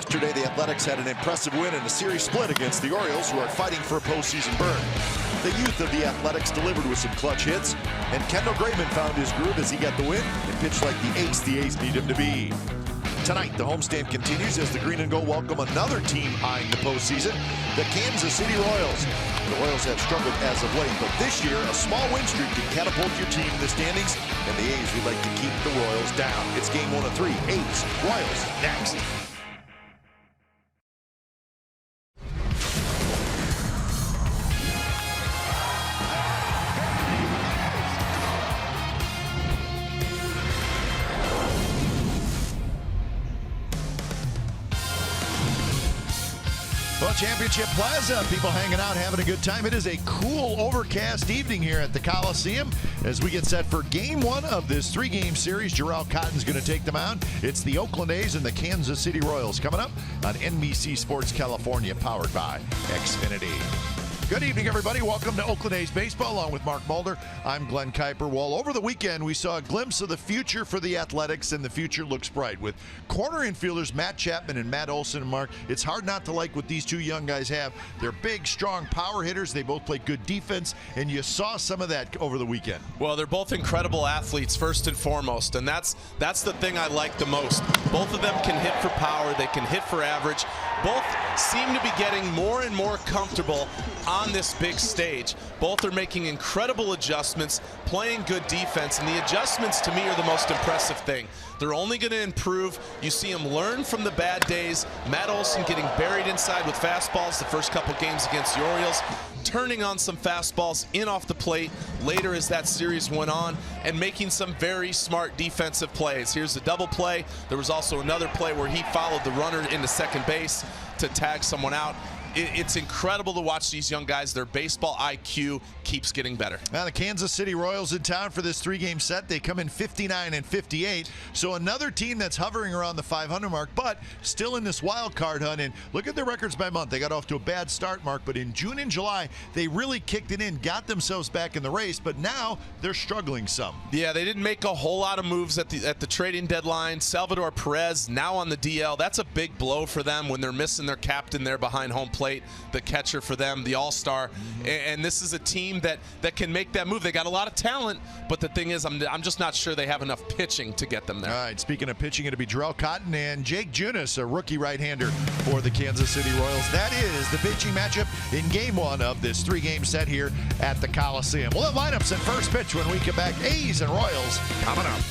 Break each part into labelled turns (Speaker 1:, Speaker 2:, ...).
Speaker 1: Yesterday, the Athletics had an impressive win in a series split against the Orioles, who are fighting for a postseason berth. The youth of the Athletics delivered with some clutch hits, and Kendall Graveman found his groove as he got the win and pitched like the ace need him to be. Tonight, the homestand continues as the Green and Gold welcome another team eyeing the postseason, the Kansas City Royals. The Royals have struggled as of late, but this year, a small win streak can catapult your team in the standings, and the A's would like to keep the Royals down. It's game 1 of 3. A's, Royals, next. Well, Championship Plaza, people hanging out, having a good time. It is a cool, overcast evening here at the Coliseum as we get set for Game 1 of this 3-game series. Jarrell Cotton's going to take them out. It's the Oakland A's and the Kansas City Royals coming up on NBC Sports California, powered by Xfinity. Good evening, everybody. Welcome to Oakland A's Baseball, along with Mark Mulder. I'm Glenn Kuiper. Well, over the weekend, we saw a glimpse of the future for the Athletics, and the future looks bright. With corner infielders Matt Chapman and Matt Olson, and Mark, it's hard not to like what these two young guys have. They're big, strong power hitters. They both play good defense, and you saw some of that over the weekend.
Speaker 2: Well, they're both incredible athletes, first and foremost, and that's the thing I like the most. Both of them can hit for power. They can hit for average. Both seem to be getting more and more comfortable on this big stage. Both are making incredible adjustments, playing good defense, and the adjustments to me are the most impressive thing. They're only going to improve. You see them learn from the bad days. Matt Olson getting buried inside with fastballs the first couple games against the Orioles, turning on some fastballs in off the plate later as that series went on, and making some very smart defensive plays. Here's the double play. There was also another play where he followed the runner into second base to tag someone out. It's incredible to watch these young guys. Their baseball IQ keeps getting better.
Speaker 1: Now, the Kansas City Royals in town for this 3-game set. They come in 59 and 58. So another team that's hovering around the 500 mark, but still in this wild card hunt. And look at their records by month. They got off to a bad start, Mark, but in June and July, they really kicked it in, got themselves back in the race, but now they're struggling some.
Speaker 2: Yeah, they didn't make a whole lot of moves at the trading deadline. Salvador Perez now on the DL. That's a big blow for them when they're missing their captain there behind home plate, the catcher for them, the all-star. And this is a team that can make that move. They got a lot of talent, but the thing is, I'm just not sure they have enough pitching to get them there.
Speaker 1: All right, speaking of pitching, it'll be Jarrell Cotton and Jake Junis, a rookie right-hander for the Kansas City Royals. That is the pitching matchup in Game 1 of this 3-game set here at the Coliseum. We'll have lineups and first pitch when we come back. A's and Royals coming up.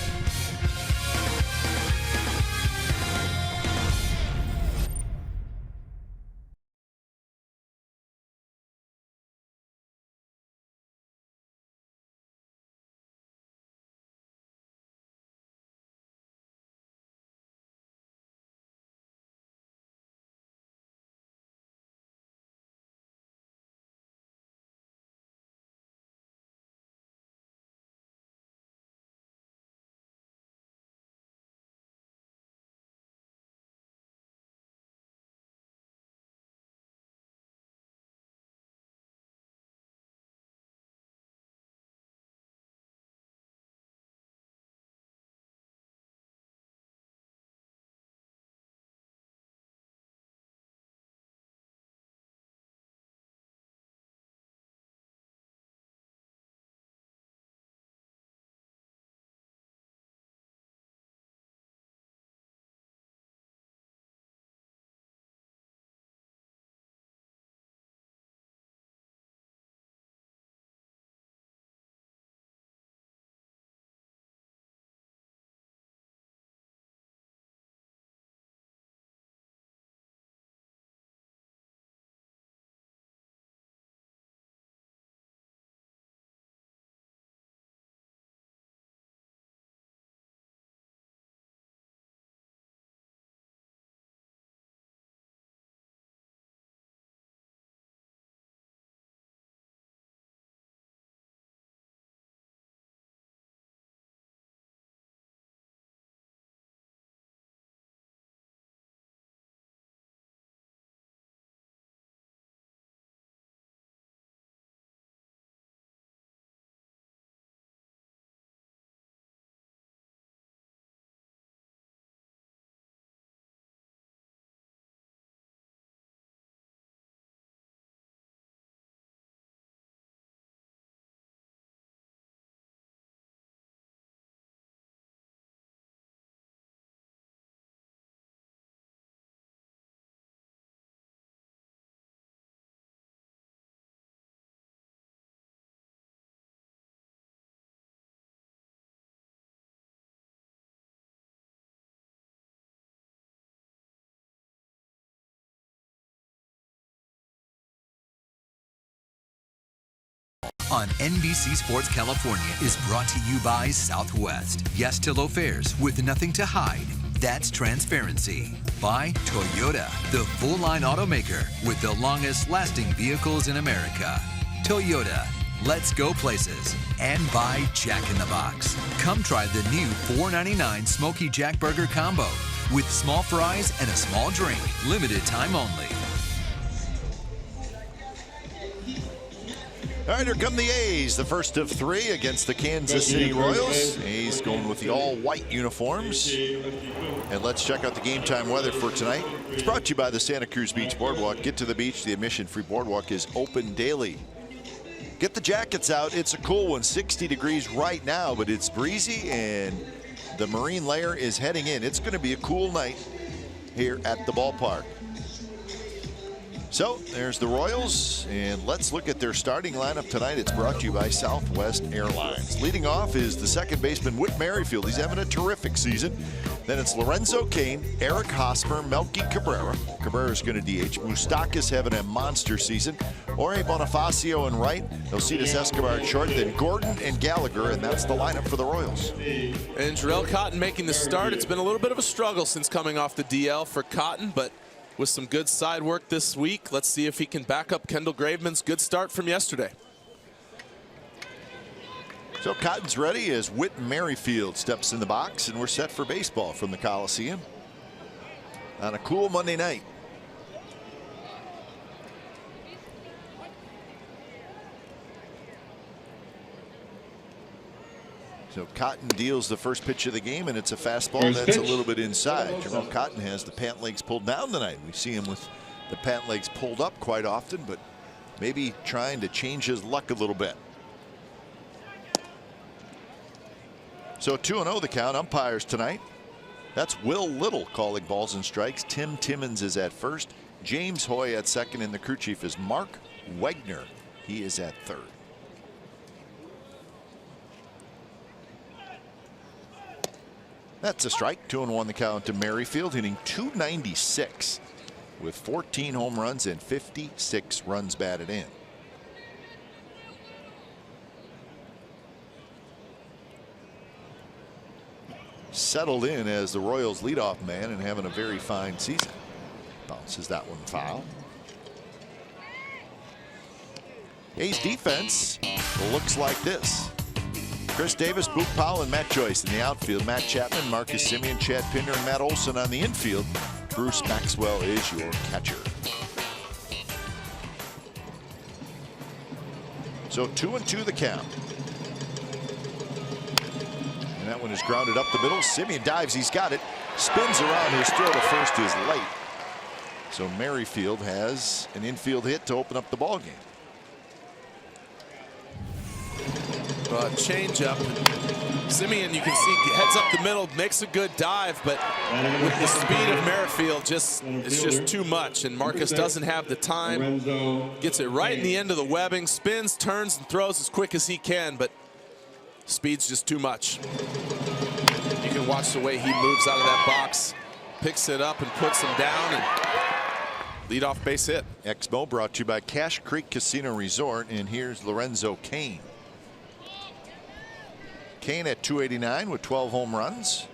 Speaker 3: on NBC Sports California is brought to you by Southwest. Yes to low fares with nothing to hide. That's transparency. By Toyota, the full-line automaker with the longest-lasting vehicles in America. Toyota, let's go places. And by Jack in the Box. Come try the new $4.99 Smoky Jack Burger Combo with small fries and a small drink. Limited time only.
Speaker 1: All right, here come the A's, the first of 3 against the Kansas City Royals. A's going with the all-white uniforms. And let's check out the game time weather for tonight. It's brought to you by the Santa Cruz Beach Boardwalk. Get to the beach. The admission-free boardwalk is open daily. Get the jackets out. It's a cool one, 60 degrees right now, but it's breezy and the marine layer is heading in. It's going to be a cool night here at the ballpark. So there's the Royals, and let's look at their starting lineup tonight. It's brought to you by Southwest Airlines. Leading off is the second baseman, Whit Merrifield. He's having a terrific season. Then it's Lorenzo Cain, Eric Hosmer, Melky Cabrera. Cabrera's going to DH. Moustakas having a monster season. Jorge Bonifacio in right. Alcides Escobar at short. Then Gordon and Gallagher, and that's the lineup for the Royals.
Speaker 2: And Jarrell Cotton making the start. It's been a little bit of a struggle since coming off the DL for Cotton, but with some good side work this week, let's see if he can back up Kendall Graveman's good start from yesterday.
Speaker 1: So Cotton's ready as Whit Merrifield steps in the box, and we're set for baseball from the Coliseum on a cool Monday night. So Cotton deals the first pitch of the game, and it's a fastball that's a little bit inside. Jamal Cotton has the pant legs pulled down tonight. We see him with the pant legs pulled up quite often, but maybe trying to change his luck a little bit. So 2-0 the count. Umpires tonight. That's Will Little calling balls and strikes. Tim Timmons is at first. James Hoy at second, and the crew chief is Mark Wegner. He is at third. That's a strike. 2-1 the count to Merrifield, hitting .296 with 14 home runs and 56 runs batted in. Settled in as the Royals leadoff man and having a very fine season. Bounces that one foul. A's defense looks like this. Chris Davis, Boog Powell, and Matt Joyce in the outfield. Matt Chapman, Marcus Semien, Chad Pinder, and Matt Olson on the infield. Bruce Maxwell is your catcher. So 2-2 the count. And that one is grounded up the middle. Semien dives. He's got it. Spins around. His throw to first is late. So Merrifield has an infield hit to open up the ball game.
Speaker 2: Change up. Semien, you can see, heads up the middle, makes a good dive, but with the speed of Merrifield, it's just too much. And Marcus doesn't have the time. Gets it right in the end of the webbing, spins, turns, and throws as quick as he can, but speed's just too much. You can watch the way he moves out of that box, picks it up and puts him down, and leadoff base hit.
Speaker 1: Exmo brought to you by Cache Creek Casino Resort, and here's Lorenzo Cain. Cain at .289 with 12 home runs.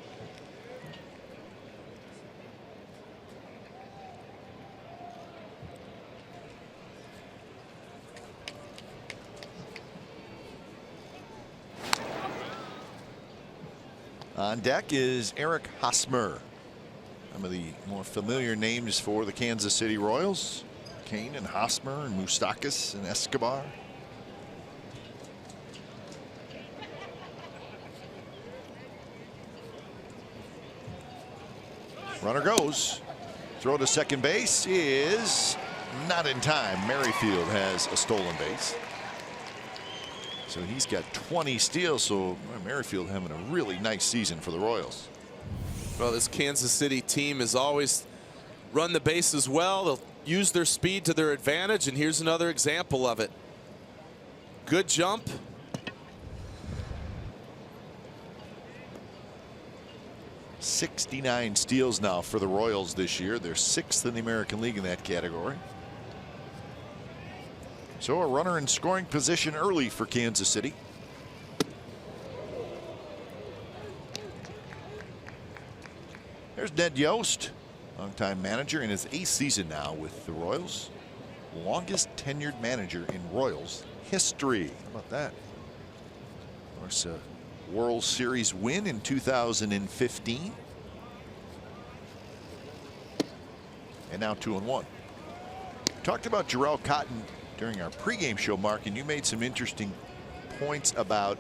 Speaker 1: On deck is Eric Hosmer. Some of the more familiar names for the Kansas City Royals. Cain and Hosmer and Moustakas and Escobar. Runner goes. Throw to second base is not in time. Merrifield has a stolen base. So he's got 20 steals. So Merrifield having a really nice season for the Royals.
Speaker 2: Well, this Kansas City team has always run the bases well. They'll use their speed to their advantage. And here's another example of it. Good jump.
Speaker 1: '69 steals now for the Royals this year. They're 6th in the American League in that category. So a runner in scoring position early for Kansas City. There's Ned Yost, longtime manager in his 8th season now with the Royals. Longest tenured manager in Royals history. How about that? Of course, a World Series win in 2015. And now 2-1. Talked about Jarrell Cotton during our pregame show, Mark, and you made some interesting points about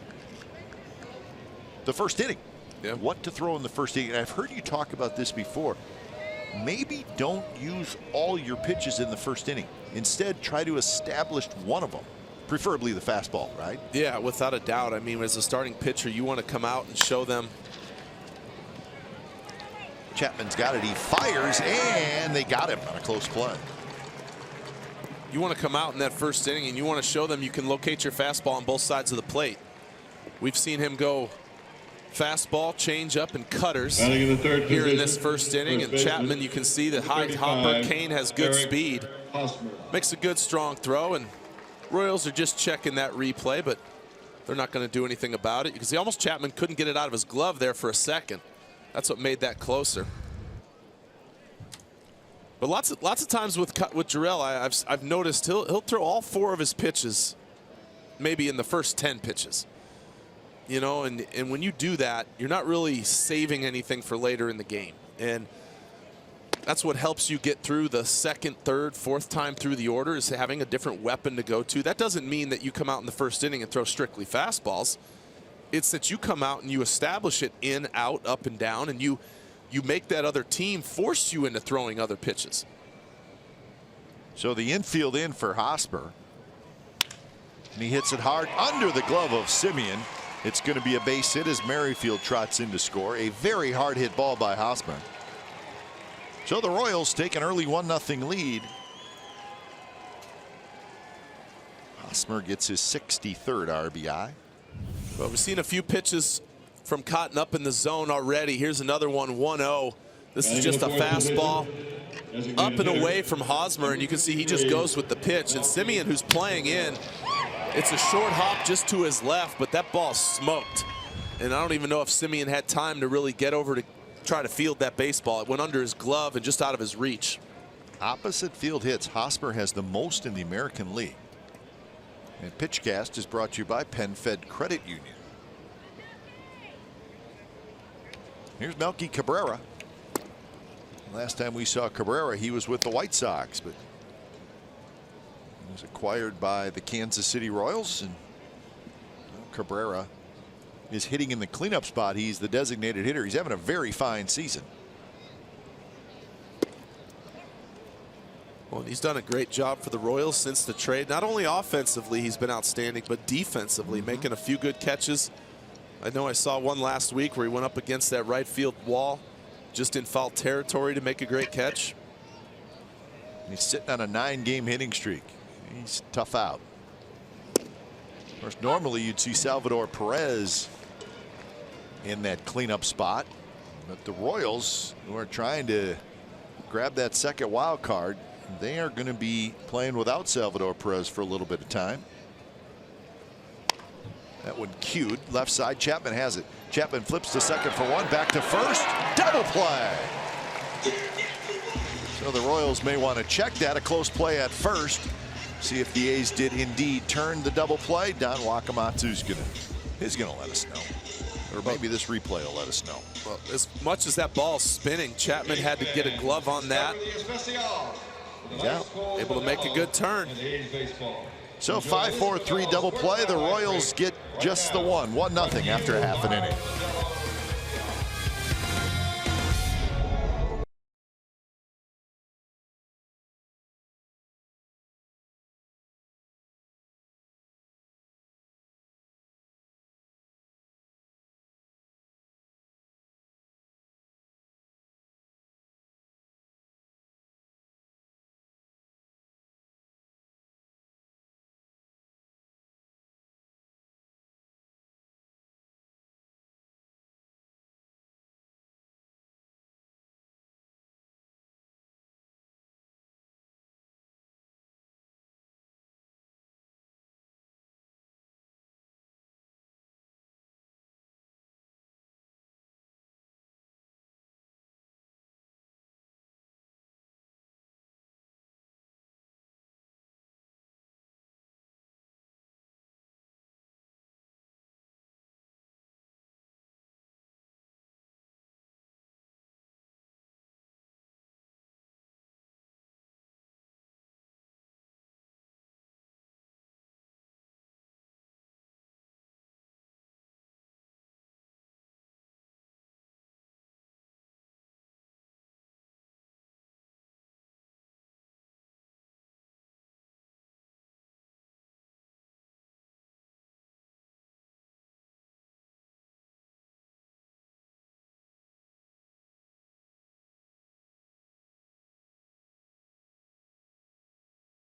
Speaker 1: the first inning.
Speaker 2: Yeah.
Speaker 1: What to throw in the first inning. And I've heard you talk about this before. Maybe don't use all your pitches in the first inning. Instead, try to establish one of them, preferably the fastball, right?
Speaker 2: Yeah, without a doubt. I mean, as a starting pitcher, you want to come out and show them.
Speaker 1: Chapman's got it. He fires, and they got him on a close play.
Speaker 2: You want to come out in that first inning, and you want to show them you can locate your fastball on both sides of the plate. We've seen him go fastball, change up, and cutters here in this first inning. And Chapman, you can see that high hopper. Kane has good speed. Makes a good strong throw, and Royals are just checking that replay, but they're not going to do anything about it because Chapman couldn't get it out of his glove there for a second. That's what made that closer. But lots of times with Jarrell, I've noticed he'll throw all 4 of his pitches, maybe in the first 10 pitches. You know, and when you do that, you're not really saving anything for later in the game. And that's what helps you get through the second, third, fourth time through the order, is having a different weapon to go to. That doesn't mean that you come out in the first inning and throw strictly fastballs. It's that you come out and you establish it in, out, up, and down, and you make that other team force you into throwing other pitches.
Speaker 1: So the infield in for Hosmer. And he hits it hard under the glove of Simeon. It's going to be a base hit as Merrifield trots in to score. A very hard hit ball by Hosmer. So the Royals take an early 1-0 lead. Hosmer gets his 63rd RBI.
Speaker 2: Well, we've seen a few pitches from Cotton up in the zone already. Here's another one, 1-0. This is just a fastball up and away from Hosmer, and you can see he just goes with the pitch. And Simeon, who's playing in, it's a short hop just to his left, but that ball smoked. And I don't even know if Simeon had time to really get over to try to field that baseball. It went under his glove and just out of his reach.
Speaker 1: Opposite field hits. Hosmer has the most in the American League. And Pitchcast is brought to you by PenFed Credit Union. Here's Melky Cabrera. Last time we saw Cabrera, he was with the White Sox, but he was acquired by the Kansas City Royals, and Cabrera is hitting in the cleanup spot. He's the designated hitter. He's having a very fine season.
Speaker 2: Well, he's done a great job for the Royals since the trade. Not only offensively, he's been outstanding, but defensively, making a few good catches. I know I saw one last week where he went up against that right field wall, just in foul territory, to make a great catch.
Speaker 1: He's sitting on a 9-game hitting streak. He's tough out. Of course, normally you'd see Salvador Perez in that cleanup spot, but the Royals, who are trying to grab that second wild card, they are going to be playing without Salvador Perez for a little bit of time. That one cued left side. Chapman has it. Chapman flips to second for one, back to first, double play. So the Royals may want to check that. A close play at first. See if the A's did indeed turn the double play. Don Wakamatsu's gonna let us know, or maybe this replay will let us know.
Speaker 2: Well, as much as that ball's spinning, Chapman had to get a glove on that.
Speaker 1: Yeah,
Speaker 2: able to make a good turn.
Speaker 1: So 5-4-3 double play. The Royals get just the one, 1-0 after half an inning.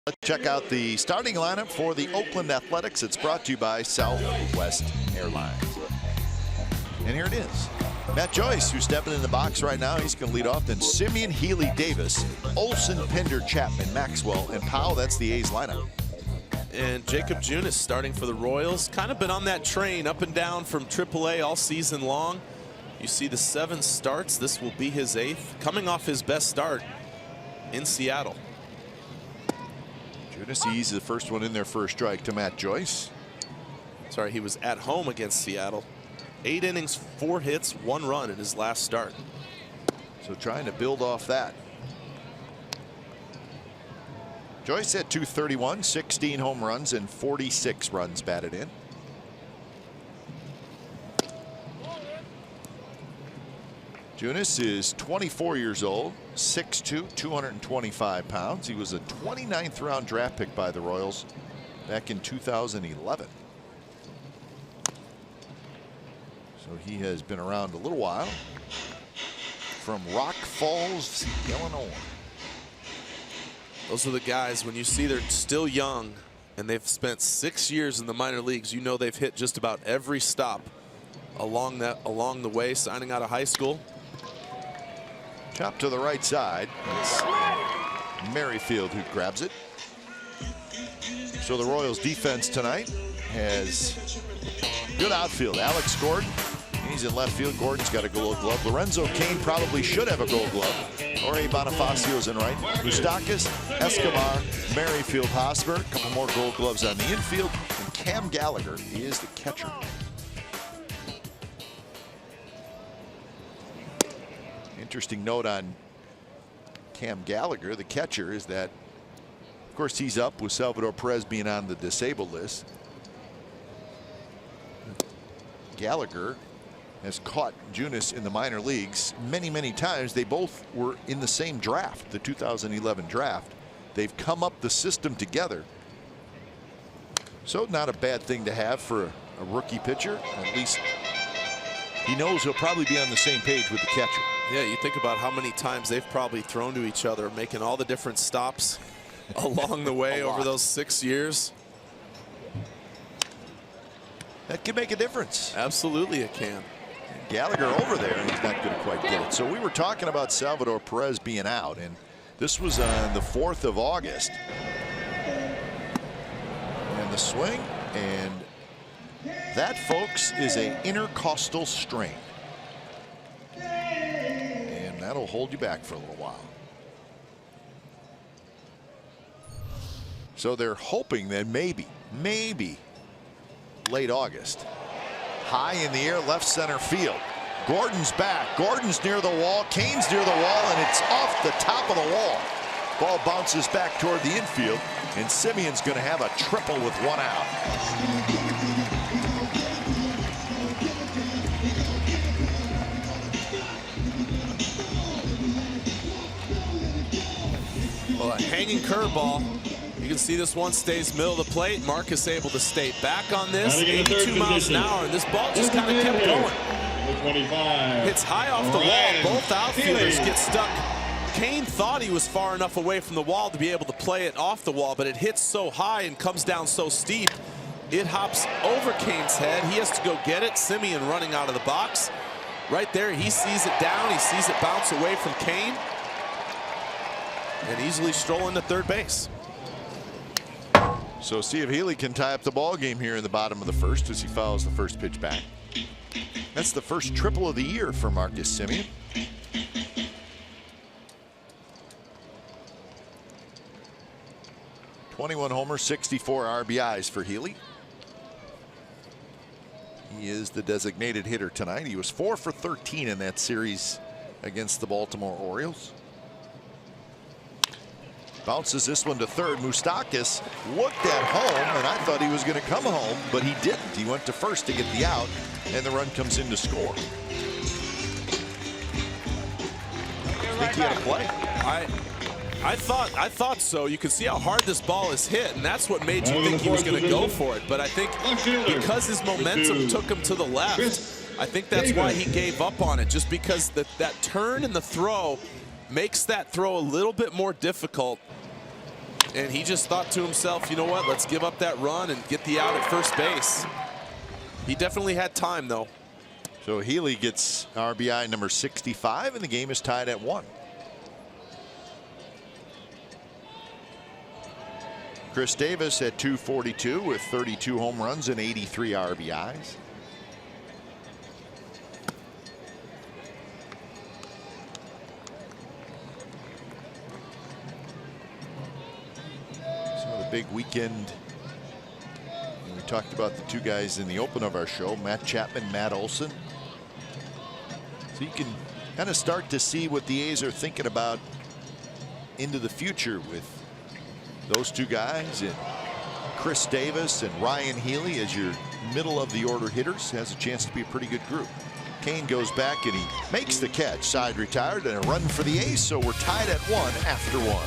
Speaker 1: Let's check out the starting lineup for the Oakland Athletics. It's brought to you by Southwest Airlines. And here it is. Matt Joyce, who's stepping in the box right now. He's going to lead off. Then Simeon, Healy, Davis, Olson, Pinder, Chapman, Maxwell, and Powell. That's the A's lineup.
Speaker 2: And Jacob Junis starting for the Royals. Kind of been on that train up and down from AAA all season long. You see the 7 starts. This will be his 8th. Coming off his best start in Seattle.
Speaker 1: Junis, he's the first one in there for a strike to Matt Joyce.
Speaker 2: Sorry, he was at home against Seattle. 8 innings, 4 hits, 1 run in his last start.
Speaker 1: So trying to build off that. Joyce at 231, 16 home runs and 46 runs batted in. Junis is 24 years old, 6'2", 225 pounds. He was a 29th round draft pick by the Royals back in 2011. So he has been around a little while. From Rock Falls, Illinois.
Speaker 2: Those are the guys, when you see they're still young and they've spent 6 years in the minor leagues, you know they've hit just about every stop along the way, signing out of high school.
Speaker 1: Chop to the right side. It's Merrifield who grabs it. So the Royals defense tonight has good outfield. Alex Gordon, he's in left field. Gordon's got a gold glove. Lorenzo Cain probably should have a gold glove. Jorge Bonifacio's in right. Moustakas, Escobar, Merrifield, Hosmer. A couple more gold gloves on the infield. And Cam Gallagher, he is the catcher. Interesting note on Cam Gallagher, the catcher, is that, of course, he's up with Salvador Perez being on the disabled list. Gallagher has caught Junis in the minor leagues many, many times. They both were in the same draft, the 2011 draft. They've come up the system together. So not a bad thing to have for a rookie pitcher. At least he knows he'll probably be on the same page with the catcher.
Speaker 2: Yeah, you think about how many times they've probably thrown to each other, making all the different stops along the way over those 6 years.
Speaker 1: That can make a difference.
Speaker 2: Absolutely it can.
Speaker 1: Gallagher over there, and he's not going to quite get it. So we were talking about Salvador Perez being out, and this was on the 4th of August. And the swing, and that, folks, is an intercostal strain. And that'll hold you back for a little while. So they're hoping that maybe late August. High in the air, left center field. Gordon's back. Gordon's near the wall. Cain's near the wall, and it's off the top of the wall. Ball bounces back toward the infield, and Simeon's going to have a triple with 1 out.
Speaker 2: Well, a hanging curveball. You can see this one stays middle of the plate. Marcus able to stay back on this. 82 miles an hour, and this ball just kind of kept going. Hits high off the wall. Both outfielders get stuck. Cain thought he was far enough away from the wall to be able to play it off the wall, but it hits so high and comes down so steep. It hops over Cain's head. He has to go get it. Simeon running out of the box. Right there, he sees it down. He sees it bounce away from Cain. And easily strolling to third base.
Speaker 1: So see if Healy can tie up the ball game here in the bottom of the first as he fouls the first pitch back. That's the first triple of the year for Marcus Simeon. .21 homers, 64 RBIs for Healy. He is the designated hitter tonight. He was 4 for 13 in that series against the Baltimore Orioles. Bounces this one to third. Moustakas looked at home, and I thought he was going to come home, but he didn't. He went to first to get the out, and the run comes in to score. Think he had a play?
Speaker 2: I thought so. You can see how hard this ball is hit, and that's what made you think he was going to go for it. But I think because his momentum took him to the left, I think that's why he gave up on it, just because that turn and the throw makes that throw a little bit more difficult. And he just thought to himself, you know what, let's give up that run and get the out at first base. He definitely had time, though.
Speaker 1: So Healy gets RBI number 65, and the game is tied at 1. Chris Davis at 242 with 32 home runs and 83 RBIs. So the big weekend. We talked about the two guys in the open of our show, Matt Chapman, Matt Olson. So you can kind of start to see what the A's are thinking about into the future with those two guys and Chris Davis and Ryan Healy as your middle of the order hitters. Has a chance to be a pretty good group. Kane goes back and he makes the catch, side retired, and a run for the A's. So we're tied at 1 after 1.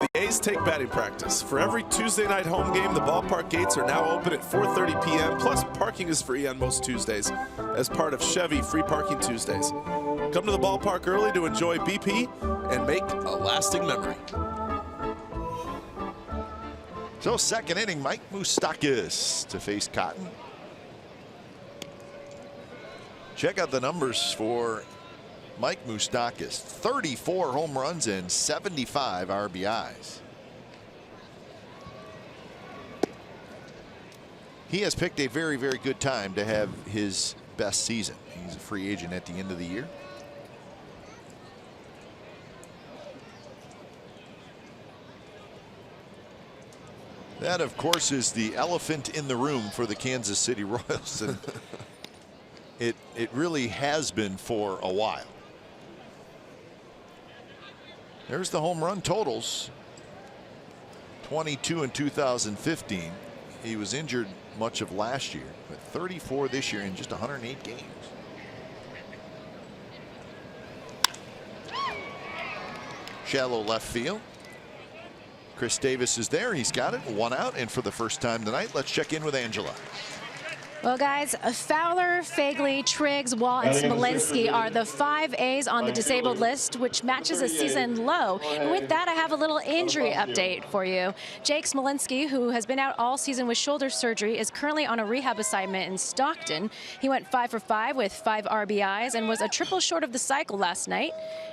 Speaker 2: The A's take batting practice. For every Tuesday night home game, the ballpark gates are now open at 4:30 p.m. Plus, parking is free on most Tuesdays as part of Chevy Free Parking Tuesdays. Come to the ballpark early to enjoy BP and make a lasting memory.
Speaker 1: So second inning, Mike Moustakas to face Cotton. Check out the numbers for Mike Moustakas. 34 home runs and 75 RBIs. He has picked a very, very good time to have his best season. He's a free agent at the end of the year. That, of course, is the elephant in the room for the Kansas City Royals. And it really has been for a while. There's the home run totals. 22 in 2015. He was injured much of last year, but 34 this year in just 108 games. Shallow left field. Chris Davis is there. He's got it. 1 out. And for the first time tonight, let's check in with Angela.
Speaker 4: Well, guys, Fowler, Fagley, Triggs, Wall, and Smolinski are the 5 A's on the disabled list, which matches a season low. And with that, I have a little injury update for you. Jake Smolinski, who has been out all season with shoulder surgery, is currently on a rehab assignment in Stockton. He went 5 for 5 with 5 RBIs and was a triple short of the cycle last night.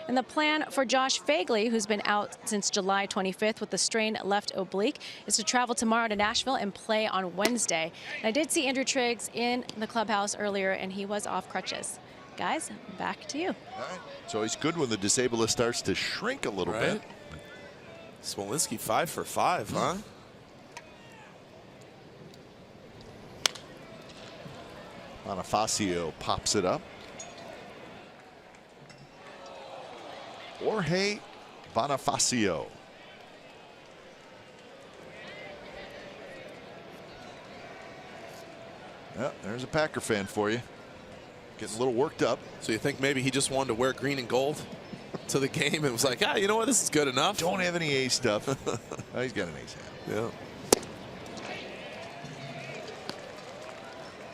Speaker 4: And the plan for Josh Fagley, who's been out since July 25th with a strained left oblique, is to travel tomorrow to Nashville and play on Wednesday. And I did see Andrew Triggs in the clubhouse earlier, and he was off crutches. Guys, back to you.
Speaker 1: All right. So it's good when the disabled list starts to shrink a little bit.
Speaker 2: Smolinski 5 for 5, huh?
Speaker 1: Bonifacio pops it up. Jorge Bonifacio. Yeah, there's a Packer fan for you. Getting a little worked up.
Speaker 2: So you think maybe he just wanted to wear green and gold to the game and was like, ah, you know what, this is good enough.
Speaker 1: Don't have any A's stuff. Oh, he's got an A's hat.
Speaker 2: Yeah.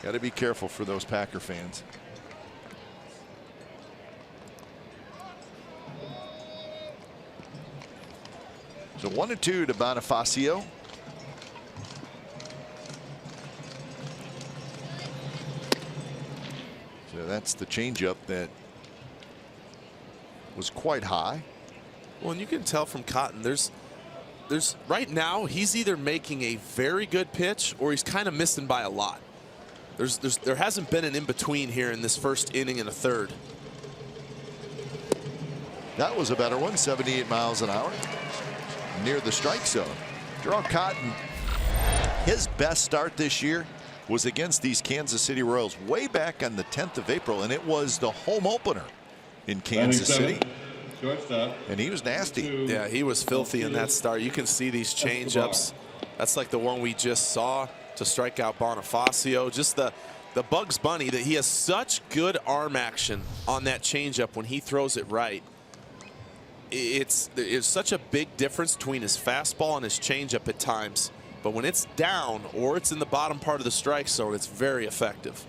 Speaker 1: Got to be careful for those Packer fans. So 1-2 to Bonifacio. So that's the changeup that was quite high.
Speaker 2: Well, and you can tell from Cotton, there's right now he's either making a very good pitch or he's kind of missing by a lot. There hasn't been an in-between here in this first inning and a third.
Speaker 1: That was a better one, 78 miles an hour, near the strike zone. Jerome Cotton, his best start this year was against these Kansas City Royals way back on the 10th of April, and it was the home opener in Kansas City. And he was nasty.
Speaker 2: Yeah, he was filthy in that start. You can see these changeups. That's like the one we just saw to strike out Bonifacio. Just the Bugs Bunny, that he has such good arm action on that changeup when he throws it right. It's such a big difference between his fastball and his changeup at times. But when it's down or it's in the bottom part of the strike zone, it's very effective.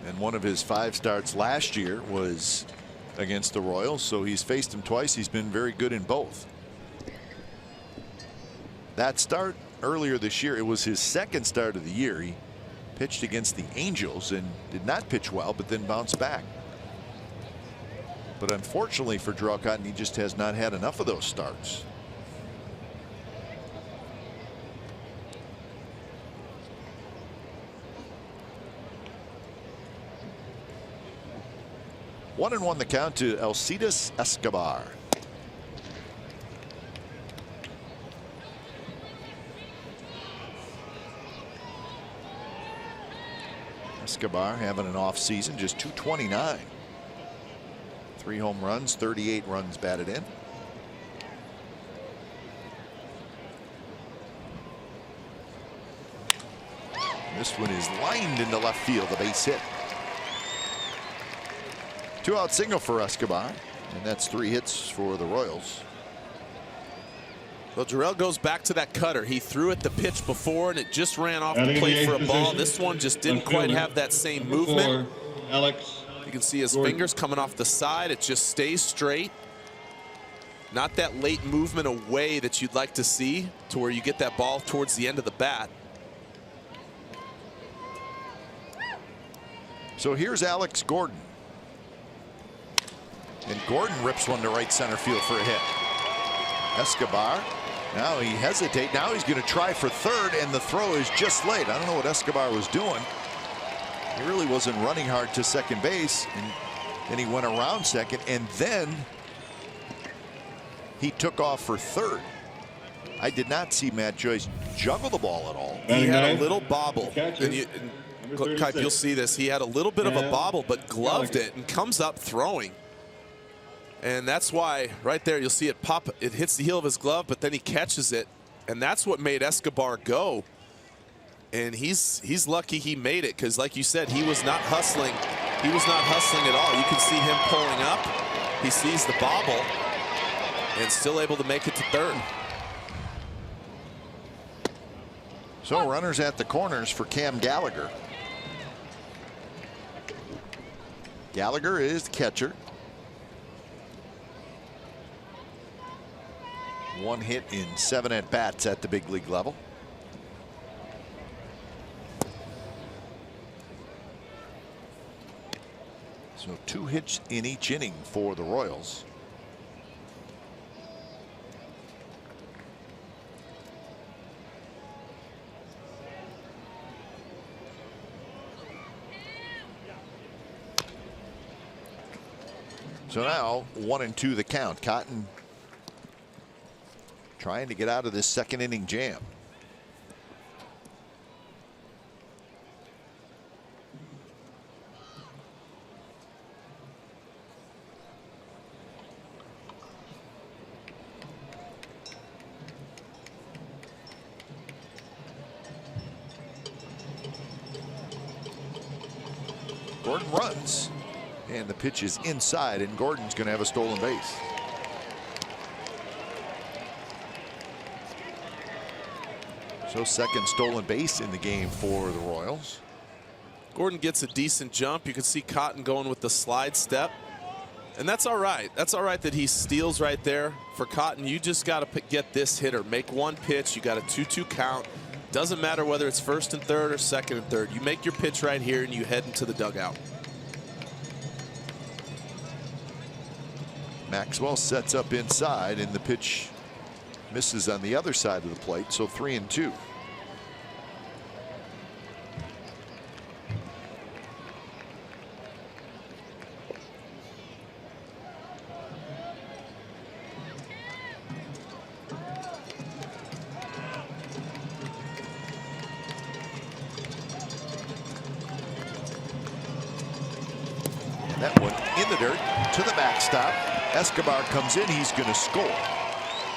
Speaker 1: And one of his 5 starts last year was against the Royals, so he's faced him twice. He's been very good in both. That start earlier this year, it was his 2nd start of the year. He pitched against the Angels and did not pitch well, but then bounced back. But unfortunately for Drew Cotton, he just has not had enough of those starts. One and one the count to Alcides Escobar. Escobar having an off season, just 229. 3 home runs, 38 runs batted in. This one is lined into left field, the base hit. 2-out single for Escobar, and that's 3 hits for the Royals.
Speaker 2: Well, Jarrell goes back to that cutter. He threw it the pitch before, and it just ran off the plate for a ball. This one just didn't quite have that same movement.
Speaker 5: Alex.
Speaker 2: You can see his fingers coming off the side. It just stays straight. Not that late movement away that you'd like to see, to where you get that ball towards the end of the bat.
Speaker 1: So here's Alex Gordon. And Gordon rips one to right center field for a hit. Escobar, now he hesitates. Now he's going to try for third, and the throw is just late. I don't know what Escobar was doing. He really wasn't running hard to second base, and then he went around second, and then he took off for third. I did not see Matt Joyce juggle the ball at all.
Speaker 2: He had a little bobble. And Kipe, you'll see this. He had a little bit of a bobble, but gloved it and comes up throwing. And that's why right there you'll see it pop. It hits the heel of his glove, but then he catches it, and that's what made Escobar go. And he's lucky he made it, because like you said, he was not hustling. He was not hustling at all. You can see him pulling up. He sees the bobble and still able to make it to third.
Speaker 1: So runners at the corners for Cam Gallagher. Gallagher is the catcher. 1 hit in 7 at-bats at the big league level. So 2 hits in each inning for the Royals. So now 1-2 the count. Cotton trying to get out of this second inning jam. Gordon runs, and the pitch is inside, and Gordon's going to have a stolen base. So second stolen base in the game for the Royals.
Speaker 2: Gordon gets a decent jump. You can see Cotton going with the slide step. And that's all right. That's all right that he steals right there. For Cotton, you just got to get this hitter. Make one pitch. You got a 2-2 count. Doesn't matter whether it's first and third or second and third. You make your pitch right here and you head into the dugout.
Speaker 1: Maxwell sets up inside, and the pitch misses on the other side of the plate, so 3-2. That one in the dirt to the backstop. Escobar comes in. He's going to score.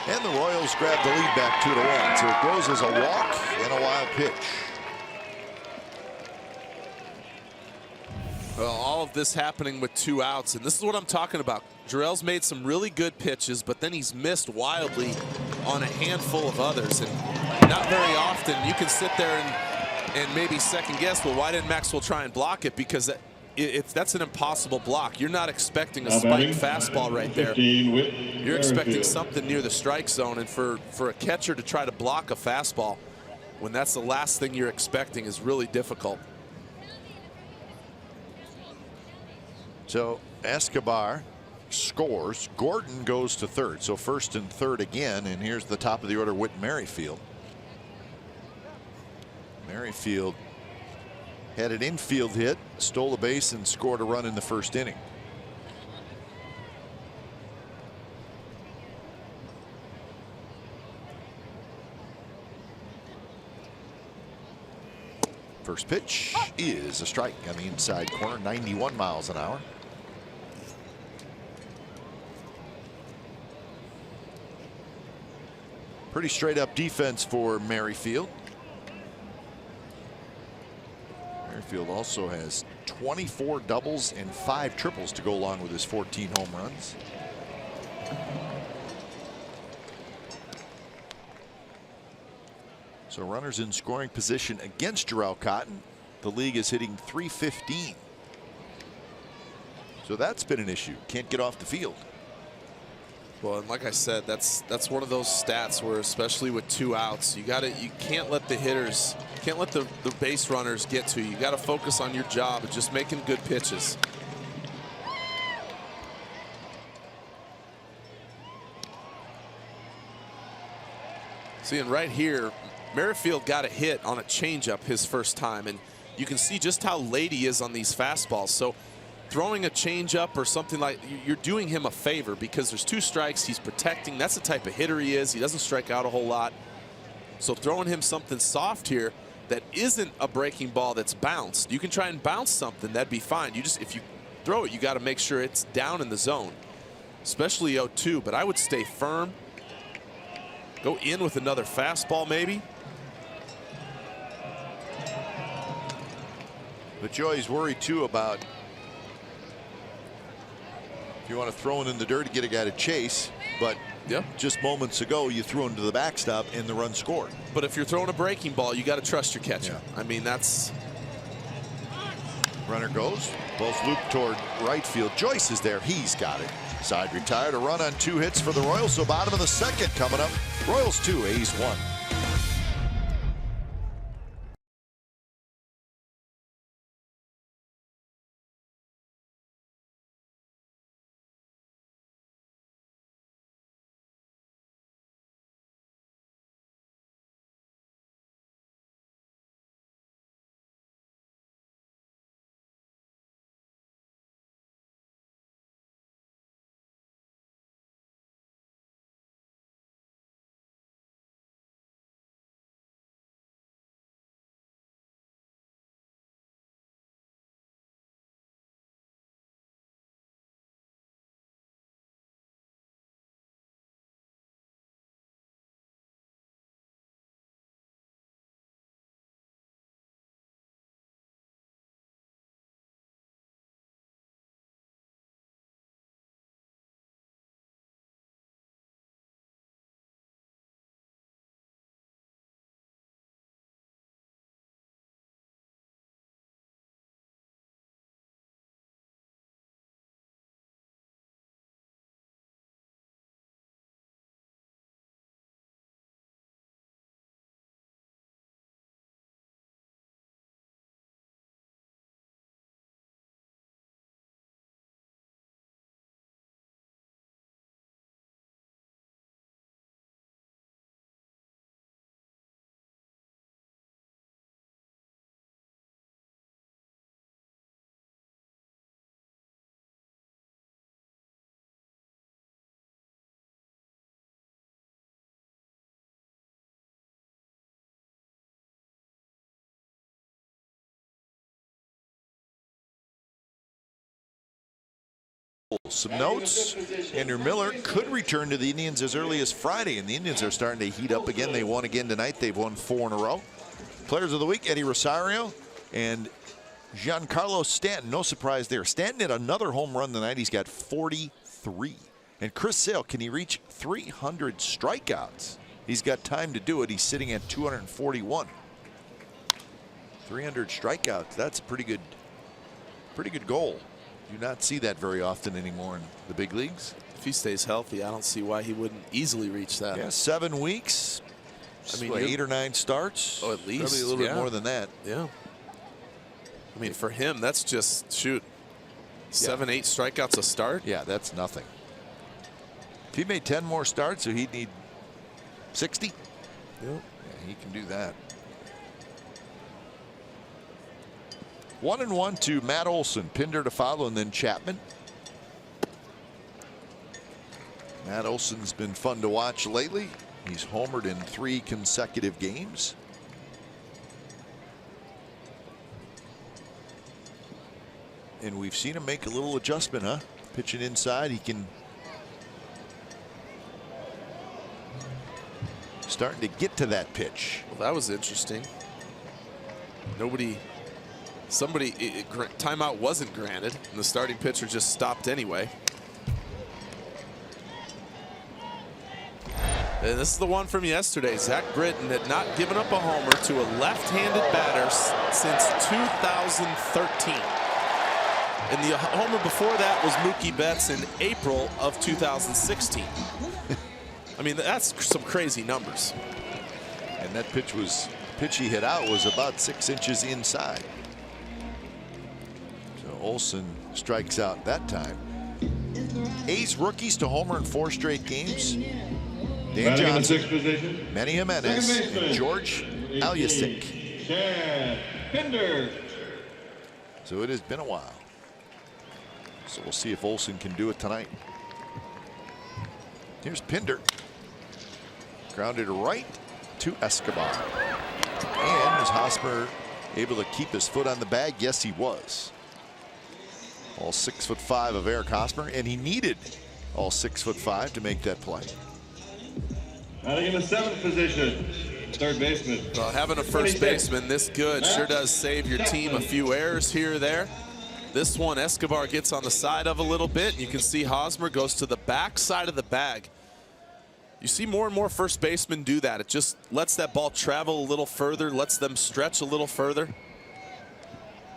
Speaker 1: And the Royals grab the lead back 2-1. So it goes as a walk and a wild pitch.
Speaker 2: Well, all of this happening with 2 outs, and this is what I'm talking about. Jarrell's made some really good pitches, but then he's missed wildly on a handful of others. And not very often you can sit there and maybe second guess, well, why didn't Maxwell try and block it? Because that's an impossible block. You're not expecting a spiked fastball right there. You're expecting something near the strike zone, and for a catcher to try to block a fastball when that's the last thing you're expecting is really difficult.
Speaker 1: So Escobar scores. Gordon goes to third. So first and third again, and here's the top of the order, Whit Merrifield. Merrifield had an infield hit, stole a base, and scored a run in the first inning. First pitch is a strike on the inside corner, 91 miles an hour. Pretty straight up defense for Merrifield. Merrifield also has 24 doubles and 5 triples to go along with his 14 home runs. So runners in scoring position against Jarrell Cotton. The league is hitting .315. So that's been an issue. Can't get off the field.
Speaker 2: Well, and like I said, that's one of those stats where, especially with 2 outs, you can't let the hitters, can't let the base runners get to you. You got to focus on your job of just making good pitches. See, and right here, Merrifield got a hit on a changeup his first time, and you can see just how late he is on these fastballs. So throwing a changeup or something like, you're doing him a favor because there's 2 strikes. He's protecting. That's the type of hitter he is. He doesn't strike out a whole lot. So throwing him something soft here that isn't a breaking ball that's bounced. You can try and bounce something. That'd be fine. If you throw it, you got to make sure it's down in the zone, especially 0-2. But I would stay firm. Go in with another fastball maybe.
Speaker 1: But you always worry too about if you want to throw it in the dirt to get a guy to chase, but just moments ago you threw him to the backstop and the run scored.
Speaker 2: But if you're throwing a breaking ball, you got to trust your catcher. I mean, that's.
Speaker 1: Runner goes, both loop toward right field. Joyce is there. He's got it. Side retired. A run on 2 hits for the Royals. So bottom of the second coming up. Royals 2, A's 1. Some notes. Andrew Miller could return to the Indians as early as Friday, and the Indians are starting to heat up again. They won again tonight. They've won 4 in a row. Players of the week, Eddie Rosario and Giancarlo Stanton. No surprise there. Stanton hit another home run tonight. He's got 43. And Chris Sale, can he reach 300 strikeouts? He's got time to do it. He's sitting at 241. 300 strikeouts. That's a pretty good goal. Do not see that very often anymore in the big leagues.
Speaker 2: If he stays healthy, I don't see why he wouldn't easily reach that.
Speaker 1: Yeah, 7 weeks. I mean, 8 or 9 starts.
Speaker 2: Oh, at least.
Speaker 1: Probably a little bit more than that.
Speaker 2: Yeah. I mean, for him, that's just, shoot, 7, 8 strikeouts a start?
Speaker 1: Yeah, that's nothing. If he made 10 more starts, so he'd need 60.
Speaker 2: Yep.
Speaker 1: Yeah, he can do that. 1-1 to Matt Olson. Pinder to follow, and then Chapman. Matt Olson's been fun to watch lately. He's homered in 3 consecutive games. And we've seen him make a little adjustment, huh? Pitching inside, he can. Starting to get to that pitch.
Speaker 2: Well, that was interesting. Timeout wasn't granted, and the starting pitcher just stopped anyway. And this is the one from yesterday. Zach Britton had not given up a homer to a left-handed batter since 2013. And the homer before that was Mookie Betts in April of 2016. I mean, that's some crazy numbers.
Speaker 1: And that pitch he hit out was about 6 inches inside. So Olson strikes out that time. A's rookies to homer in 4 straight games. Dan Johnson, Manny Jimenez, and George Alyasik. So it has been a while. So we'll see if Olson can do it tonight. Here's Pinder. Grounded right to Escobar. And is Hosmer able to keep his foot on the bag? Yes, he was. All 6'5" of Eric Hosmer, and he needed all 6'5" to make that play.
Speaker 5: Batting in the 7th position, third baseman.
Speaker 2: Well, having a first baseman this good sure does save your team a few errors here or there. This one, Escobar gets on the side of a little bit. You can see Hosmer goes to the back side of the bag. You see more and more first basemen do that. It just lets that ball travel a little further, lets them stretch a little further.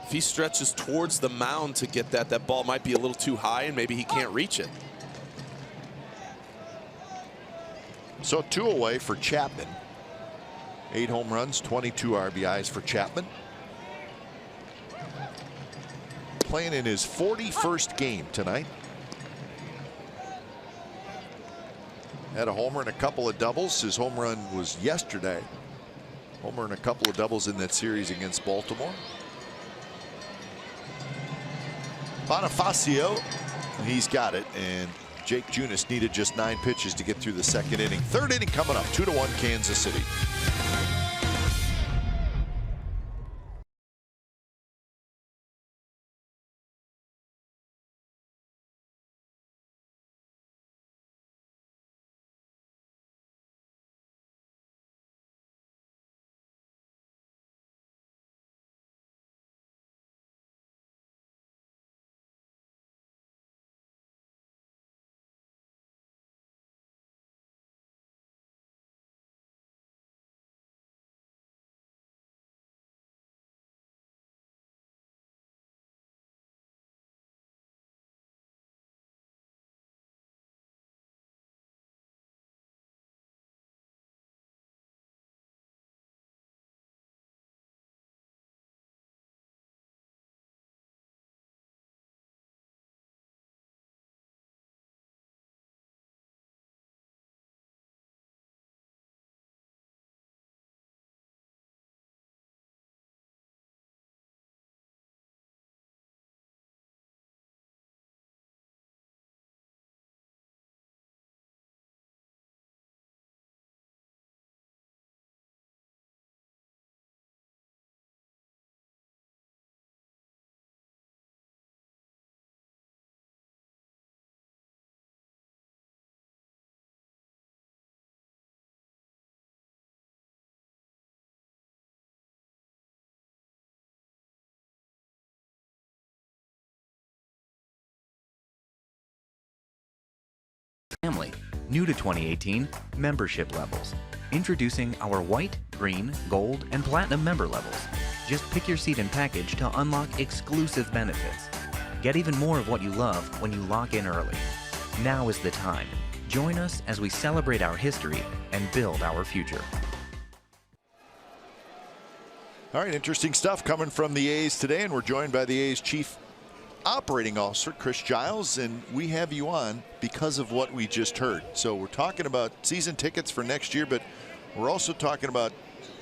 Speaker 2: If he stretches towards the mound to get that ball might be a little too high and maybe he can't reach it.
Speaker 1: So 2 away for Chapman. 8 home runs, 22 RBIs for Chapman. Playing in his 41st game tonight. Had a homer and a couple of doubles. His home run was yesterday. Homer and a couple of doubles in that series against Baltimore. Bonifacio, he's got it, and Jake Junis needed just 9 pitches to get through the 2nd inning. 3rd inning coming up, 2-1 Kansas City.
Speaker 6: family. New to 2018, membership levels. Introducing our white, green, gold, and platinum member levels. Just pick your seat and package to unlock exclusive benefits. Get even more of what you love when you lock in early. Now is the time. Join us as we celebrate our history and build our future.
Speaker 1: All right, interesting stuff coming from the A's today, and we're joined by the A's Chief Operating Officer, Chris Giles, and we have you on because of what we just heard. So we're talking about season tickets for next year, but we're also talking about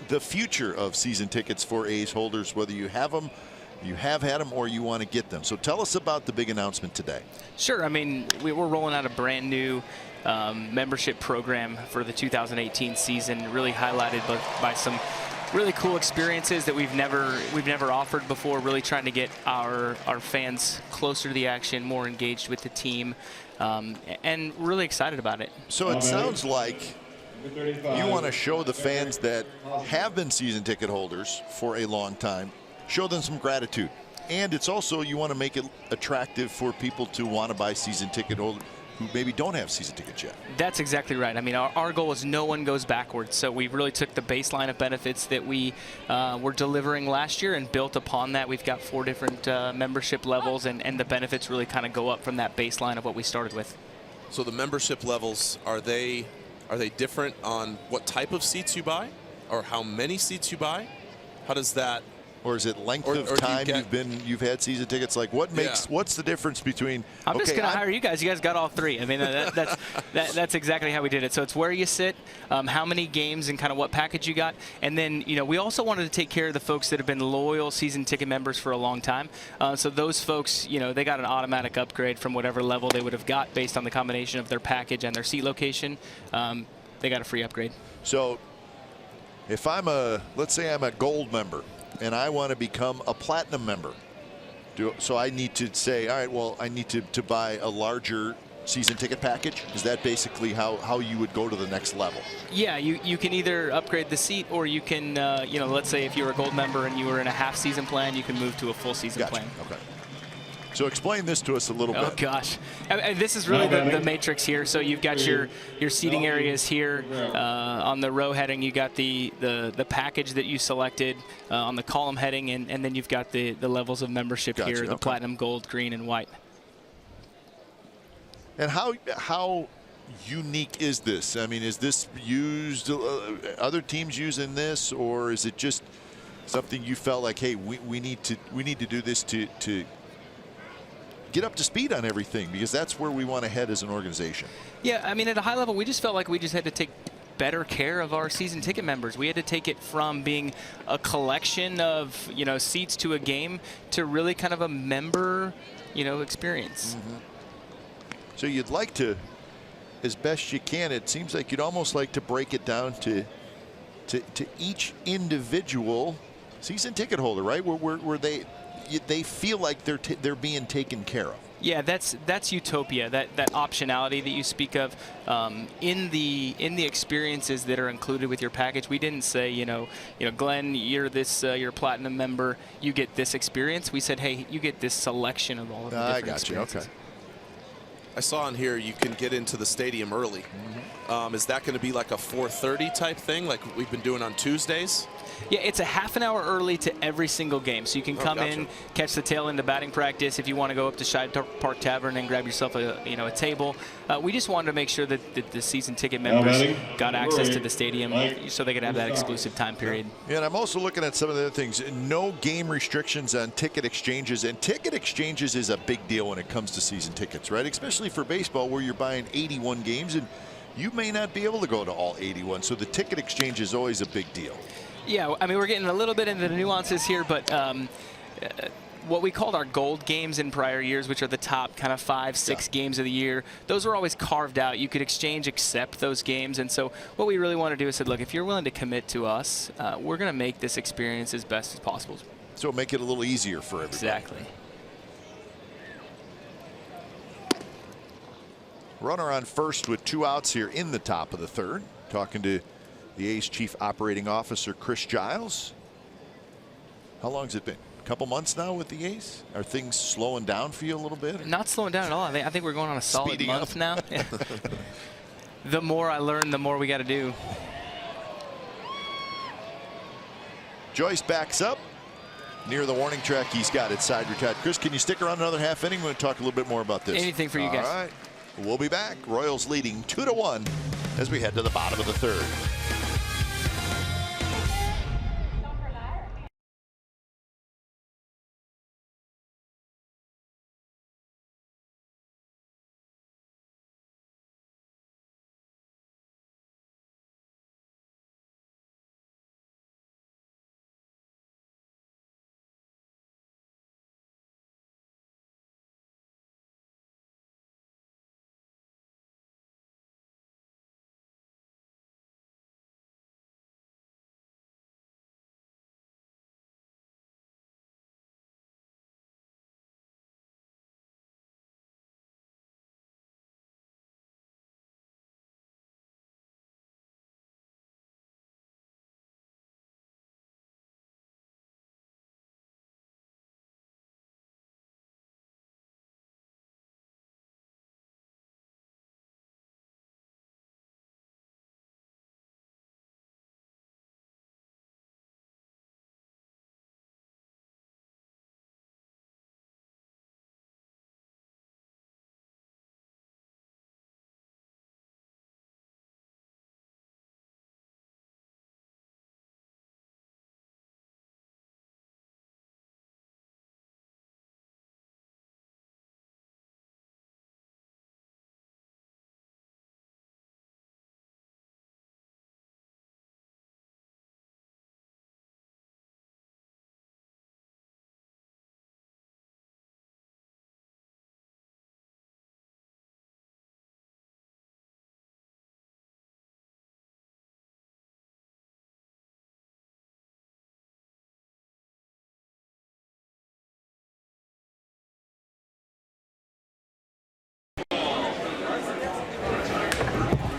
Speaker 1: the future of season tickets for A's holders, whether you have them, you have had them, or you want to get them. So tell us about the big announcement today.
Speaker 7: Sure. I mean, we're rolling out a brand new membership program for the 2018 season, really highlighted by some really cool experiences that we've never offered before, really trying to get our fans closer to the action, more engaged with the team, and really excited about it.
Speaker 1: So it sounds like you want to show the fans that have been season ticket holders for a long time, show them some gratitude. And it's also, you want to make it attractive for people to want to buy season ticket holders who maybe don't have season tickets yet.
Speaker 7: That's exactly right. I mean, our goal is no one goes backwards. So we really took the baseline of benefits that we were delivering last year and built upon that. We've got 4 different membership levels, and the benefits really kind of go up from that baseline of what we started with.
Speaker 2: So the membership levels, are they different on what type of seats you buy or how many seats you buy? How does that?
Speaker 1: Or is it length of time you've had season tickets? Like what's the difference between?
Speaker 7: I'm just going to hire you guys. You guys got all 3. I mean, that's exactly how we did it. So it's where you sit, how many games, and kind of what package you got. And then, we also wanted to take care of the folks that have been loyal season ticket members for a long time. So those folks, they got an automatic upgrade from whatever level they would have got based on the combination of their package and their seat location. They got a free upgrade.
Speaker 1: So if let's say I'm a gold member, and I want to become a platinum member. So I need to say, all right, well, I need to buy a larger season ticket package? Is that basically how you would go to the next level?
Speaker 7: Yeah, you can either upgrade the seat, or you can, let's say if you're a gold member and you were in a half season plan, you can move to a full season plan.
Speaker 1: Okay. So explain this to us a little bit.
Speaker 7: Oh gosh, this is really the matrix here. So you've got your seating areas here. On the row heading, you got the package that you selected on the column heading, and then you've got the levels of membership here: the platinum, gold, green, and white.
Speaker 1: And how unique is this? I mean, is this used? Other teams using this, or is it just something you felt like, hey, we need to do this to get up to speed on everything, because that's where we want to head as an organization?
Speaker 7: Yeah, I mean, at a high level, we just felt like we just had to take better care of our season ticket members. We had to take it from being a collection of, seats to a game to really kind of a member, experience.
Speaker 1: Mm-hmm. So you'd like to, as best you can, it seems like you'd almost like to break it down to each individual season ticket holder, right? Where they feel like they're being taken care of.
Speaker 7: Yeah, that's utopia. That optionality that you speak of in the experiences that are included with your package. We didn't say, Glenn, you're a platinum member, you get this experience. We said, hey, you get this selection of all of the different experiences.
Speaker 1: Okay.
Speaker 2: I saw on here you can get into the stadium early. Mm-hmm. Is that going to be like a 4:30 type thing, like we've been doing on Tuesdays?
Speaker 7: Yeah, it's a half an hour early to every single game. So you can come in, catch the tail end of batting practice. If you want to go up to Shide Park Tavern and grab yourself a table. We just wanted to make sure that the season ticket members got access to the stadium so they could have that exclusive time period.
Speaker 1: Yeah, and I'm also looking at some of the other things. No game restrictions on ticket exchanges. And ticket exchanges is a big deal when it comes to season tickets, right? Especially for baseball, where you're buying 81 games and you may not be able to go to all 81. So the ticket exchange is always a big deal.
Speaker 7: Yeah, I mean, we're getting a little bit into the nuances here, but what we called our gold games in prior years, which are the top kind of 5-6 games of the year, those were always carved out. You could exchange, accept those games. And so what we really want to do is say, look, if you're willing to commit to us, we're going to make this experience as best as possible.
Speaker 1: So make it a little easier for everybody.
Speaker 7: Exactly.
Speaker 1: Runner on first with 2 outs here in the top of the third. Talking to the A's Chief Operating Officer, Chris Giles. How long has it been? couple months now with the A's? Are things slowing down for you a little bit?
Speaker 7: Not slowing down at all. I think we're going on a solid
Speaker 1: Speeding
Speaker 7: month
Speaker 1: up.
Speaker 7: now. The more I learn, the more we got to do.
Speaker 1: Joyce backs up near the warning track. He's got it side retired. Chris, can you stick around another half inning? We're going to talk a little bit more about this.
Speaker 7: Anything for you guys.
Speaker 1: All right. We'll be back. Royals leading 2-1 as we head to the bottom of the third.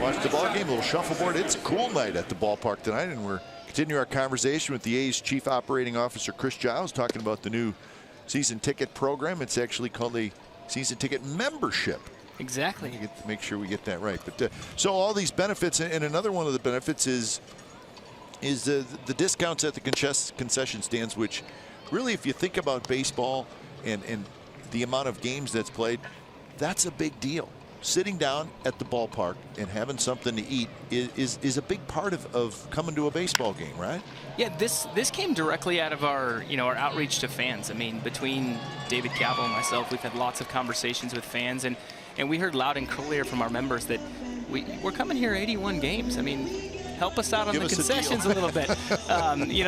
Speaker 1: Watch the ball game, a little shuffleboard. It's a cool night at the ballpark tonight, and we're continuing our conversation with the A's Chief Operating Officer Chris Giles, talking about the new season ticket program. It's actually called the season ticket membership.
Speaker 7: Exactly.
Speaker 1: We get to make sure we get that right. But so all these benefits, and another one of the benefits is the discounts at the concession stands, which really, if you think about baseball and the amount of games that's played, that's a big deal. Sitting down at the ballpark and having something to eat is a big part of coming to a baseball game, right?
Speaker 7: Yeah, this came directly out of our our outreach to fans. I mean, between David Cavill and myself, we've had lots of conversations with fans, and we heard loud and clear from our members that we're coming here 81 games. I mean, help us out on the concessions a little bit.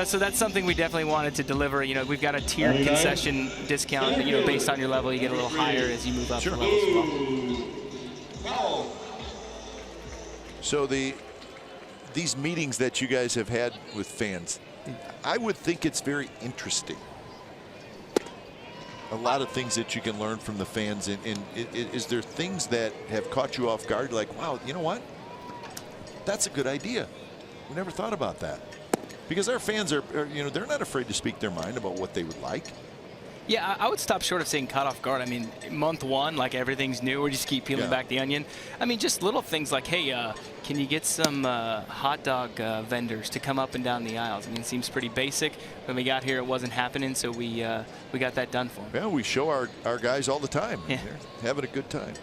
Speaker 7: So that's something we definitely wanted to deliver. We've got a tiered concession discount. Based on your level, you get a little higher as you move up the level as well.
Speaker 1: So these meetings that you guys have had with fans, I would think it's very interesting. A lot of things that you can learn from the fans, and is there things that have caught you off guard, like, wow, you know what? That's a good idea. We never thought about that. Because our fans are they're not afraid to speak their mind about what they would like.
Speaker 7: Yeah, I would stop short of saying caught off guard. I mean, month one, like everything's new. We just keep peeling back the onion. I mean, just little things like, hey, can you get some hot dog vendors to come up and down the aisles? I mean, it seems pretty basic. When we got here, it wasn't happening, so we got that done for them.
Speaker 1: Yeah, we show our guys all the time.
Speaker 7: Yeah.
Speaker 1: They're having a good time.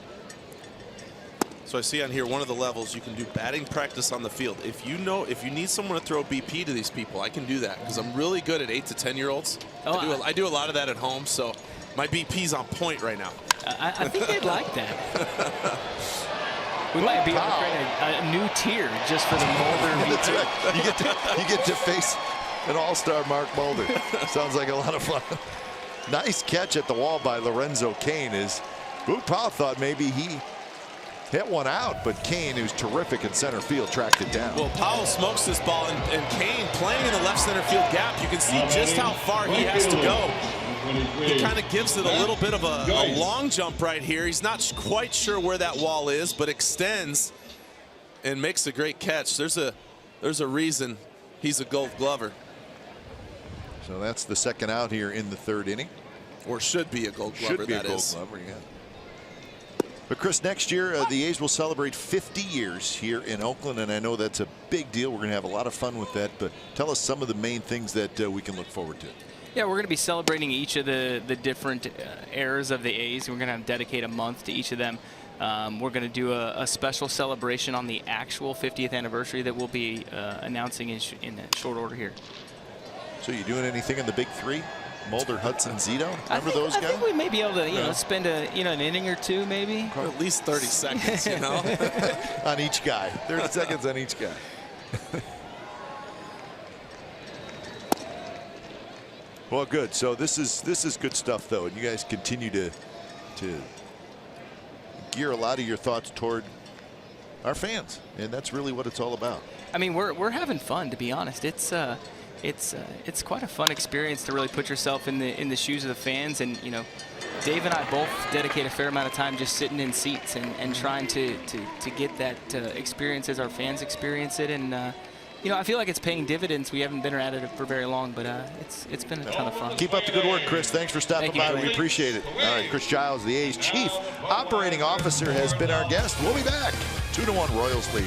Speaker 2: So I see on here one of the levels you can do batting practice on the field. If you need someone to throw BP to these people, I can do that because I'm really good at 8 to 10-year-olds. I do a lot of that at home, so my BP's on point right now.
Speaker 7: I think they'd like that. We might be able to create a new tier just for the Mulder BP.
Speaker 1: That's right. You get to face an all-star Mark Mulder. Sounds like a lot of fun. Nice catch at the wall by Lorenzo Cain. Boog Powell thought maybe he hit one out, but Cain, who's terrific in center field, tracked it down.
Speaker 2: Well, Powell smokes this ball, and Cain playing in the left center field gap. You can see just how far he has to go. He kind of gives it a little bit of a long jump right here. He's not quite sure where that wall is, but extends and makes a great catch. There's a reason he's a Gold Glover.
Speaker 1: So that's the second out here in the third inning.
Speaker 2: Or should be a Gold Glover.
Speaker 1: Should be a Gold Glover, yeah. But Chris, next year the A's will celebrate 50 years here in Oakland, and I know that's a big deal. We're going to have a lot of fun with that. But tell us some of the main things that we can look forward to.
Speaker 7: Yeah, we're going to be celebrating each of the different eras of the A's. We're going to dedicate a month to each of them. We're going to do a special celebration on the actual 50th anniversary that we'll be announcing in short order here.
Speaker 1: So you doing anything in the big three? Mulder, Hudson, Zito? Remember those guys?
Speaker 7: I think we may be able to, you know, spend an inning or two, maybe.
Speaker 2: Or at least 30 seconds, you know,
Speaker 1: on each guy. 30 seconds on each guy. Well, good. So this is good stuff, though, and you guys continue to gear a lot of your thoughts toward our fans, and that's really what it's all about.
Speaker 7: I mean, we're having fun, to be honest. It's quite a fun experience to really put yourself in the shoes of the fans, and you know, Dave and I both dedicate a fair amount of time just sitting in seats and trying to get that experience as our fans experience it, and you know, I feel like it's paying dividends. We haven't been at it for very long, but it's been a ton of fun.
Speaker 1: Keep up the good work, Chris. Thanks for stopping by. We appreciate it. All right, Chris Giles, the A's Chief Operating Officer, has been our guest. We'll be back. 2-1 Royals lead.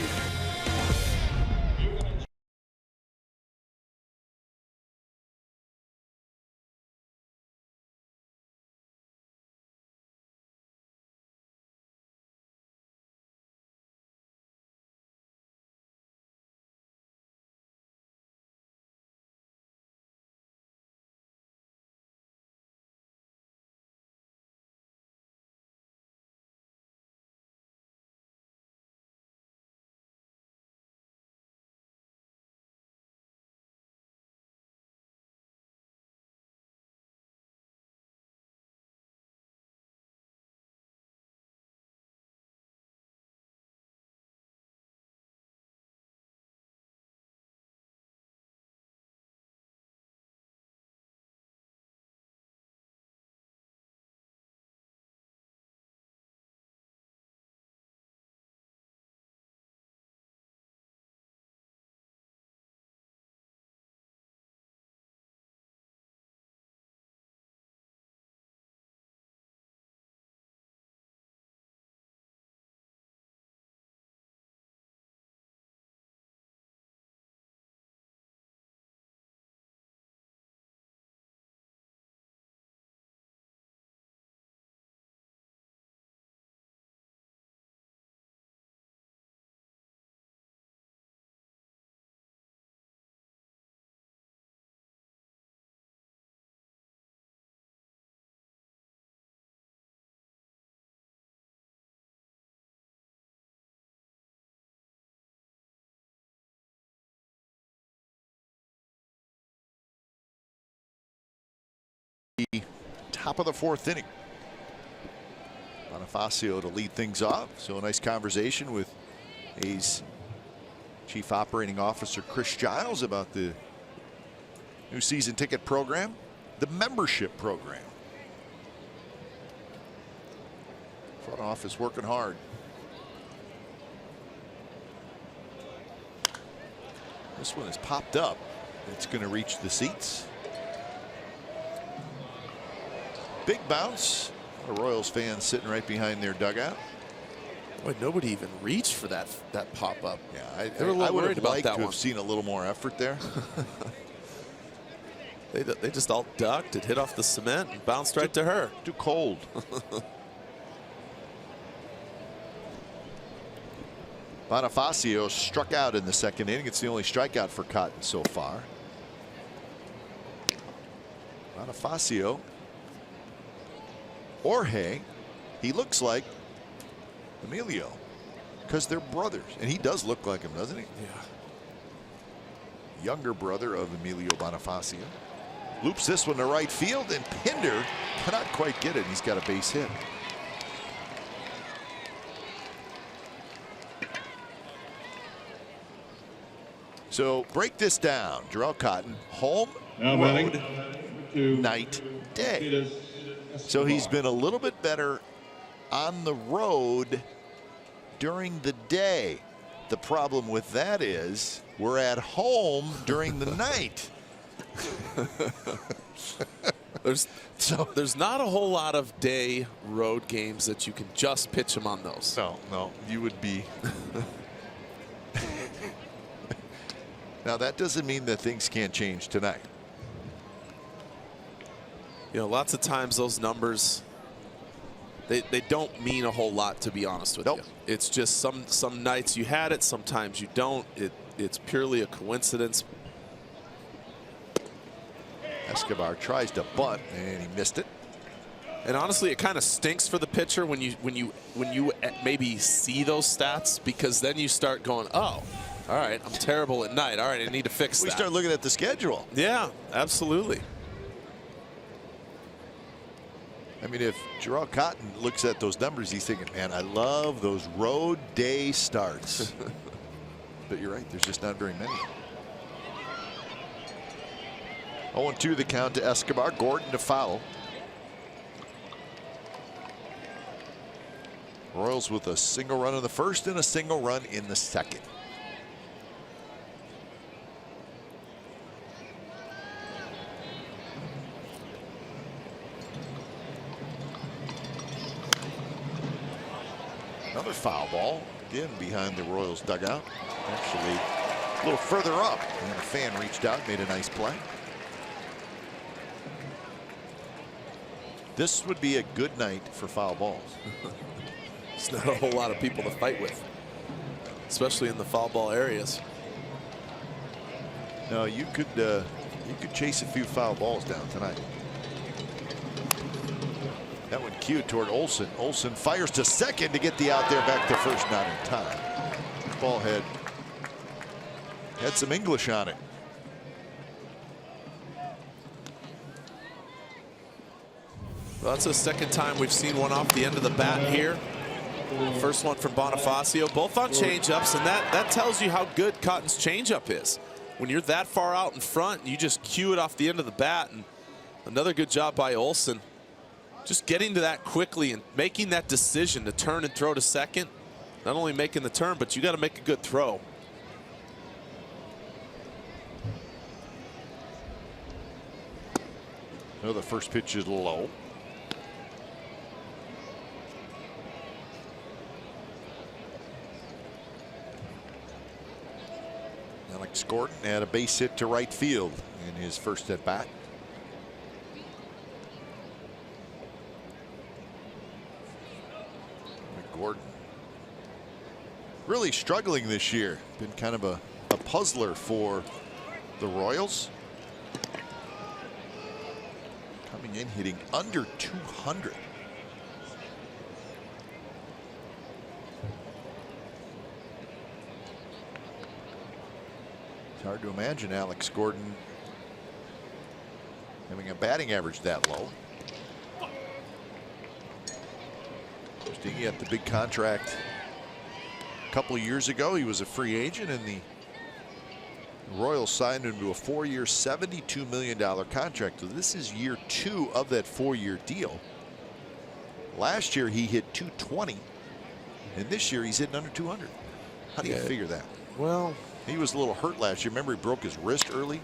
Speaker 1: Top of the fourth inning. Bonifacio to lead things off. So a nice conversation with A's Chief Operating Officer Chris Giles about the new season ticket program, the membership program. Front office working hard. This one has popped up. It's going to reach the seats. Big bounce. A lot of Royals fans sitting right behind their dugout.
Speaker 2: Boy, nobody even reached for that pop-up.
Speaker 1: Yeah,
Speaker 2: they were a little
Speaker 1: would
Speaker 2: worried
Speaker 1: have
Speaker 2: about
Speaker 1: liked
Speaker 2: that
Speaker 1: to
Speaker 2: one.
Speaker 1: have seen a little more effort there.
Speaker 2: They just all ducked. It hit off the cement and bounced right to her.
Speaker 1: Too cold. Bonifacio struck out in the second inning. It's the only strikeout for Cotton so far. Bonifacio. Jorge, he looks like Emilio because they're brothers, and he does look like him, doesn't he?
Speaker 2: Yeah.
Speaker 1: Younger brother of Emilio Bonifacio. Loops this one to right field, and Pinder cannot quite get it. He's got a base hit. So break this down. Jarrell Cotton, home, road, night, day. So he's been a little bit better on the road during the day. The problem with that is we're at home during the night.
Speaker 2: There's not a whole lot of day road games that you can just pitch them on those.
Speaker 1: No, you would be. Now that doesn't mean that things can't change tonight.
Speaker 2: You know, lots of times those numbers, they don't mean a whole lot, to be honest with you. It's just some nights you had it, sometimes you don't. It's purely a coincidence.
Speaker 1: Escobar tries to bunt and he missed it.
Speaker 2: And honestly, it kind of stinks for the pitcher when you maybe see those stats, because then you start going, oh, all right, I'm terrible at night. All right, I need to fix that.
Speaker 1: We start looking at the schedule.
Speaker 2: Yeah, absolutely.
Speaker 1: I mean, if Jarrell Cotton looks at those numbers, he's thinking, man, I love those road day starts. But you're right, there's just not very many. 0-2 the count to Escobar. Gordon to foul. Royals with a single run in the first and a single run in the second. Another foul ball, again behind the Royals dugout. Actually a little further up, and a fan reached out, made a nice play. This would be a good night for foul balls.
Speaker 2: It's not a whole lot of people to fight with, especially in the foul ball areas.
Speaker 1: No, you could chase a few foul balls down tonight. That one cued toward Olsen. Olsen fires to second to get the out there, back to first, not in time. Ball had some English on it.
Speaker 2: Well, that's the second time we've seen one off the end of the bat here. First one from Bonifacio, both on changeups, and that tells you how good Cotton's changeup is. When you're that far out in front, you just cue it off the end of the bat. And another good job by Olsen, just getting to that quickly and making that decision to turn and throw to second. Not only making the turn, but you got to make a good throw.
Speaker 1: No, the first pitch is low. Alex Gordon had a base hit to right field in his first at bat. Gordon really struggling this year. Been kind of a puzzler for the Royals. Coming in hitting under 200. It's hard to imagine Alex Gordon having a batting average that low. He got the big contract a couple of years ago. He was a free agent, and the Royals signed him to a 4-year, $72 million contract. So this is year 2 of that 4-year deal. Last year he hit 220, and this year he's hitting under 200. How do you figure that?
Speaker 2: Well,
Speaker 1: he was a little hurt last year. Remember, he broke his wrist early.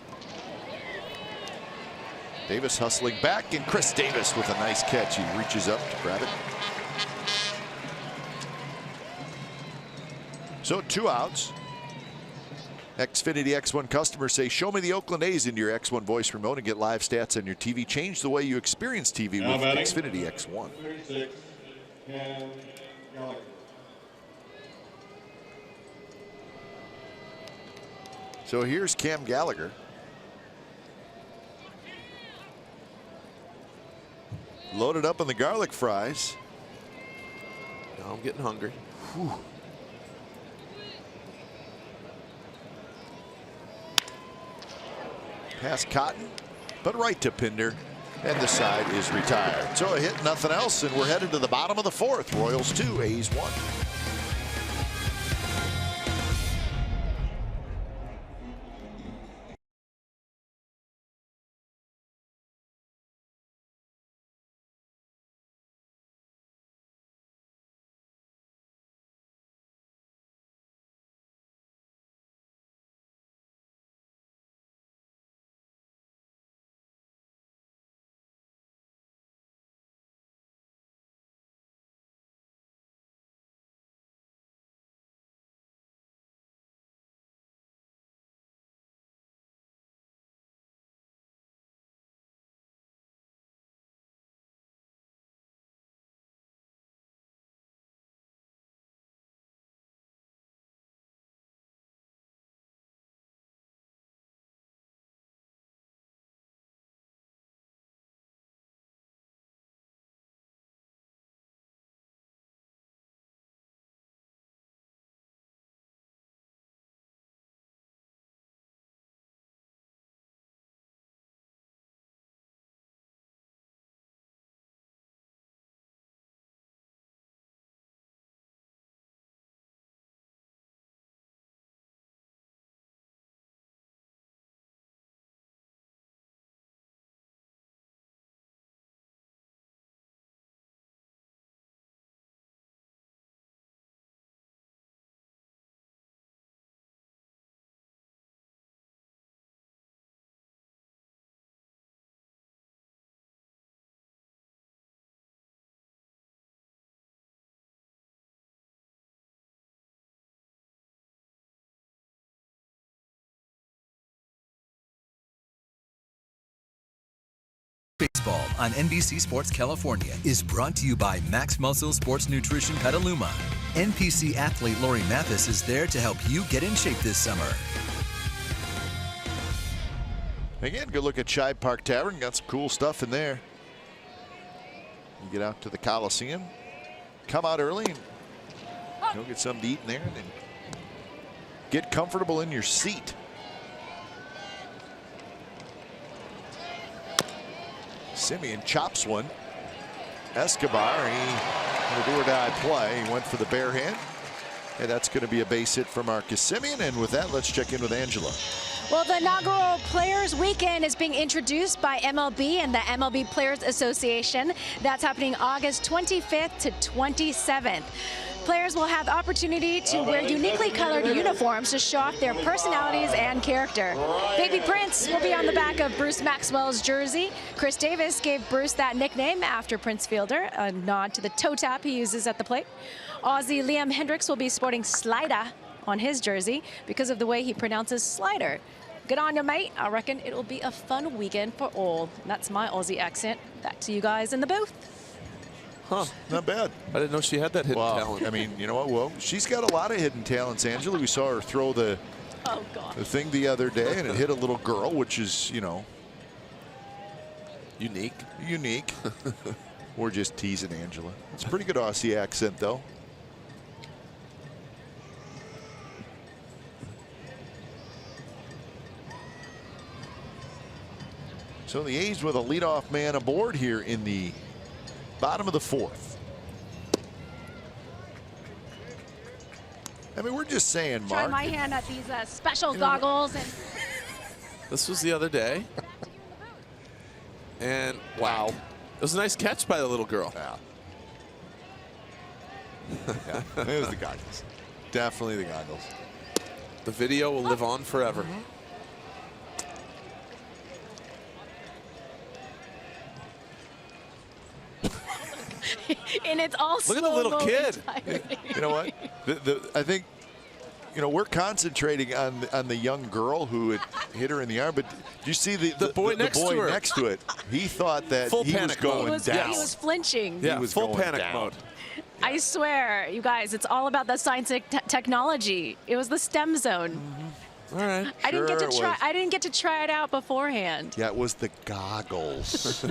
Speaker 1: Davis hustling back, and Chris Davis with a nice catch. He reaches up to grab it. So 2 outs. Xfinity X1 customers say, show me the Oakland A's into your X1 voice remote and get live stats on your TV. Change the way you experience TV with Xfinity X1.
Speaker 5: 36, Cam Gallagher.
Speaker 1: So here's Cam Gallagher. Loaded up on the garlic fries.
Speaker 2: Now I'm getting hungry.
Speaker 1: Whew. Past Cotton, but right to Pinder, and the side is retired. So a hit, nothing else, and we're headed to the bottom of the 4th. Royals 2, A's 1.
Speaker 3: Baseball on NBC Sports California is brought to you by Max Muscle Sports Nutrition Petaluma. NPC athlete Lori Mathis is there to help you get in shape this summer.
Speaker 1: Again, good look at Shibe Park Tavern. Got some cool stuff in there. You get out to the Coliseum, come out early, and you'll get something to eat in there, and then get comfortable in your seat. Simeon chops one. Escobar, he had a do-or-die play. He went for the bare hand. And that's going to be a base hit for Marcus Simeon. And with that, let's check in with Angela.
Speaker 4: Well, the inaugural Players Weekend is being introduced by MLB and the MLB Players Association. That's happening August 25th to 27th. Players will have the opportunity to wear uniquely colored uniforms to show off their personalities and character. Baby Prince will be on the back of Bruce Maxwell's jersey. Chris Davis gave Bruce that nickname after Prince Fielder, a nod to the toe tap he uses at the plate. Aussie Liam Hendricks will be sporting Slider on his jersey because of the way he pronounces slider. Good on you, mate. I reckon it'll be a fun weekend for all. That's my Aussie accent. Back to you guys in the booth.
Speaker 2: Huh,
Speaker 1: not bad.
Speaker 2: I didn't know she had that hidden talent.
Speaker 1: I mean, you know what? Well, she's got a lot of hidden talents, Angela. We saw her throw the thing the other day, and it hit a little girl, which is, you know,
Speaker 2: unique.
Speaker 1: Unique. We're just teasing Angela. It's a pretty good Aussie accent, though. So the A's with a leadoff man aboard here in the bottom of the fourth. I mean, we're just saying, Mark.
Speaker 4: Try my hand at these special goggles. And
Speaker 2: this was the other day. And wow, it was a nice catch by the little girl.
Speaker 1: Yeah. Yeah, it was the goggles. Definitely the goggles.
Speaker 2: The video will live on forever.
Speaker 4: and it's all
Speaker 2: look at the little kid.
Speaker 1: You know what? I think, you know, we're concentrating on the young girl who had hit her in the arm, but do you see the boy next to it? He thought that he was going down.
Speaker 4: He was flinching.
Speaker 2: Yeah,
Speaker 1: he was
Speaker 2: full
Speaker 1: going
Speaker 2: panic
Speaker 1: down.
Speaker 2: mode.
Speaker 4: I swear, you guys, it's all about the science and technology. It was the STEM zone.
Speaker 2: All right.
Speaker 4: I didn't get to try. I didn't get to try it out beforehand.
Speaker 1: Yeah, it was the goggles.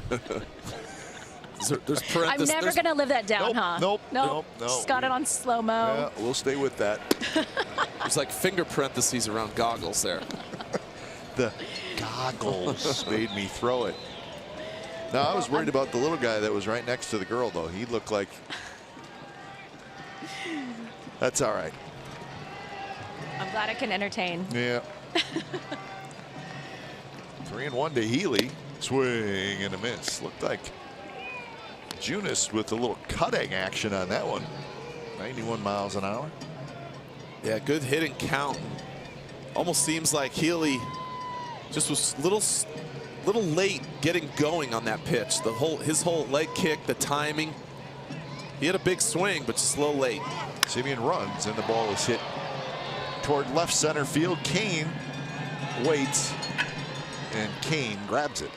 Speaker 2: There's
Speaker 4: I'm never gonna live that down, huh?
Speaker 1: Nope.
Speaker 4: Just got it on slow-mo.
Speaker 1: Yeah, we'll stay with that.
Speaker 2: There's like finger parentheses around goggles there.
Speaker 1: The goggles made me throw it. No, I was worried about the little guy that was right next to the girl, though. He looked like... That's all right.
Speaker 4: I'm glad I can entertain.
Speaker 1: Yeah. 3-1 to Healy. Swing and a miss. Looked like Junis with a little cutting action on that one. 91 miles an hour.
Speaker 2: Yeah, good hitting count. Almost seems like Healy just was little late getting going on that pitch. His whole leg kick, the timing. He had a big swing, but just a little late.
Speaker 1: Simeon runs, and the ball is hit toward left center field. Kane waits, and Kane grabs it.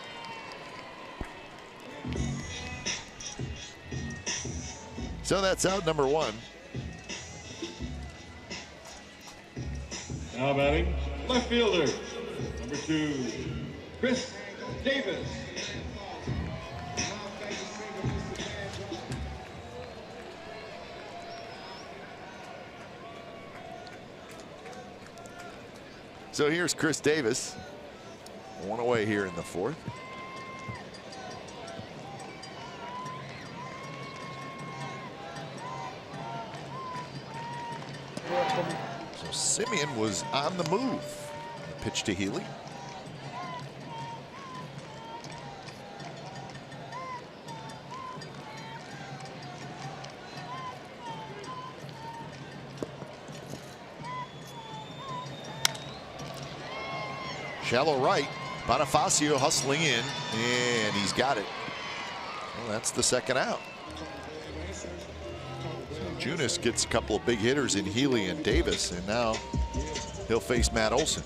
Speaker 1: So that's out number one.
Speaker 5: Now batting, left fielder, number 2, Chris Davis.
Speaker 1: So here's Chris Davis. One away here in the fourth. So Simeon was on the move. The pitch to Healy. Shallow right. Bonifacio hustling in, and he's got it. Well, that's the second out. So Junis gets a couple of big hitters in Healy and Davis, and now he'll face Matt Olson.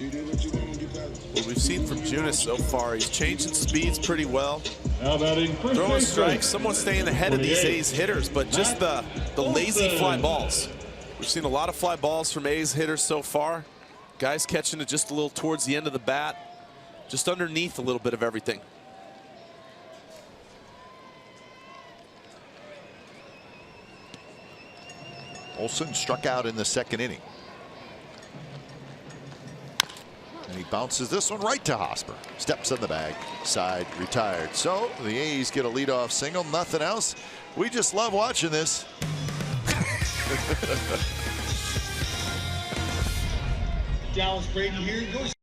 Speaker 2: What we've seen from Junis so far, he's changing speeds pretty well.
Speaker 5: Now batting first
Speaker 2: Throwing
Speaker 5: baseman,
Speaker 2: strikes, someone staying ahead of these
Speaker 5: 28.
Speaker 2: A's hitters, but just the lazy fly balls. We've seen a lot of fly balls from A's hitters so far. Guys catching it just a little towards the end of the bat, just underneath a little bit of everything.
Speaker 1: Olsen struck out in the second inning. And he bounces this one right to Hosmer. Steps in the bag, side, retired. So the A's get a leadoff single, nothing else. We just love watching this.
Speaker 5: Dallas Brady here.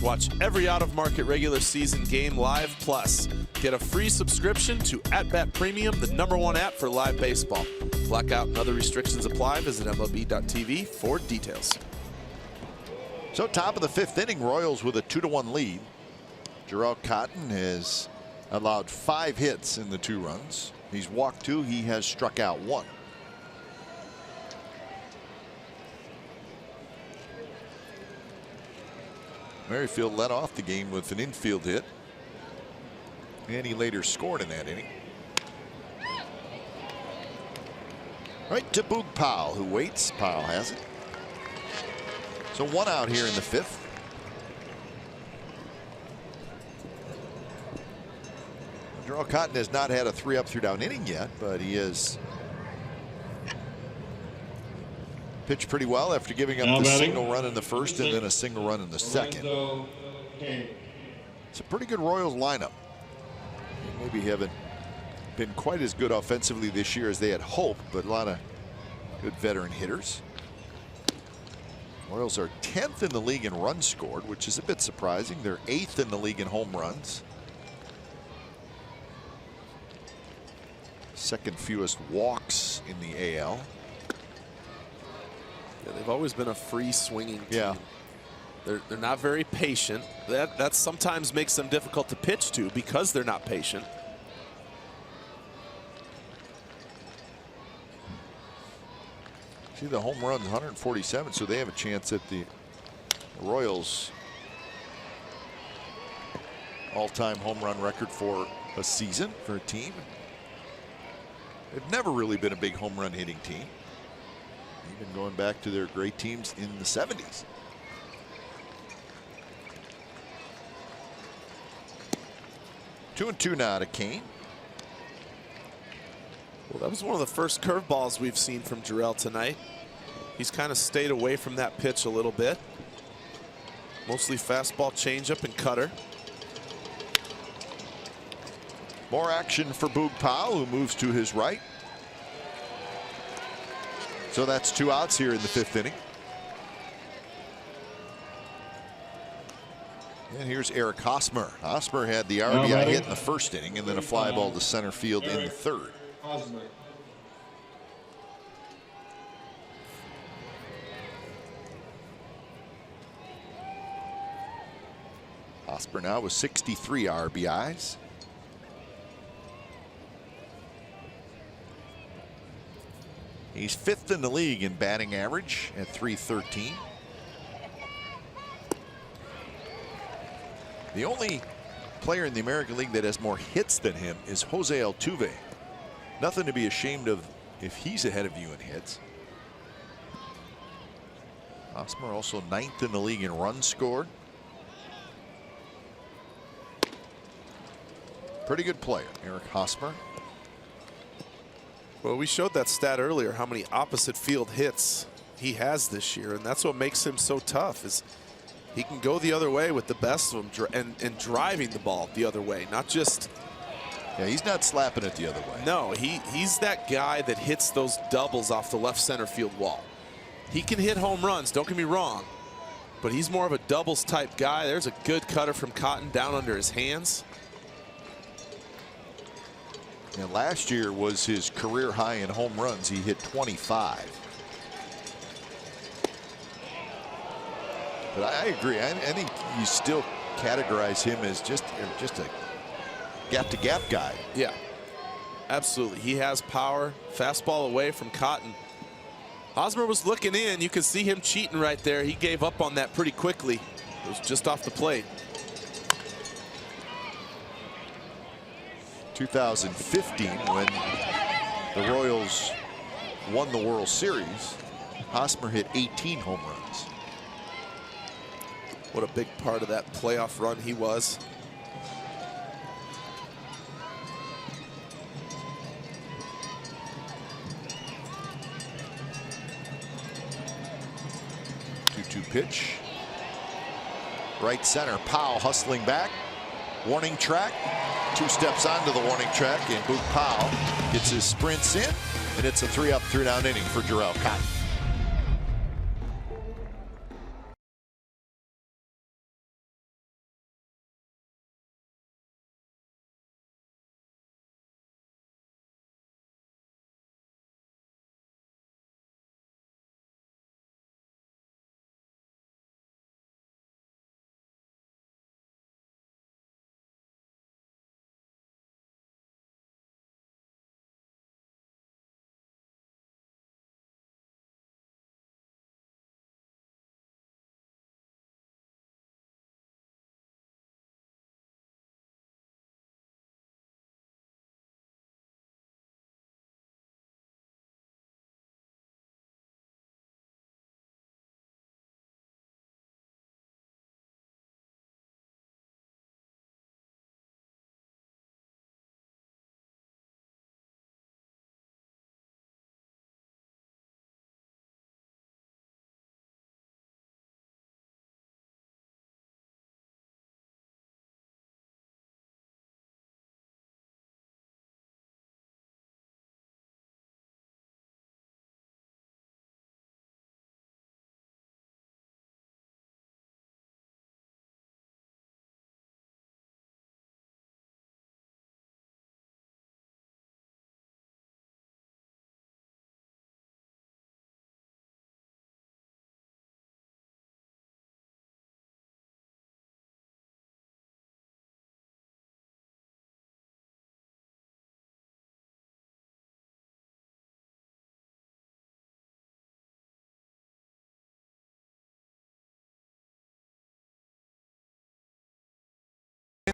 Speaker 2: Watch every out-of-market regular season game live, plus get a free subscription to @Bat Premium, the #1 app for live baseball. Blackout and other restrictions apply. Visit MLB.tv for details.
Speaker 1: So top of the fifth inning, Royals with a 2-1 lead. Jarrell Cotton has allowed 5 hits in the 2 runs. He's walked 2. He has struck out 1. Merrifield led off the game with an infield hit, and he later scored in that inning. Right to Boog Powell, who waits. Powell has it. So 1 out here in the 5th. Jarrell Cotton has not had a 3-up, 3-down inning yet, but he has pitched pretty well after giving up the single run in the first and then a single run in the second. It's a pretty good Royals lineup. They maybe haven't been quite as good offensively this year as they had hoped, but a lot of good veteran hitters. Royals are 10th in the league in runs scored, which is a bit surprising. They're 8th in the league in home runs. Second fewest walks in the AL.
Speaker 2: Yeah, they've always been a free swinging team.
Speaker 1: Yeah.
Speaker 2: They're not very patient. That sometimes makes them difficult to pitch to because they're not patient.
Speaker 1: See the home runs, 147, so they have a chance at the Royals all-time home run record for a season for a team. They've never really been a big home run hitting team, even going back to their great teams in the 70s. Two and two now to Kane.
Speaker 2: Well, that was one of the first curveballs we've seen from Jarrell tonight. He's kind of stayed away from that pitch a little bit. Mostly fastball, changeup, and cutter.
Speaker 1: More action for Boog Powell, who moves to his right. So that's 2 outs here in the 5th inning. And here's Eric Hosmer. Hosmer had the RBI hit in the first inning and then a fly ball to center field in the third. Hosmer now with 63 RBIs. He's 5th in the league in batting average at .313. The only player in the American League that has more hits than him is Jose Altuve. Nothing to be ashamed of if he's ahead of you in hits. Hosmer also 9th in the league in runs scored. Pretty good player, Eric Hosmer.
Speaker 2: Well, we showed that stat earlier, how many opposite field hits he has this year, and that's what makes him so tough. Is he can go the other way with the best of them and driving the ball the other way, not just.
Speaker 1: Yeah, he's not slapping it the other way.
Speaker 2: No, he's that guy that hits those doubles off the left center field wall. He can hit home runs, don't get me wrong, but he's more of a doubles type guy. There's a good cutter from Cotton down under his hands.
Speaker 1: And last year was his career high in home runs. He hit 25. But I agree. I think you still categorize him as just a gap-to-gap guy.
Speaker 2: Yeah, absolutely. He has power. Fastball away from Cotton. Hosmer was looking in. You could see him cheating right there. He gave up on that pretty quickly. It was just off the plate.
Speaker 1: 2015, when the Royals won the World Series, Hosmer hit 18 home runs.
Speaker 2: What a big part of that playoff run he was.
Speaker 1: Two pitch. Right center, Powell hustling back. Warning track. 2 steps onto the warning track, and Boog Powell gets his sprints in, and it's a 3-up, 3-down inning for Jarrell Cotton.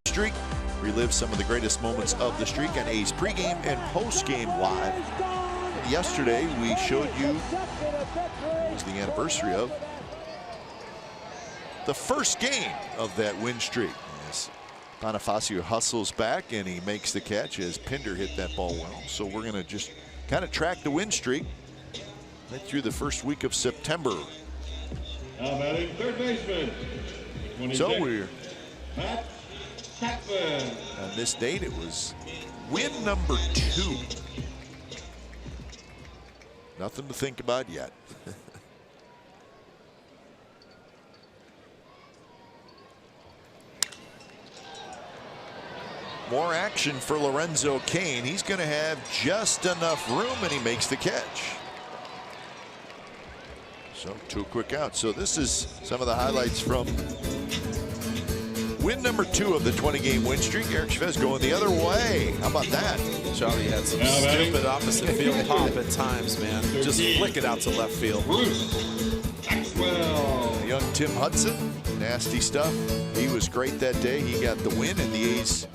Speaker 1: Streak. Relive some of the greatest moments of the streak on A's pregame and postgame live. And yesterday we showed you, it was the anniversary of the first game of that win streak. As Bonifacio hustles back and he makes the catch as Pinder hit that ball well. So we're going to just kind of track the win streak right through the first week of September.
Speaker 5: Now batting third baseman.
Speaker 1: So we're
Speaker 5: Chapman.
Speaker 1: on this date, it was win number 2. Nothing to think about yet. More action for Lorenzo Cain. He's going to have just enough room, and he makes the catch. So 2 quick outs. So this is some of the highlights from win number 2 of the 20-game win streak. Eric Chavez going the other way. How about that?
Speaker 2: Charlie had some stupid opposite field pop at times, man. Just flick it out to left field.
Speaker 1: Young Tim Hudson, nasty stuff. He was great that day. He got the win, and the A's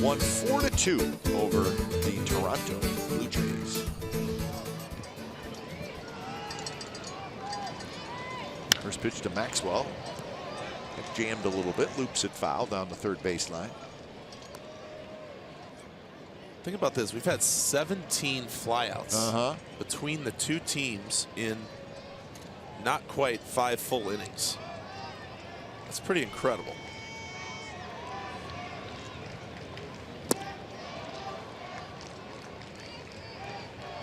Speaker 1: won 4-2 over the Toronto Blue Jays. First pitch to Maxwell. Got jammed a little bit, loops it foul down the third baseline.
Speaker 2: Think about this. We've had 17 flyouts between the 2 teams in not quite 5 full innings. That's pretty incredible.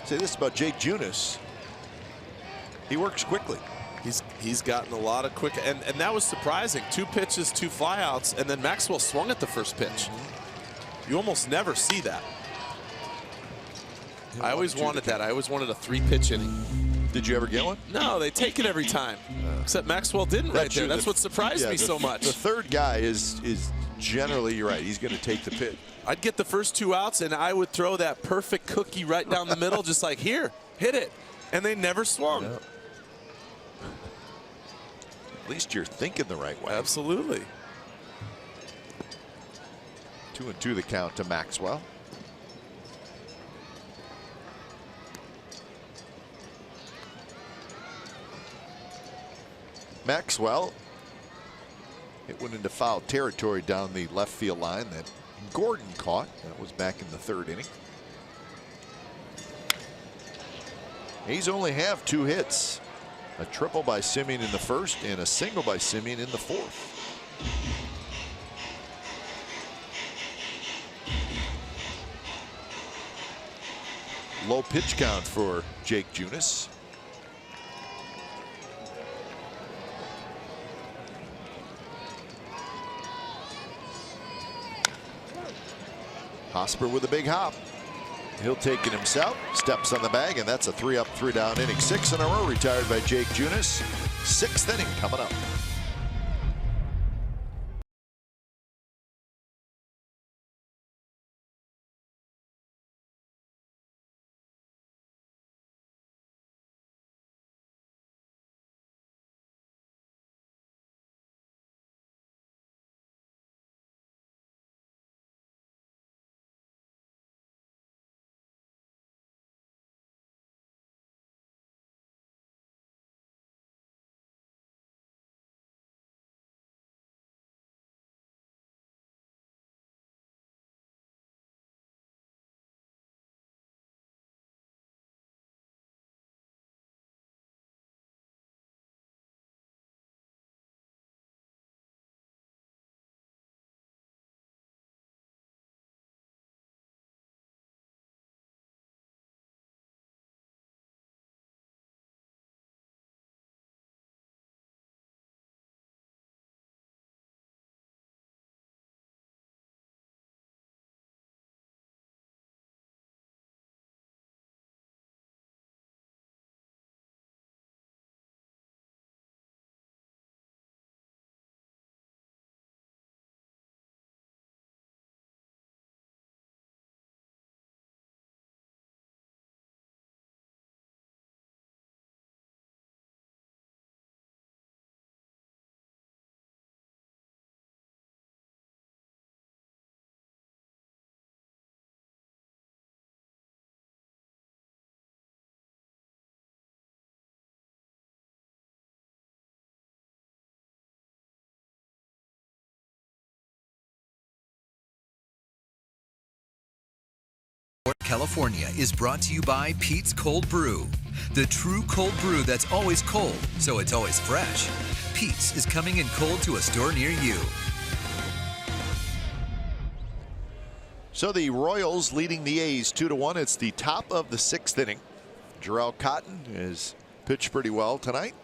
Speaker 1: Say this about Jake Junis. He works quickly.
Speaker 2: He's gotten a lot of quick, and that was surprising. 2 pitches, 2 flyouts, and then Maxwell swung at the first pitch. You almost never see that. I always wanted that. I always wanted a 3-pitch inning.
Speaker 1: Did you ever get one?
Speaker 2: No, they take it every time. Except Maxwell didn't right there. That's what surprised me so much.
Speaker 1: The third guy is generally, you're right, he's going to take the pitch.
Speaker 2: I'd get the first 2 outs, and I would throw that perfect cookie right down the middle, just like, here, hit it. And they never swung.
Speaker 1: No. At least you're thinking the right way.
Speaker 2: Absolutely.
Speaker 1: 2-2 the count to Maxwell. Maxwell, it went into foul territory down the left field line that Gordon caught. That was back in the 3rd inning. He's only have 2 hits. A triple by Simeon in the 1st and a single by Simeon in the 4th. Low pitch count for Jake Junis. Hosper with a big hop. He'll take it himself, steps on the bag, and that's a 3-up, 3-down inning. 6 in a row retired by Jake Junis. 6th inning coming up.
Speaker 3: California is brought to you by Pete's Cold Brew. The true cold brew that's always cold, so it's always fresh. Pete's is coming in cold to a store near you.
Speaker 1: So the Royals leading the A's 2-1. It's the top of the 6th inning. Jarrell Cotton has pitched pretty well tonight.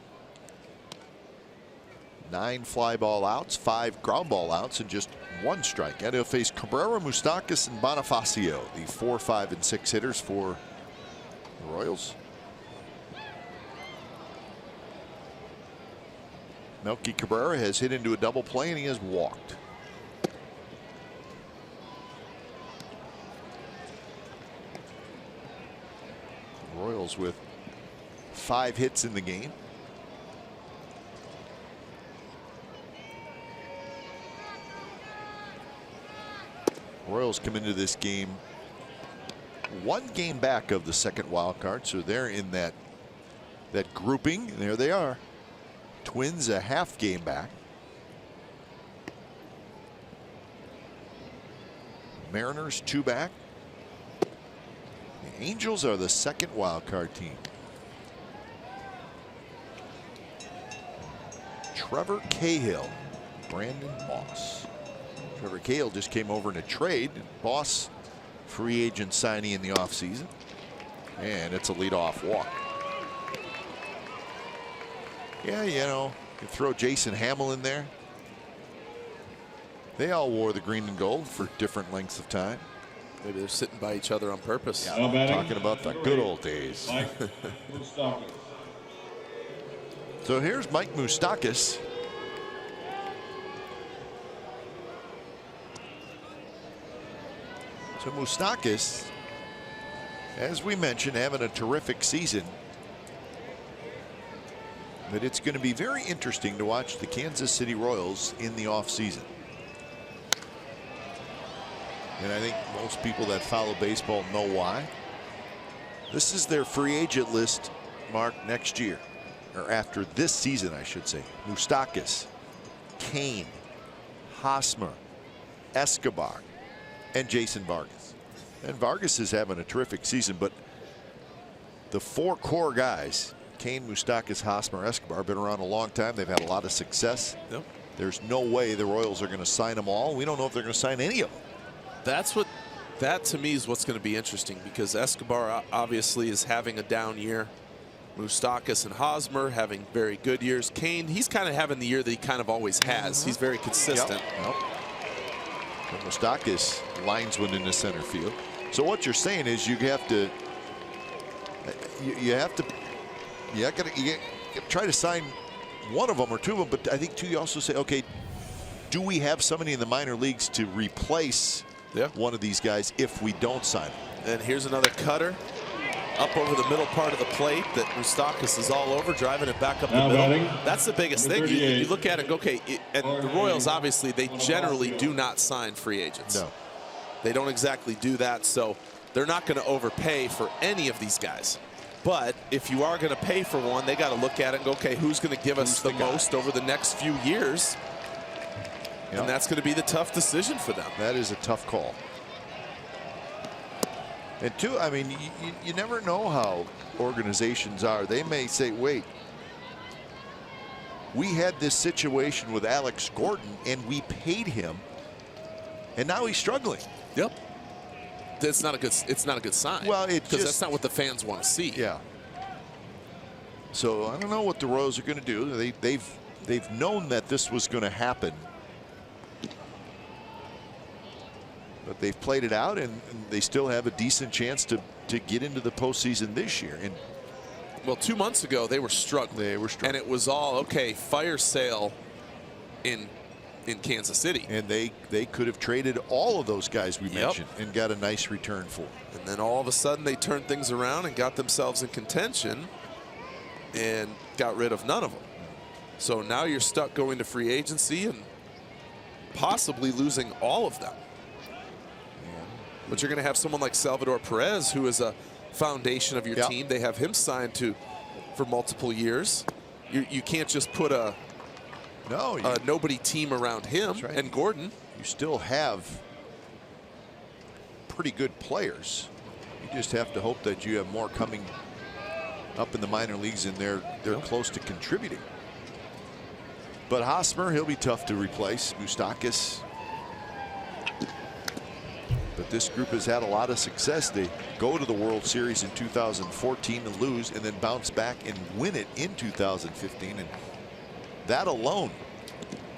Speaker 1: 9 fly ball outs, 5 ground ball outs, and just 1 strikeout. He'll face Cabrera, Moustakas, and Bonifacio, the 4, 5, and 6 hitters for the Royals. Melky Cabrera has hit into a double play, and he has walked. Royals with 5 hits in the game. Royals come into this game 1 game back of the second wild card, so they're in that grouping. And there they are. Twins a half game back. Mariners 2 back. The Angels are the second wild card team. Trevor Cahill, Brandon Moss. Trevor Cahill just came over in a trade. Boss, free agent signing in the offseason. And it's a leadoff walk. Yeah, you know, you throw Jason Hamill in there. They all wore the green and gold for different lengths of time.
Speaker 2: Maybe they're sitting by each other on purpose.
Speaker 1: Yeah, I'm talking about the good old days. So here's Mike Moustakas. So Moustakas, as we mentioned, having a terrific season. But it's going to be very interesting to watch the Kansas City Royals in the offseason. And I think most people that follow baseball know why. This is their free agent list, Mark, next year. Or after this season, I should say. Moustakas, Kane, Hosmer, Escobar, and Jason Vargas. And Vargas is having a terrific season, but the 4 core guys, Kane, Moustakas, Hosmer, Escobar, have been around a long time. They've had a lot of success.
Speaker 2: Yep.
Speaker 1: There's no way the Royals are going to sign them all. We don't know if they're going to sign any of them.
Speaker 2: That to me is what's going to be interesting, because Escobar obviously is having a down year. Moustakas and Hosmer having very good years. Kane, he's kind of having the year that he kind of always has. He's very consistent.
Speaker 1: Yep. Moustakas lines one into center field. So what you're saying is you have to try to sign one of them or 2 of them, but I think too you also say, okay, do we have somebody in the minor leagues to replace one of these guys if we don't sign them?
Speaker 2: And here's another cutter up over the middle part of the plate that Moustakas is all over, driving it back up the middle. That's the biggest thing. You look at it and go, okay, and the Royals, obviously, they generally do not sign free agents.
Speaker 1: No.
Speaker 2: They don't exactly do that, so they're not going to overpay for any of these guys. But if you are going to pay for one, they got to look at it and go, okay, who's going to give us the most over the next few years? Yep. And that's going to be the tough decision for them.
Speaker 1: That is a tough call. And 2, I mean, you never know how organizations are. They may say, wait, we had this situation with Alex Gordon and we paid him, and now he's struggling.
Speaker 2: Yep. It's not a good sign.
Speaker 1: Well,
Speaker 2: because that's not what the fans want to see.
Speaker 1: Yeah. So I don't know what the Royals are going to do. They've known that this was going to happen, but they've played it out, and they still have a decent chance to get into the postseason this year. And
Speaker 2: well, 2 months ago they were struggling. And it was all okay. Fire sale in Kansas City.
Speaker 1: And they could have traded all of those guys we mentioned and got a nice return for.
Speaker 2: And then all of a sudden they turned things around and got themselves in contention and got rid of none of them. So now you're stuck going to free agency and possibly losing all of them. But you're going to have someone like Salvador Perez, who is a foundation of your team. They have him signed for multiple years. You can't just put a nobody team around him.
Speaker 1: Right.
Speaker 2: And Gordon.
Speaker 1: You still have pretty good players. You just have to hope that you have more coming up in the minor leagues and they're close to contributing. But Hosmer, he'll be tough to replace. Moustakas. But this group has had a lot of success. They go to the World Series in 2014 and lose, and then bounce back and win it in 2015. And that alone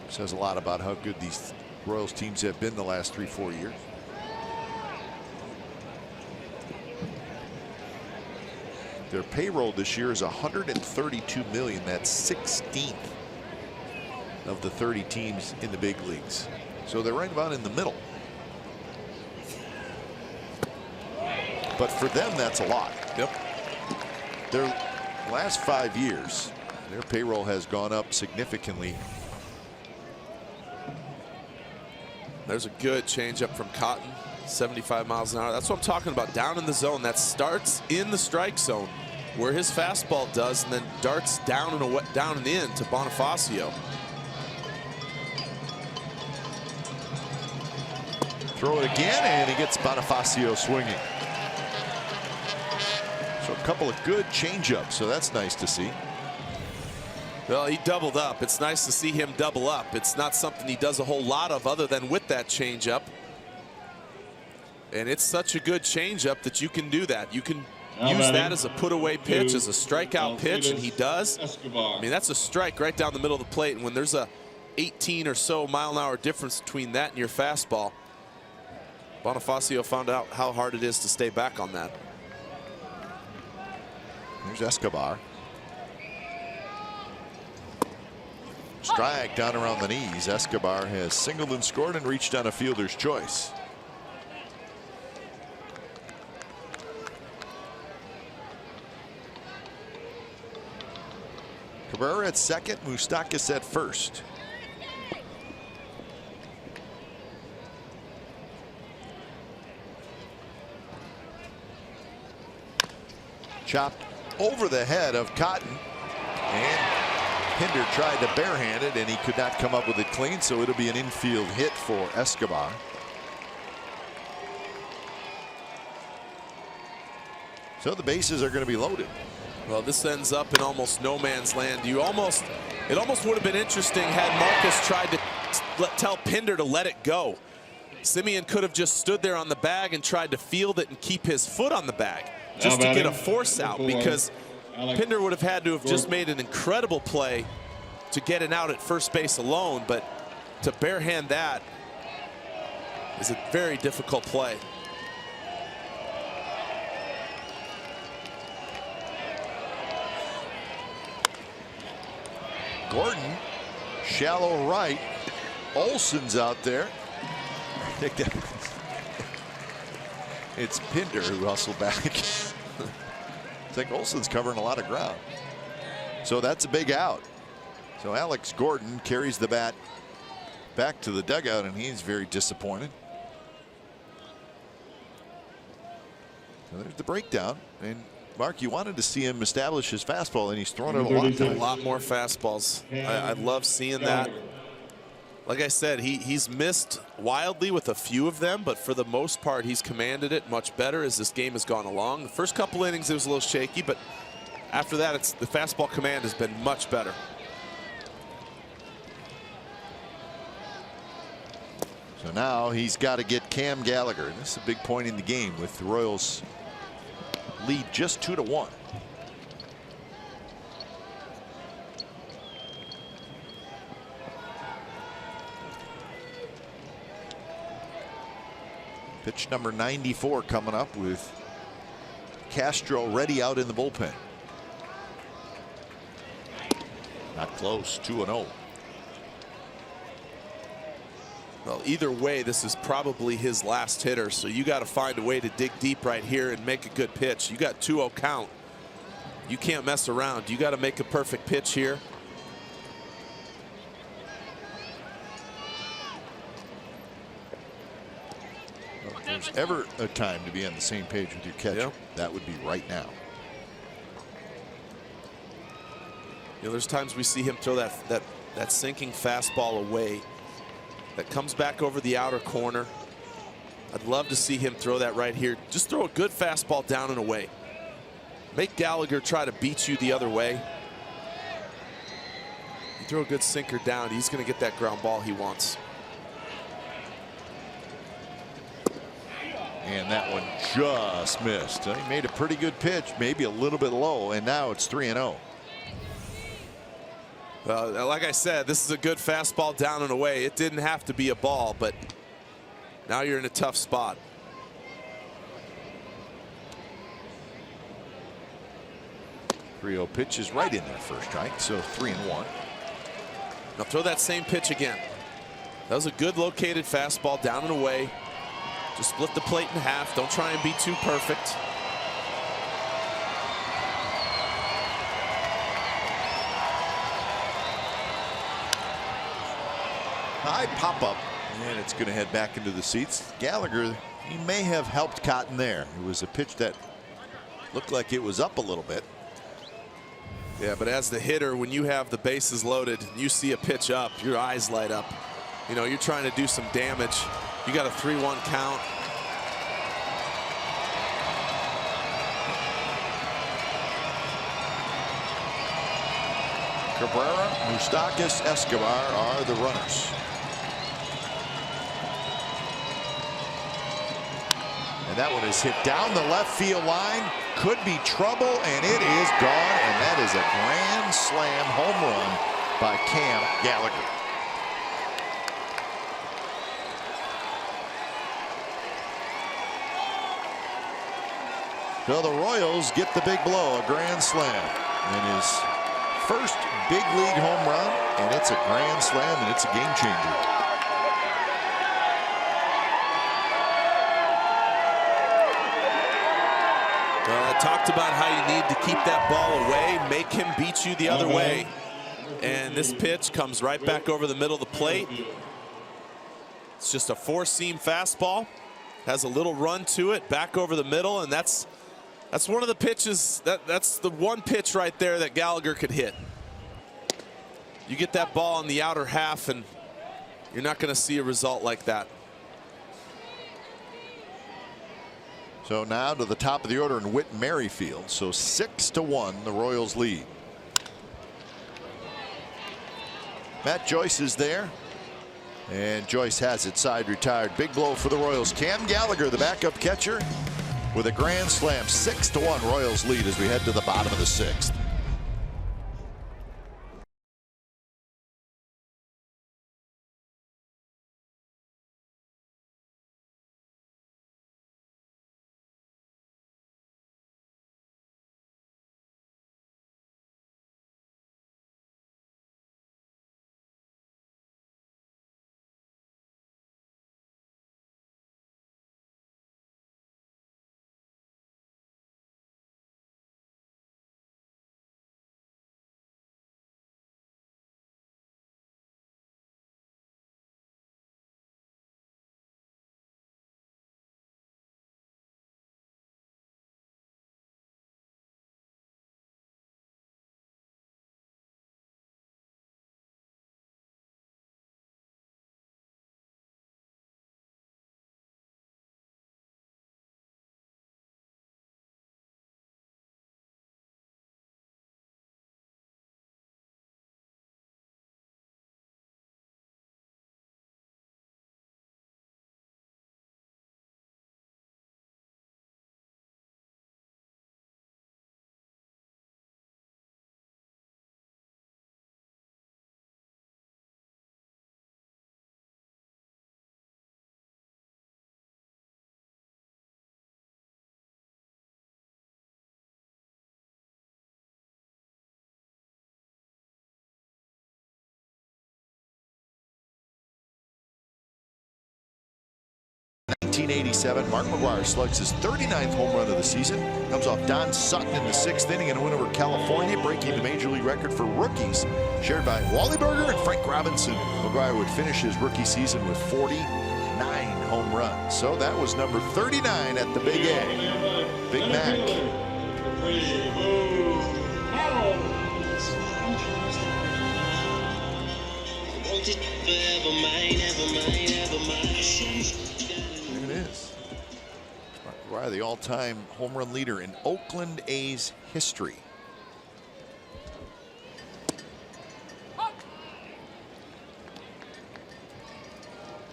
Speaker 1: Says a lot about how good these Royals teams have been the last 3-4 years. Their payroll this year is $132 million. That's 16th of the 30 teams in the big leagues. So they're right about in the middle. But for them, that's a lot.
Speaker 2: Yep.
Speaker 1: Their last 5 years, their payroll has gone up significantly.
Speaker 2: There's a good changeup from Cotton, 75 miles an hour. That's what I'm talking about. Down in the zone. That starts in the strike zone, where his fastball does, and then darts down and away, down and in to Bonifacio.
Speaker 1: Throw it again, and he gets Bonifacio swinging. So a couple of good changeups, so that's nice to see.
Speaker 2: Well, he doubled up. It's nice to see him double up. It's not something he does a whole lot of other than with that changeup. And it's such a good changeup that you can do that. You can use that as a put-away pitch, as a strikeout pitch, and he does. I mean, that's a strike right down the middle of the plate. And when there's a 18 or so mile-an-hour difference between that and your fastball, Bonifacio found out how hard it is to stay back on that.
Speaker 1: There's Escobar. Strike down around the knees. Escobar has singled and scored and reached on a fielder's choice. Cabrera at second, Moustakas at first. Chopped over the head of Cotton, and Pinder tried to barehand it, and he could not come up with it clean, so it'll be an infield hit for Escobar. So the bases are going to be loaded.
Speaker 2: Well, this ends up in almost no man's land. It almost would have been interesting had Marcus tried to tell Pinder to let it go. Simeon could have just stood there on the bag and tried to field it and keep his foot on the bag just to get a force out, because Pinder would have had to have just made an incredible play to get an out at first base alone, but to barehand that is a very difficult play.
Speaker 1: Gordon, shallow right. Olson's out there. I think that it's Pinder who hustled back. I think Olson's covering a lot of ground. So that's a big out. So Alex Gordon carries the bat back to the dugout, and he's very disappointed. So there's the breakdown. And Mark, you wanted to see him establish his fastball, and he's thrown it a
Speaker 2: lot more fastballs. I love seeing that. Like I said, he's missed wildly with a few of them, but for the most part, he's commanded it much better as this game has gone along. The first couple innings, it was a little shaky, but after that, the fastball command has been much better.
Speaker 1: So now he's got to get Cam Gallagher. This is a big point in the game with the Royals lead just 2-1. Pitch number 94 coming up with Castro ready out in the bullpen. Not close, 2-0.
Speaker 2: Well, either way, this is probably his last hitter, so you got to find a way to dig deep right here and make a good pitch. You got 2-0 count. You can't mess around. You got to make a perfect pitch here.
Speaker 1: Well, if there's ever a time to be on the same page with your catcher, that would be right now.
Speaker 2: You know, there's times we see him throw that sinking fastball away that comes back over the outer corner. I'd love to see him throw that right here. Just throw a good fastball down and away. Make Gallagher try to beat you the other way. You throw a good sinker down, he's going to get that ground ball he wants.
Speaker 1: And that one just missed. He made a pretty good pitch, maybe a little bit low, and now it's 3-0.
Speaker 2: Like I said, this is a good fastball down and away. It didn't have to be a ball, but now you're in a tough spot.
Speaker 1: Rio pitch is right in there first strike, so 3-1.
Speaker 2: Now throw that same pitch again. That was a good located fastball down and away. Just split the plate in half. Don't try and be too perfect.
Speaker 1: High pop up, and it's going to head back into the seats. Gallagher, he may have helped Cotton there. It was a pitch that looked like it was up a little bit.
Speaker 2: Yeah, but as the hitter, when you have the bases loaded, you see a pitch up, your eyes light up. You know, you're trying to do some damage. You got a 3-1 count.
Speaker 1: Cabrera, Moustakas, Escobar are the runners. And that one is hit down the left field line. Could be trouble, and it is gone. And that is a grand slam home run by Cam Gallagher. So the Royals get the big blow, a grand slam. And his first big league home run, and it's a grand slam, and it's a game changer.
Speaker 2: Well, I talked about how you need to keep that ball away, make him beat you the other way. And this pitch comes right back over the middle of the plate. It's just a four-seam fastball. Has a little run to it, back over the middle, and that's one of the pitches, that's the one pitch right there that Gallagher could hit. You get that ball in the outer half, and you're not going to see a result like that.
Speaker 1: So now to the top of the order in Whit Merrifield. So 6-1, the Royals lead. Matt Joyce is there. And Joyce has it side retired. Big blow for the Royals. Cam Gallagher, the backup catcher, with a grand slam. 6-1 Royals lead as we head to the bottom of the sixth. In 1987, Mark McGwire slugs his 39th home run of the season. Comes off Don Sutton in the 6th inning in a win over California, breaking the major league record for rookies, shared by Wally Berger and Frank Robinson. McGwire would finish his rookie season with 49 home runs. So that was number 39 at the Big A. Big Mac. There it is. Mark McGwire, the all-time home run leader in Oakland A's history.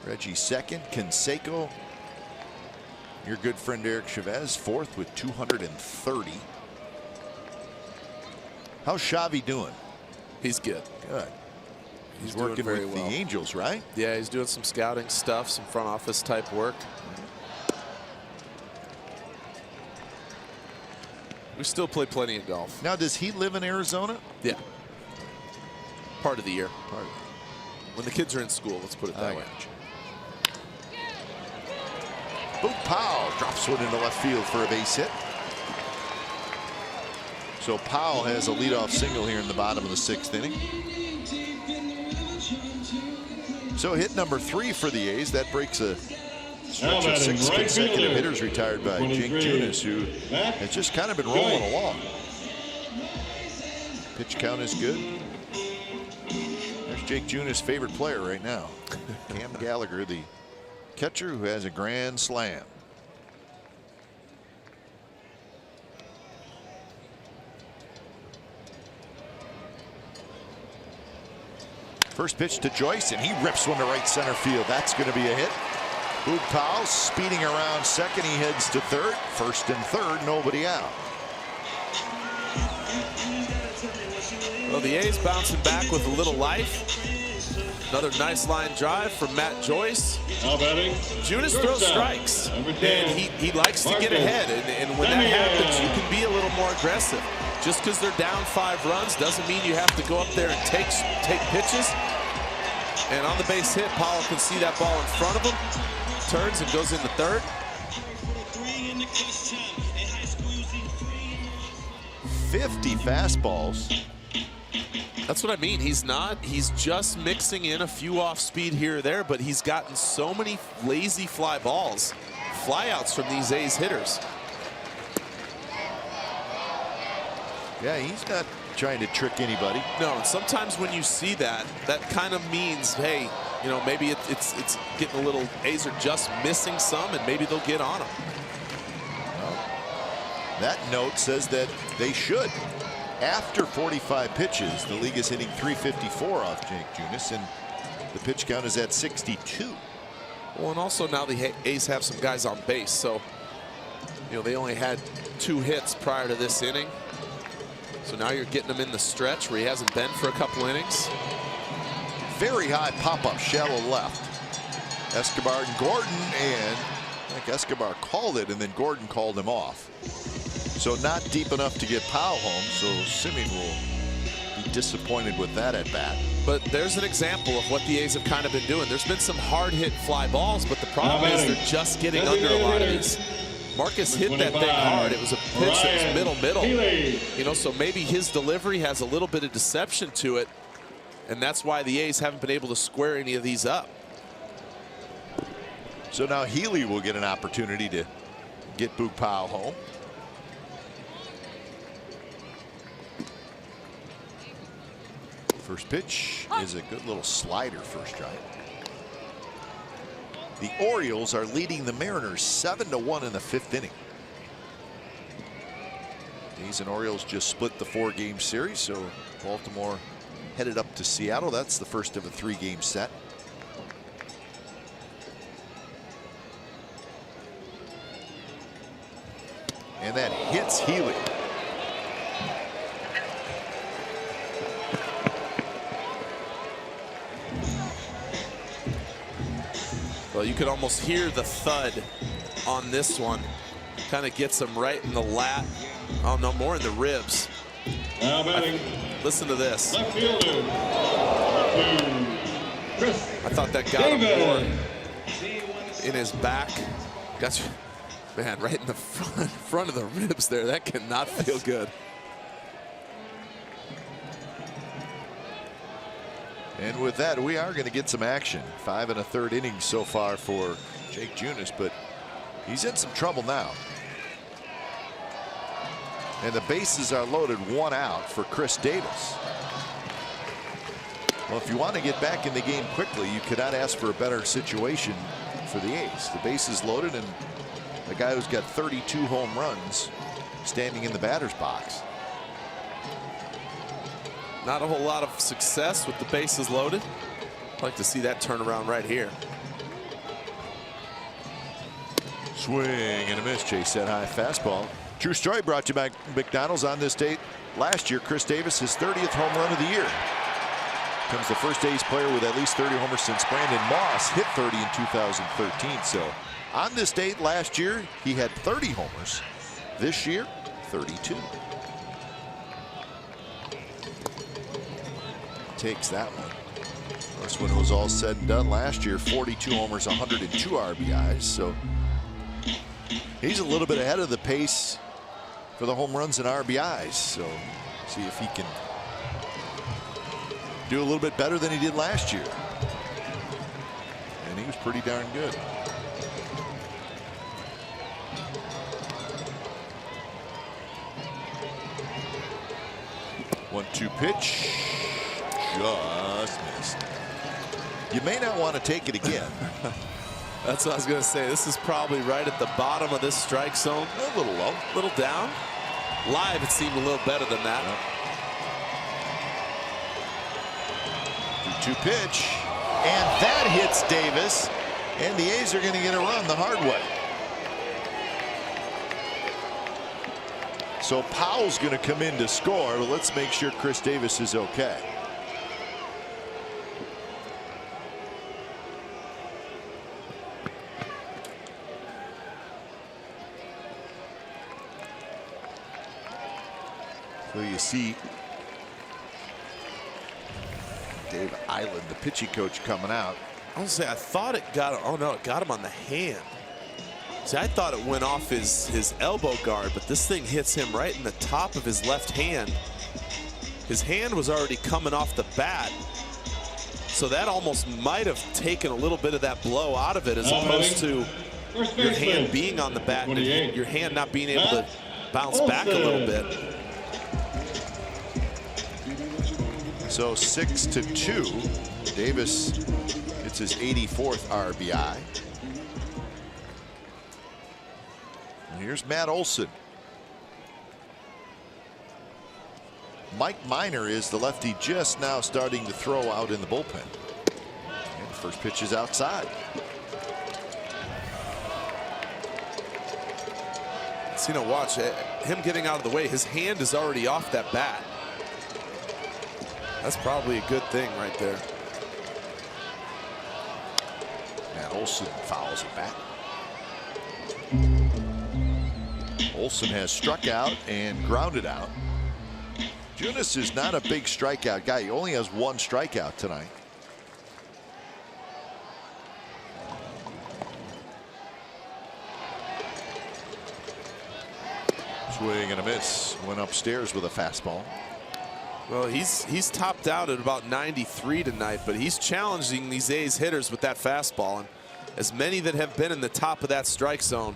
Speaker 1: Reggie second, Canseco, your good friend Eric Chavez fourth with 230. How's Xavi doing?
Speaker 2: He's good.
Speaker 1: Good. He's
Speaker 2: doing
Speaker 1: working
Speaker 2: very
Speaker 1: with
Speaker 2: well.
Speaker 1: the Angels, right?
Speaker 2: Yeah, he's doing some scouting stuff, some front office type work. We still play plenty of golf.
Speaker 1: Now, does he live in Arizona?
Speaker 2: Yeah. Part of the year. When the kids are in school, let's put it that way.
Speaker 1: Boog Powell drops one into left field for a base hit. So Powell has a leadoff single here in the bottom of the 6th inning. So hit number 3 for the A's. That breaks a stretch of 6 consecutive hitters retired by Jake Junis, who has just kind of been rolling along. Pitch count is good. There's Jake Junis' favorite player right now, Cam Gallagher, the catcher who has a grand slam. First pitch to Joyce, and he rips one to right center field. That's going to be a hit. Boog Powell speeding around second. He heads to third. First and third, nobody out.
Speaker 2: Well, the A's bouncing back with a little life. Another nice line drive from Matt Joyce. Junis throws strikes, and he likes to get ahead. And when that happens, you can be a little more aggressive. Just because they're down 5 runs doesn't mean you have to go up there and take pitches. And on the base hit, Powell can see that ball in front of him, turns and goes into third.
Speaker 1: 50 fastballs.
Speaker 2: That's what I mean. He's just mixing in a few off speed here or there, but he's gotten so many lazy fly balls, flyouts from these A's hitters.
Speaker 1: Yeah, he's not trying to trick anybody.
Speaker 2: No, and sometimes when you see that, that kind of means, hey, you know, maybe it's getting a little, A's are just missing some, and maybe they'll get on them.
Speaker 1: Well, that note says that they should. After 45 pitches, the league is hitting 354 off Jake Junis, and the pitch count is at 62.
Speaker 2: Well, and also now the A's have some guys on base, so, you know, they only had 2 hits prior to this inning. So now you're getting him in the stretch where he hasn't been for a couple innings.
Speaker 1: Very high pop-up, shallow left. Escobar and Gordon, and I think Escobar called it, and then Gordon called him off. So not deep enough to get Powell home, so Simeon will be disappointed with that at bat.
Speaker 2: But there's an example of what the A's have kind of been doing. There's been some hard hit fly balls, but the problem is they're just getting under a lot of these. Marcus hit that thing hard. It was a pitch that was middle. You know, so maybe his delivery has a little bit of deception to it, and that's why the A's haven't been able to square any of these up.
Speaker 1: So now Healy will get an opportunity to get Boog Powell home. First pitch is a good little slider, first strike. The Orioles are leading the Mariners 7-1 in the 5th inning. A's and Orioles just split the 4-game series, so Baltimore headed up to Seattle. That's the first of a 3-game set. And that hits Healy.
Speaker 2: Well, you could almost hear the thud on this one. Kind of gets him right in the lat. Oh, no, more in the ribs.
Speaker 5: Now batting.
Speaker 2: Listen to this.
Speaker 5: Left fielder.
Speaker 2: I thought that got him more in his back. Got you, man, right in the front of the ribs there. That cannot feel good.
Speaker 1: And with that, we are going to get some action. 5 1/3 innings so far for Jake Junis, but he's in some trouble now. And the bases are loaded, 1 out for Chris Davis. Well, if you want to get back in the game quickly, you cannot ask for a better situation for the A's. The bases loaded, and the guy who's got 32 home runs standing in the batter's box.
Speaker 2: Not a whole lot of success with the bases loaded. I'd like to see that turnaround right here.
Speaker 1: Swing and a miss. Chase that high fastball. True story brought to you by McDonald's. On this date last year, Chris Davis, his 30th home run of the year. becomes the first A's player with at least 30 homers since Brandon Moss hit 30 in 2013. So on this date last year, he had 30 homers. This year, 32. Takes that one. Of course, when it was all said and done last year, 42 homers, 102 RBIs. So he's a little bit ahead of the pace for the home runs and RBIs. So see if he can do a little bit better than he did last year. And he was pretty darn good. One-two pitch. Just missed. You may not want to take it again.
Speaker 2: That's what I was going to say. This is probably right at the bottom of this strike zone.
Speaker 1: A little low.
Speaker 2: A little down. Live, it seemed a little better than that.
Speaker 1: Two pitch. And that hits Davis. And the A's are going to get a run the hard way. So Powell's going to come in to score, but let's make sure Chris Davis is okay. So you see Dave Island, the pitching coach, coming out.
Speaker 2: I was gonna say, I thought it got, oh no, it got him on the hand. See, I thought it went off his elbow guard, but this thing hits him right in the top of his left hand. His hand was already coming off the bat, so that almost might have taken a little bit of that blow out of it, as opposed to your hand being on the bat and your hand not being able to bounce back a little bit.
Speaker 1: So 6-2. Davis gets his 84th RBI. And here's Matt Olson. Mike Minor is the lefty just now starting to throw out in the bullpen. And the first pitch is outside.
Speaker 2: So, watch him getting out of the way. His hand is already off that bat. That's probably a good thing right there.
Speaker 1: Matt Olson fouls it back. Olson has struck out and grounded out. Junis is not a big strikeout guy. He only has one strikeout tonight. Swing and a miss. Went upstairs with a fastball.
Speaker 2: Well, he's topped out at about 93 tonight, but he's challenging these A's hitters with that fastball. And as many that have been in the top of that strike zone,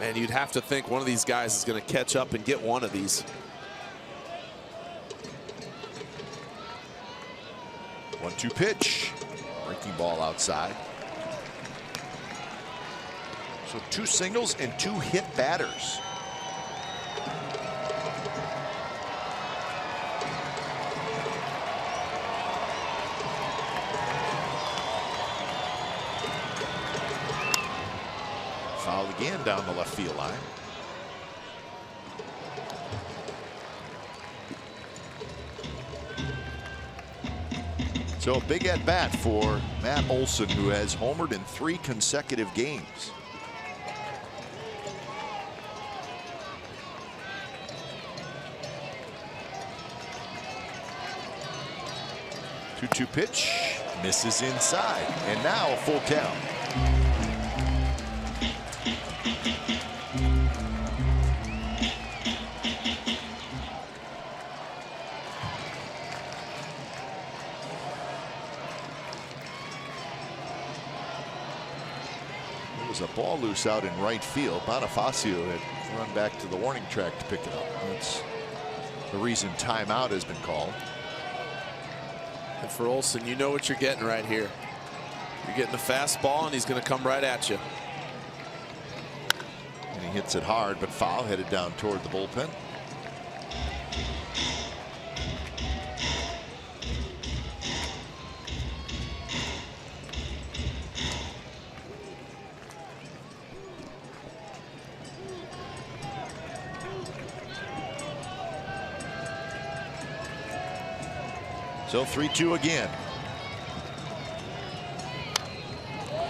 Speaker 2: man, you'd have to think one of these guys is going to catch up and get one of these.
Speaker 1: 1-2 pitch. Breaking ball outside. So 2 singles and 2 hit batters. Foul again down the left field line. So a big at bat for Matt Olson, who has homered in 3 consecutive games. Two pitch, misses inside, and now a full count. Was a ball loose out in right field. Bonifacio had run back to the warning track to pick it up. That's the reason timeout has been called.
Speaker 2: And for Olson, you know what you're getting right here. You're getting a fastball, and he's going to come right at you.
Speaker 1: And he hits it hard, but foul, headed down toward the bullpen. So 3-2 again.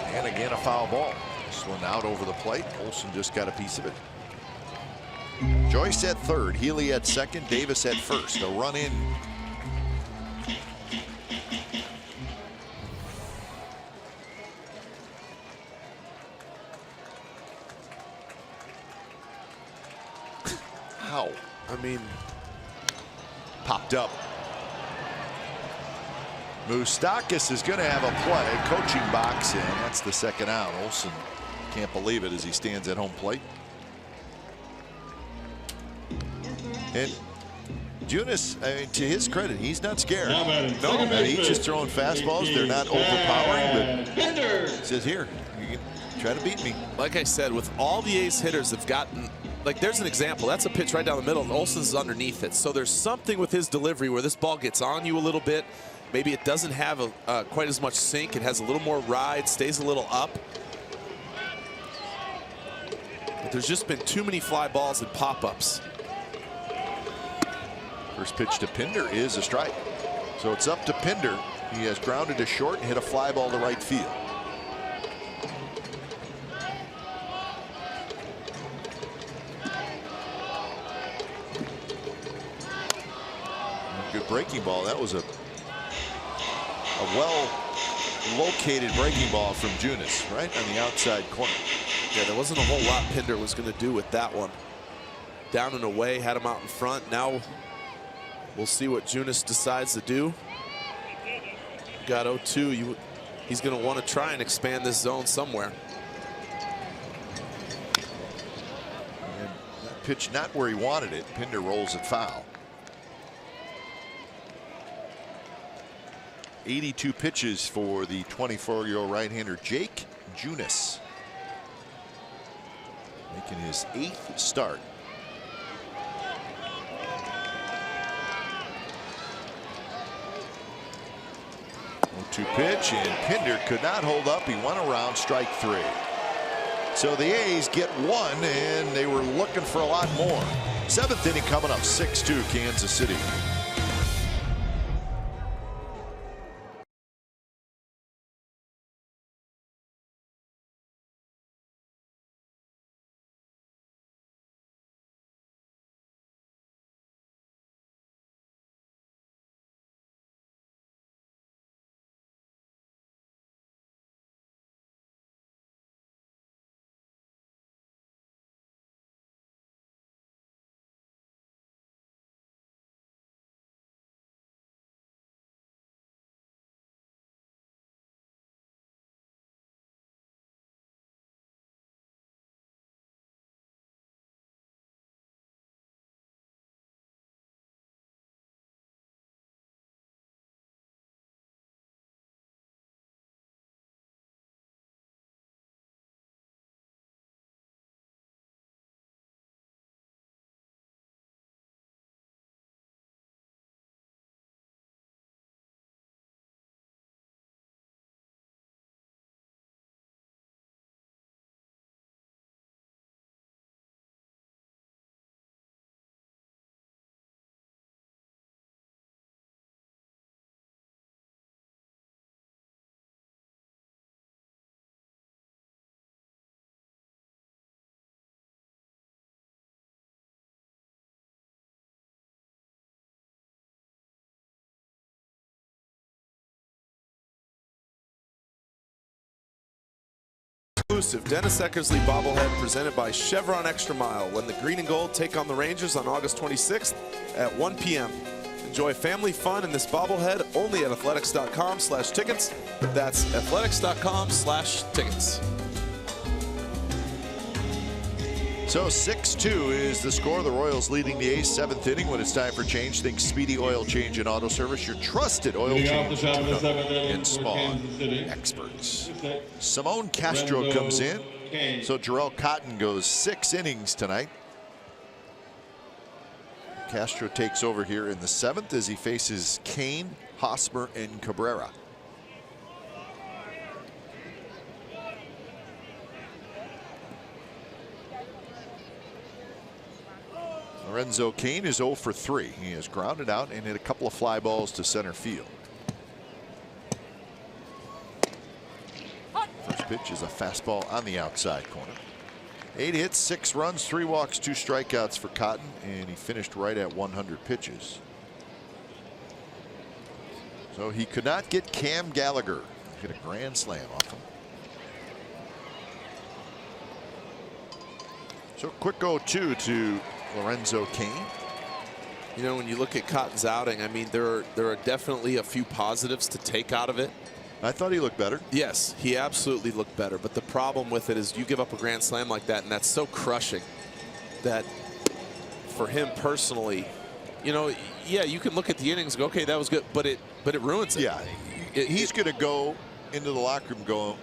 Speaker 1: And again a foul ball. This one out over the plate. Olsen just got a piece of it. Joyce at third, Healy at second, Davis at first. A run in. How?
Speaker 2: I mean,
Speaker 1: popped up. Moustakas is going to have a play. Coaching box, and that's the second out. Olsen can't believe it as he stands at home plate. And Junis, I mean, to his credit, he's not scared.
Speaker 5: No,
Speaker 1: I mean, he's just throwing fastballs. They're not overpowering, but he says, here, you can try to beat me.
Speaker 2: like I said, with all the ace hitters have gotten, like there's an example. That's a pitch right down the middle, and Olsen's underneath it. So there's something with his delivery where this ball gets on you a little bit. Maybe it doesn't have quite as much sink. It has a little more ride, stays a little up. But there's just been too many fly balls and pop-ups.
Speaker 1: First pitch to Pinder is a strike. So it's up to Pinder. He has grounded to short and hit a fly ball to right field. Good breaking ball. That was a well-located breaking ball from Junis, right on the outside corner.
Speaker 2: Yeah, there wasn't a whole lot Pinder was going to do with that one. Down and away, had him out in front. Now we'll see what Junis decides to do. Got 0-2. He's going to want to try and expand this zone somewhere.
Speaker 1: And that pitch not where he wanted it. Pinder rolls it foul. 82 pitches for the 24-year-old right-hander Jake Junis, making his 8th start. To pitch, and Pinder could not hold up. He went around, strike 3. So the A's get 1, and they were looking for a lot more. 7th inning coming up, 6-2 Kansas City.
Speaker 2: Exclusive Dennis Eckersley bobblehead presented by Chevron Extra Mile when the green and gold take on the Rangers on August 26th at 1 p.m. Enjoy family fun in this bobblehead only at athletics.com/tickets. That's athletics.com/tickets.
Speaker 1: So 6-2 is the score. The Royals leading the A's. 7th inning. When it's time for change, think Speedy Oil Change and Auto Service, your trusted oil change and small experts. Simone Castro comes in. So Jarrell Cotton goes 6 innings tonight. Castro takes over here in the 7th as he faces Kane, Hosmer, and Cabrera. Lorenzo Cain is 0 for 3. He has grounded out and hit a couple of fly balls to center field. First pitch is a fastball on the outside corner. 8 hits, 6 runs, 3 walks, 2 strikeouts for Cotton, and he finished right at 100 pitches. So he could not get Cam Gallagher. Hit a grand slam off him. So quick 0-2 to Lorenzo Cain.
Speaker 2: You know, when you look at Cotton's outing, I mean, there are definitely a few positives to take out of it.
Speaker 1: I thought he looked better.
Speaker 2: Yes, he absolutely looked better. But the problem with it is you give up a grand slam like that, and that's so crushing that for him personally, you know, yeah, you can look at the innings and go, okay, that was good, but it ruins it.
Speaker 1: Yeah, he's going to go into the locker room going,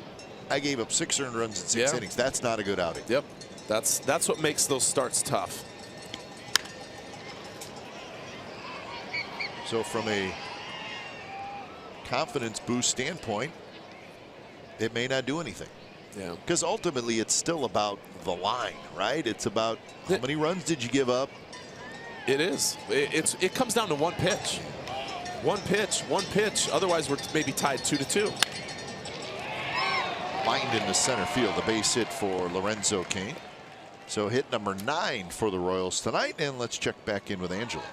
Speaker 1: I gave up 6 earned runs in 6 innings. That's not a good outing.
Speaker 2: Yep, that's what makes those starts tough.
Speaker 1: So from a confidence boost standpoint, it may not do anything.
Speaker 2: Yeah.
Speaker 1: Because ultimately it's still about the line, right? It's about how many runs did you give up?
Speaker 2: It is. It comes down to one pitch. One pitch. Otherwise, we're maybe tied 2-2.
Speaker 1: Lined into center field, the base hit for Lorenzo Cain. So hit number 9 for the Royals tonight. And let's check back in with Angela.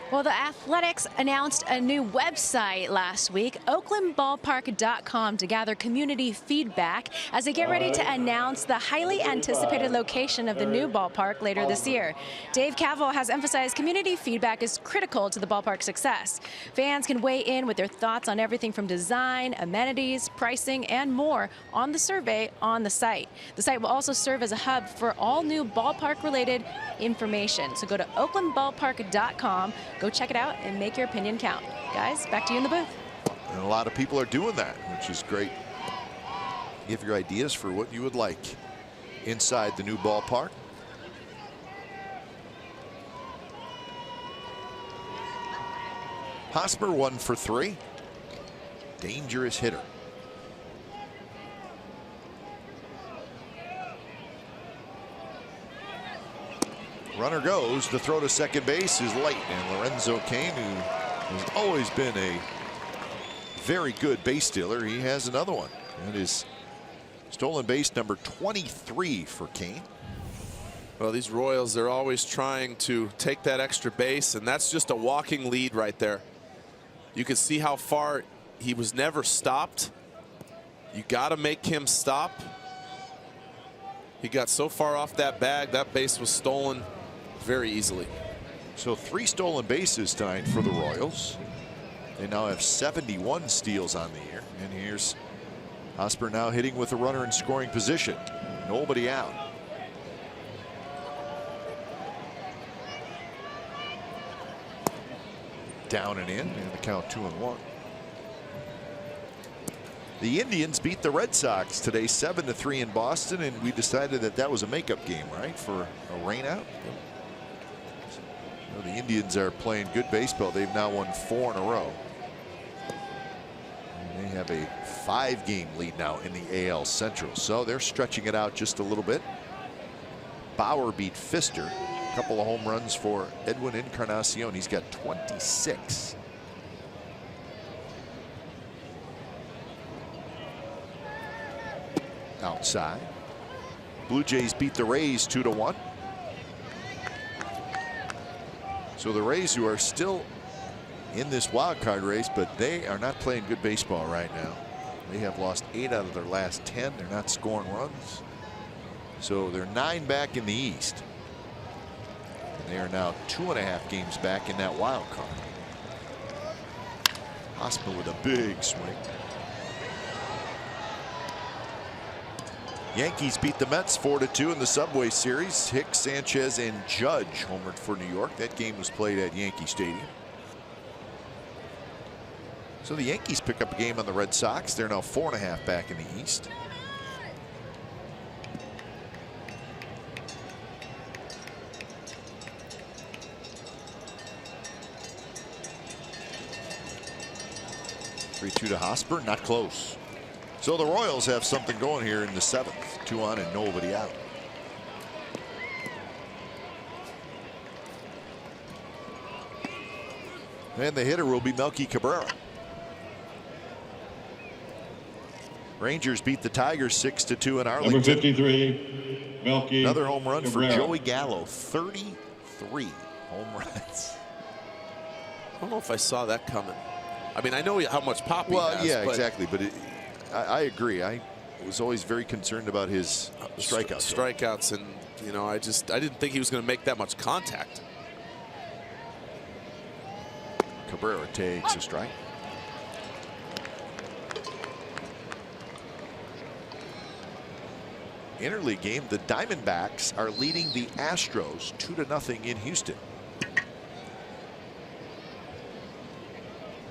Speaker 4: Well, the Athletics announced a new website last week, oaklandballpark.com, to gather community feedback as they get ready to announce the highly anticipated location of the new ballpark later this year. Dave Cavill has emphasized community feedback is critical to the ballpark's success. Fans can weigh in with their thoughts on everything from design, amenities, pricing, and more on the survey on the site. The site will also serve as a hub for all new ballpark-related information. So go to oaklandballpark.com. Go check it out and make your opinion count. Guys, back to you in the booth.
Speaker 1: And a lot of people are doing that, which is great. Give your ideas for what you would like inside the new ballpark. Hosmer 1 for 3. Dangerous hitter. Runner goes. The throw to second base is late, and Lorenzo Cain, who has always been a very good base stealer, he has another one. That is stolen base number 23 for Cain.
Speaker 2: Well, these Royals, they're always trying to take that extra base, and that's just a walking lead right there. You can see how far he was never stopped. You got to make him stop. He got so far off that bag, that base was stolen very easily.
Speaker 1: So 3 stolen bases tonight for the Royals. They now have 71 steals on the year. And here's Hosmer now hitting with a runner in scoring position. Nobody out. Down and in, and the count 2-1. The Indians beat the Red Sox today 7-3 in Boston, and we decided that that was a makeup game, right, for a rainout. So the Indians are playing good baseball. They've now won 4 in a row. And they have a 5-game lead now in the AL Central, so they're stretching it out just a little bit. Bauer beat Pfister. A couple of home runs for Edwin Encarnacion. He's got 26. Outside. Blue Jays beat the Rays 2-1. So the Rays, who are still in this wild card race, but they are not playing good baseball right now. They have lost 8 out of their last 10. They're not scoring runs. So they're 9 back in the East. And they are now 2.5 games back in that wild card. Hosmer with a big swing. Yankees beat the Mets 4-2 in the Subway Series. Hicks, Sanchez, and Judge homered for New York. That game was played at Yankee Stadium. So the Yankees pick up a game on the Red Sox. They're now 4.5 back in the East. (3-2) to Hosmer, not close. So the Royals have something going here in the 7th. 2 on and nobody out. And the hitter will be Melky Cabrera. Rangers beat the Tigers 6-2 in Arlington.
Speaker 5: Number 53, Melky
Speaker 1: Another home run
Speaker 5: Cabrera.
Speaker 1: for Joey Gallo. 33 home runs.
Speaker 2: I don't know if I saw that coming. I mean, I know how much pop he has.
Speaker 1: Yeah, exactly. But I agree. I was always very concerned about his strikeouts.
Speaker 2: Strikeouts, and you know, I didn't think he was going to make that much contact.
Speaker 1: Cabrera takes a strike. Interleague game, the Diamondbacks are leading the Astros 2-0 in Houston.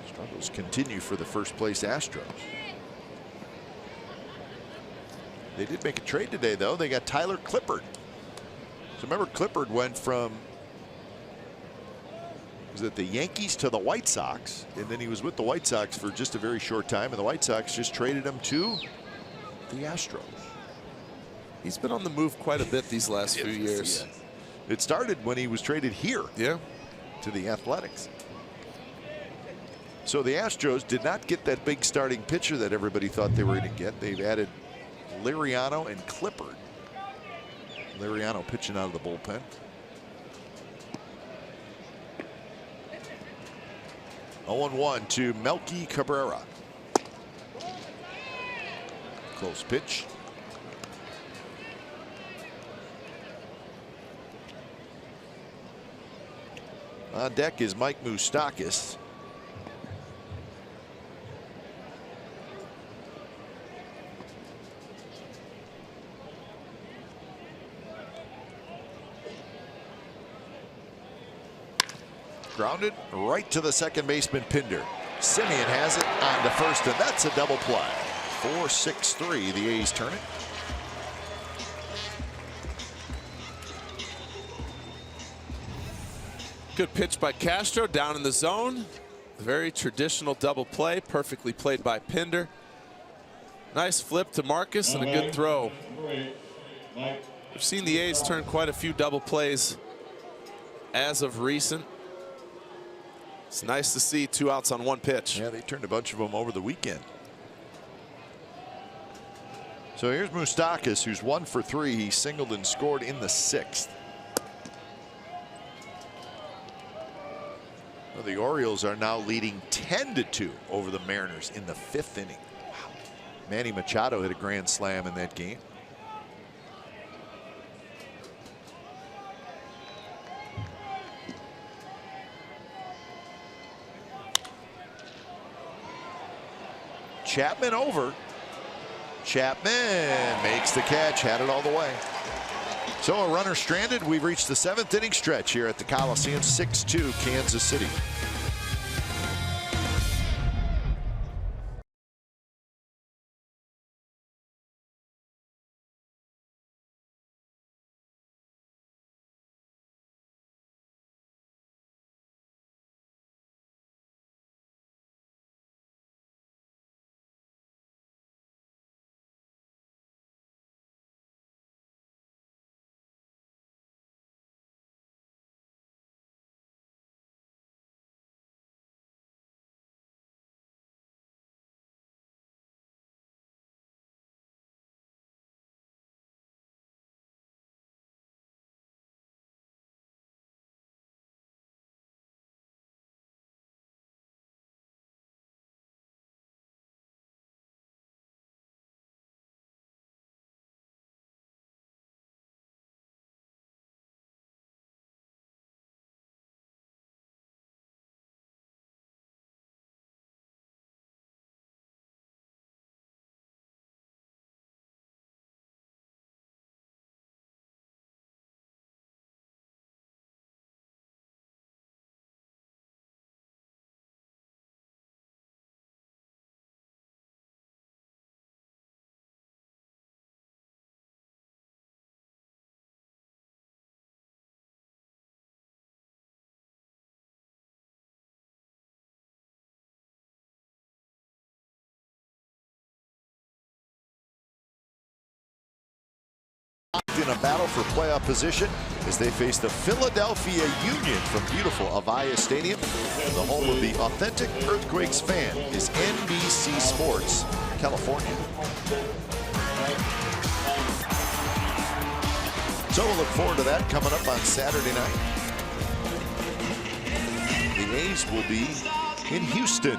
Speaker 1: Struggles continue for the first place Astros. They did make a trade today, though. They got Tyler Clippard. So remember, Clippard went from, was it the Yankees to the White Sox, and then he was with the White Sox for just a very short time, and the White Sox just traded him to the Astros.
Speaker 2: He's been on the move quite a bit these last few years.
Speaker 1: Yeah. It started when he was traded here to the Athletics. So the Astros did not get that big starting pitcher that everybody thought they were going to get. They've added Liriano and Clippard. Liriano pitching out of the bullpen. Oh, 0-1 to Melky Cabrera. Close pitch. On deck is Mike Moustakas. Grounded right to the second baseman, Pinder. Simeon has it on to first, and that's a double play. 4-6-3, the A's turn it.
Speaker 2: Good pitch by Castro down in the zone. Very traditional double play, perfectly played by Pinder. Nice flip to Marcus and a good throw. We've seen the A's turn quite a few double plays as of recent. It's nice to see 2 outs on 1 pitch.
Speaker 1: Yeah, they turned a bunch of them over the weekend. So here's Moustakas, who's 1 for 3. He singled and scored in the 6th. Well, the Orioles are now leading 10-2 over the Mariners in the 5th inning. Wow. Manny Machado hit a grand slam in that game. Chapman over. Chapman makes the catch, had it all the way. So a runner stranded. We've reached the 7th inning stretch here at the Coliseum. 6-2 Kansas City. in a battle for playoff position as they face the Philadelphia Union from beautiful Avaya Stadium. The home of the authentic Earthquakes fan is NBC Sports, California. So we'll look forward to that coming up on Saturday night. The A's will be in Houston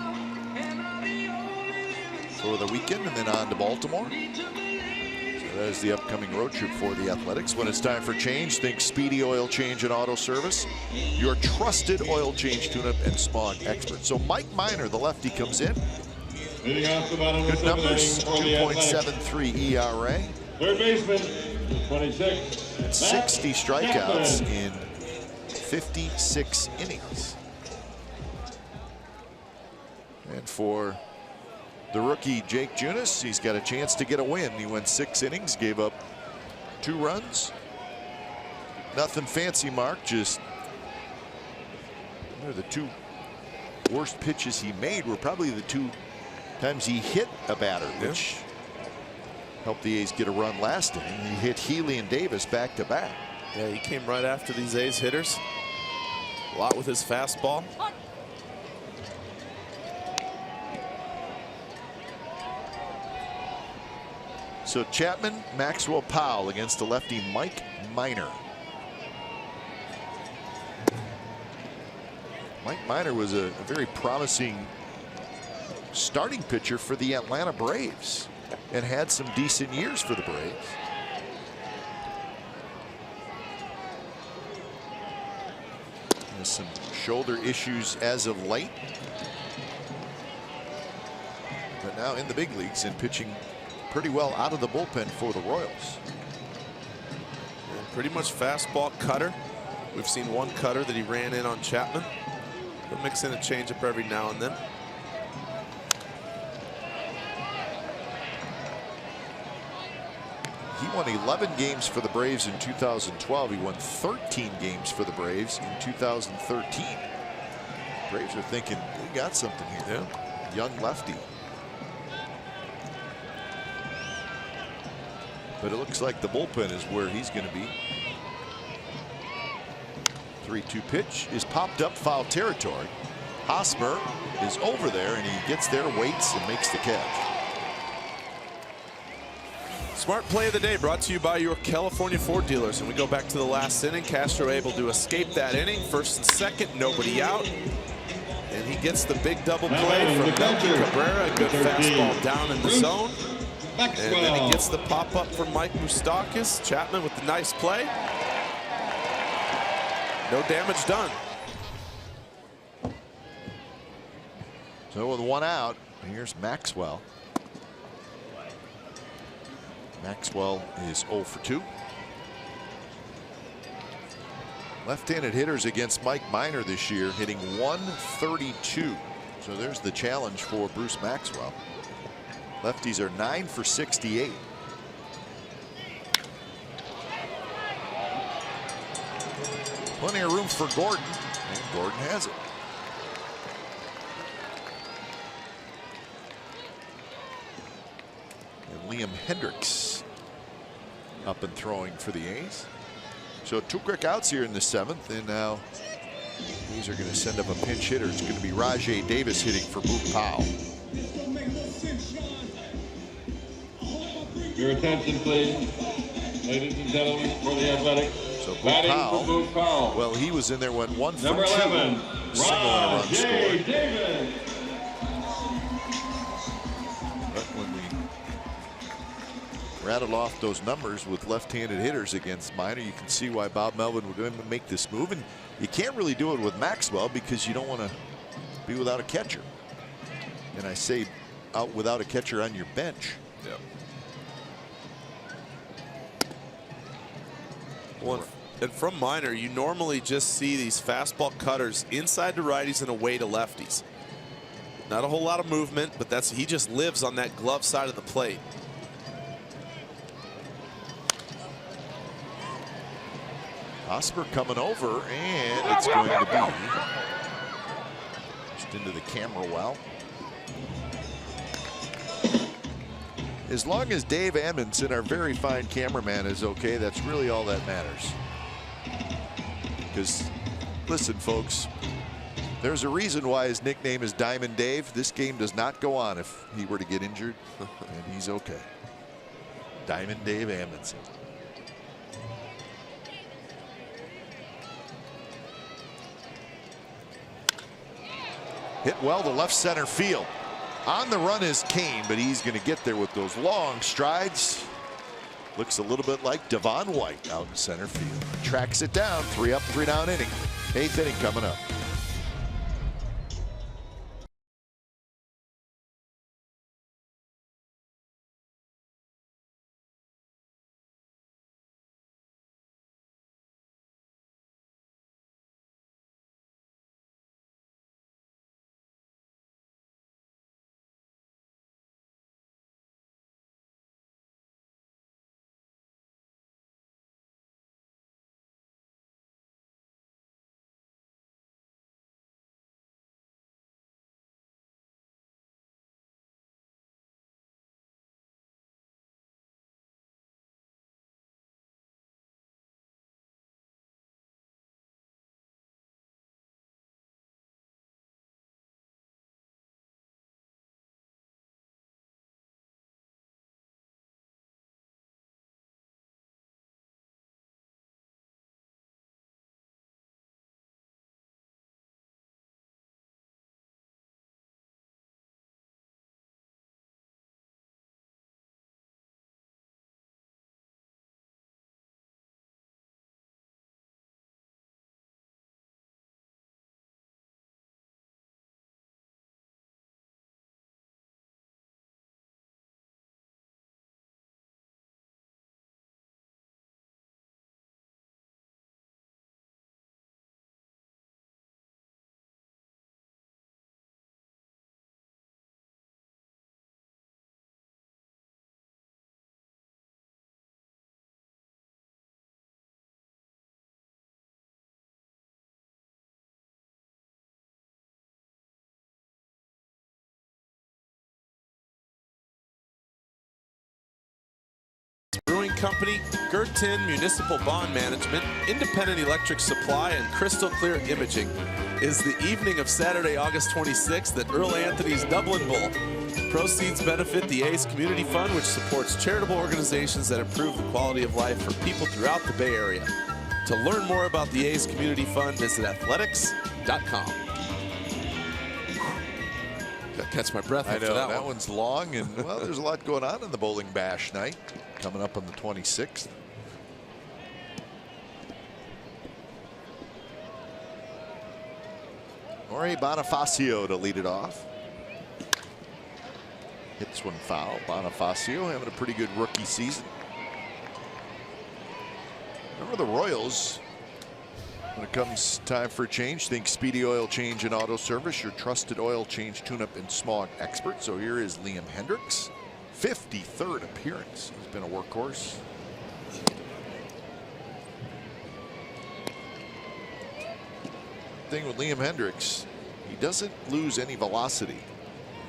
Speaker 1: for the weekend and then on to Baltimore. So that is the upcoming road trip for the Athletics. When it's time for change, think Speedy Oil Change and Auto Service, your trusted oil change, tune-up, and smog expert. So Mike Minor, the lefty, comes in. Good numbers, 2.73 ERA.
Speaker 5: Third baseman, 26.
Speaker 1: And 60 strikeouts in 56 innings. And for the rookie Jake Junis, he's got a chance to get a win. He went 6 innings, gave up 2 runs. Nothing fancy, Mark, just the 2 worst pitches he made were probably the 2 times he hit a batter, which helped the A's get a run last inning. He hit Healy and Davis back to back.
Speaker 2: Yeah, he came right after these A's hitters. A lot with his fastball.
Speaker 1: So Chapman, Maxwell, Powell against the lefty Mike Minor. Mike Minor was a very promising starting pitcher for the Atlanta Braves and had some decent years for the Braves. Has some shoulder issues as of late, but now in the big leagues and pitching pretty well out of the bullpen for the Royals.
Speaker 2: And pretty much fastball cutter. We've seen one cutter that he ran in on Chapman. He'll mix in a changeup every now and then.
Speaker 1: He won 11 games for the Braves in 2012. He won 13 games for the Braves in 2013. Braves are thinking, we got something here.
Speaker 2: Yeah.
Speaker 1: Young lefty. But it looks like the bullpen is where he's going to be. 3-2 pitch is popped up, foul territory. Hosmer is over there, and he gets there, waits, and makes the catch.
Speaker 2: Smart play of the day brought to you by your California Ford dealers. And we go back to the last inning. Castro able to escape that inning. First and second, nobody out. And he gets the big double play from Melky Cabrera. Good fastball down in the zone. And then he gets the pop-up from Mike Moustakas. Chapman with the nice play. No damage done.
Speaker 1: So with 1 out, here's Maxwell. Maxwell is 0 for 2. Left-handed hitters against Mike Minor this year, hitting 132. So there's the challenge for Bruce Maxwell. Lefties are 9 for 68. Plenty of room for Gordon, and Gordon has it. And Liam Hendricks up and throwing for the A's. So 2 quick outs here in the 7th, and now A's are going to send up a pinch hitter. It's going to be Rajay Davis hitting for Boog Powell.
Speaker 5: Your attention, please, ladies and gentlemen, for the Athletics.
Speaker 1: So Boog Powell, well, he was in there, went 1 for 2.
Speaker 5: Number 11,
Speaker 1: single and a run scored.
Speaker 5: Davis.
Speaker 1: But when we rattled off those numbers with left-handed hitters against Minor, you can see why Bob Melvin would make this move. And you can't really do it with Maxwell because you don't want to be without a catcher. And I say out without a catcher on your bench.
Speaker 2: Yep. Well, and from Minor, you normally just see these fastball cutters inside to righties and away to lefties. Not a whole lot of movement, but he just lives on that glove side of the plate.
Speaker 1: Hosmer coming over, and it's going to be just into the camera well. As long as Dave Amundsen, our very fine cameraman, is okay, that's really all that matters. Because, listen, folks, there's a reason why his nickname is Diamond Dave. This game does not go on if he were to get injured, and he's okay. Diamond Dave Amundsen. Hit well to left center field. On the run is Kane, but he's going to get there with those long strides. Looks a little bit like Devon White out in center field. Tracks it down. 3 up, 3 down inning. 8th inning coming up.
Speaker 2: Brewing Company, Gertin Municipal Bond Management, Independent Electric Supply, and Crystal Clear Imaging is the evening of Saturday, August 26th at Earl Anthony's Dublin Bowl. Proceeds benefit the A's Community Fund, which supports charitable organizations that improve the quality of life for people throughout the Bay Area. To learn more about the A's Community Fund, visit athletics.com. Gotta catch my breath after that one.
Speaker 1: One's long, and well, there's a lot going on in the Bowling Bash night coming up on the 26th. Jorge Bonifacio to lead it off. Hits one foul. Bonifacio having a pretty good rookie season. Remember the Royals, when it comes time for a change, think Speedy Oil Change and Auto Service, your trusted oil change, tune-up, and smog expert. So here is Liam Hendriks, 53rd appearance. He's been a workhorse. Thing with Liam Hendriks, he doesn't lose any velocity.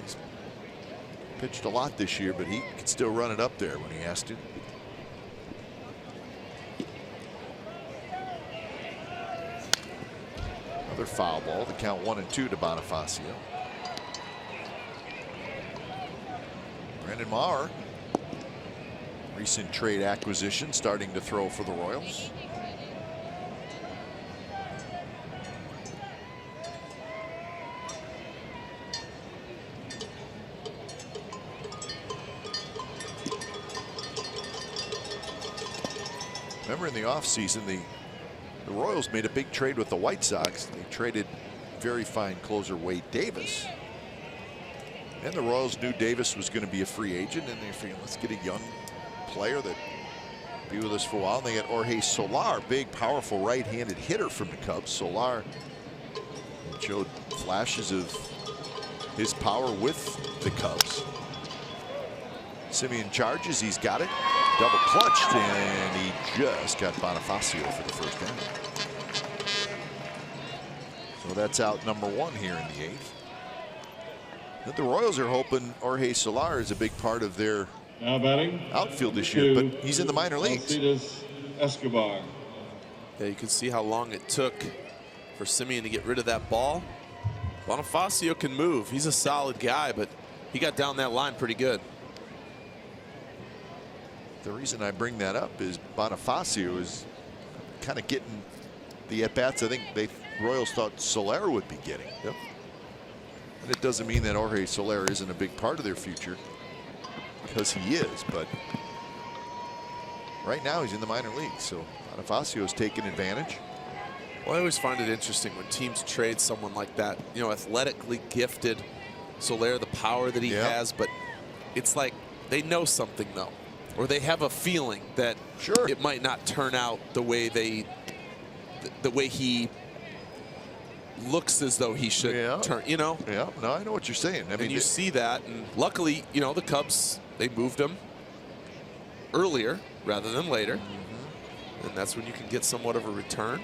Speaker 1: He's pitched a lot this year, but he can still run it up there when he has to. Another foul ball. The count 1-2 to Bonifacio. Brandon Maher, recent trade acquisition, starting to throw for the Royals. Remember in the offseason, the Royals made a big trade with the White Sox. They traded very fine closer Wade Davis. And the Royals knew Davis was going to be a free agent, and they figured, let's get a young player that will be with us for a while. And they got Jorge Solar, big, powerful right-handed hitter from the Cubs. Solar showed flashes of his power with the Cubs. Simeon charges, he's got it. Double clutched, and he just got Bonifacio for the first down. So that's out number 1 here in the 8th. But the Royals are hoping Jorge Solar is a big part of their
Speaker 5: Now batting.
Speaker 1: outfield this year, but he's in the minor leagues.
Speaker 5: Alcides Escobar.
Speaker 2: Yeah, you can see how long it took for Simeon to get rid of that ball. Bonifacio can move. He's a solid guy, but he got down that line pretty good.
Speaker 1: The reason I bring that up is Bonifacio is kind of getting the at-bats I think Royals thought Soler would be getting.
Speaker 2: Yep.
Speaker 1: And it doesn't mean that Jorge Soler isn't a big part of their future, because he is, but right now he's in the minor leagues, so Bonifacio is taking advantage.
Speaker 2: Well, I always find it interesting when teams trade someone like that, you know, athletically gifted, Soler, the power that he has, but it's like they know something though, or they have a feeling that it might not turn out the way he looks as though he should turn, you know?
Speaker 1: Yeah, no, I know what you're saying. I mean,
Speaker 2: you see that, and luckily, you know, the Cubs, they moved him earlier rather than later, and that's when you can get somewhat of a return.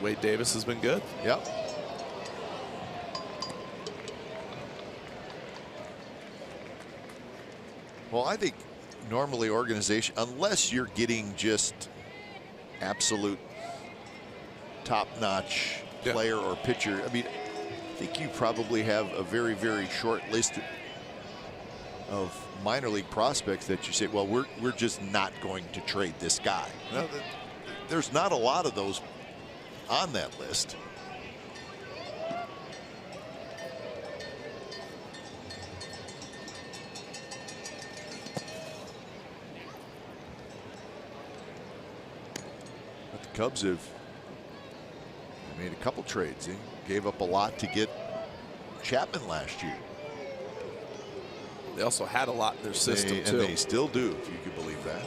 Speaker 2: Wade Davis has been good.
Speaker 1: Yep. Well, I think normally organization, unless you're getting just absolute top-notch player or pitcher, I mean, I think you probably have a very, very short list of minor league prospects that you say, well, we're just not going to trade this guy. Well, there's not a lot of those on that list. But the Cubs have made a couple trades. They gave up a lot to get Chapman last year.
Speaker 2: They also had a lot in their system, too.
Speaker 1: And they still do, if you could believe that.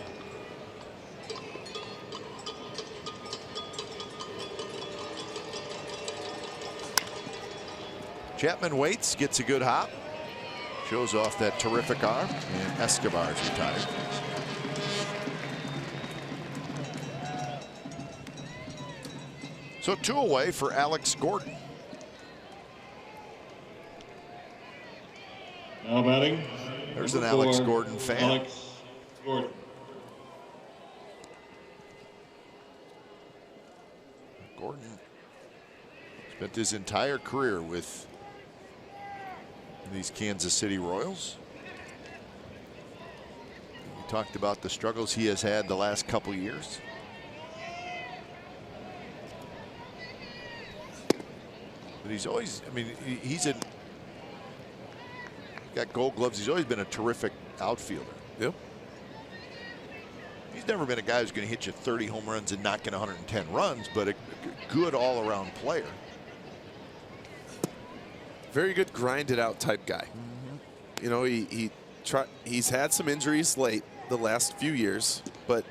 Speaker 1: Chapman waits, gets a good hop, shows off that terrific arm, and Escobar's retired. So 2 away for Alex Gordon.
Speaker 5: Now batting.
Speaker 1: There's an Alex Gordon fan.
Speaker 5: Alex Gordon.
Speaker 1: Gordon spent his entire career with these Kansas City Royals. We talked about the struggles he has had the last couple years. But he's always, I mean, he's got Gold Gloves. He's always been a terrific outfielder.
Speaker 2: Yep.
Speaker 1: He's never been a guy who's going to hit you 30 home runs and knock in 110 runs, but a good all-around player.
Speaker 2: Very good grinded out type guy. You know, he's had some injuries late the last few years, but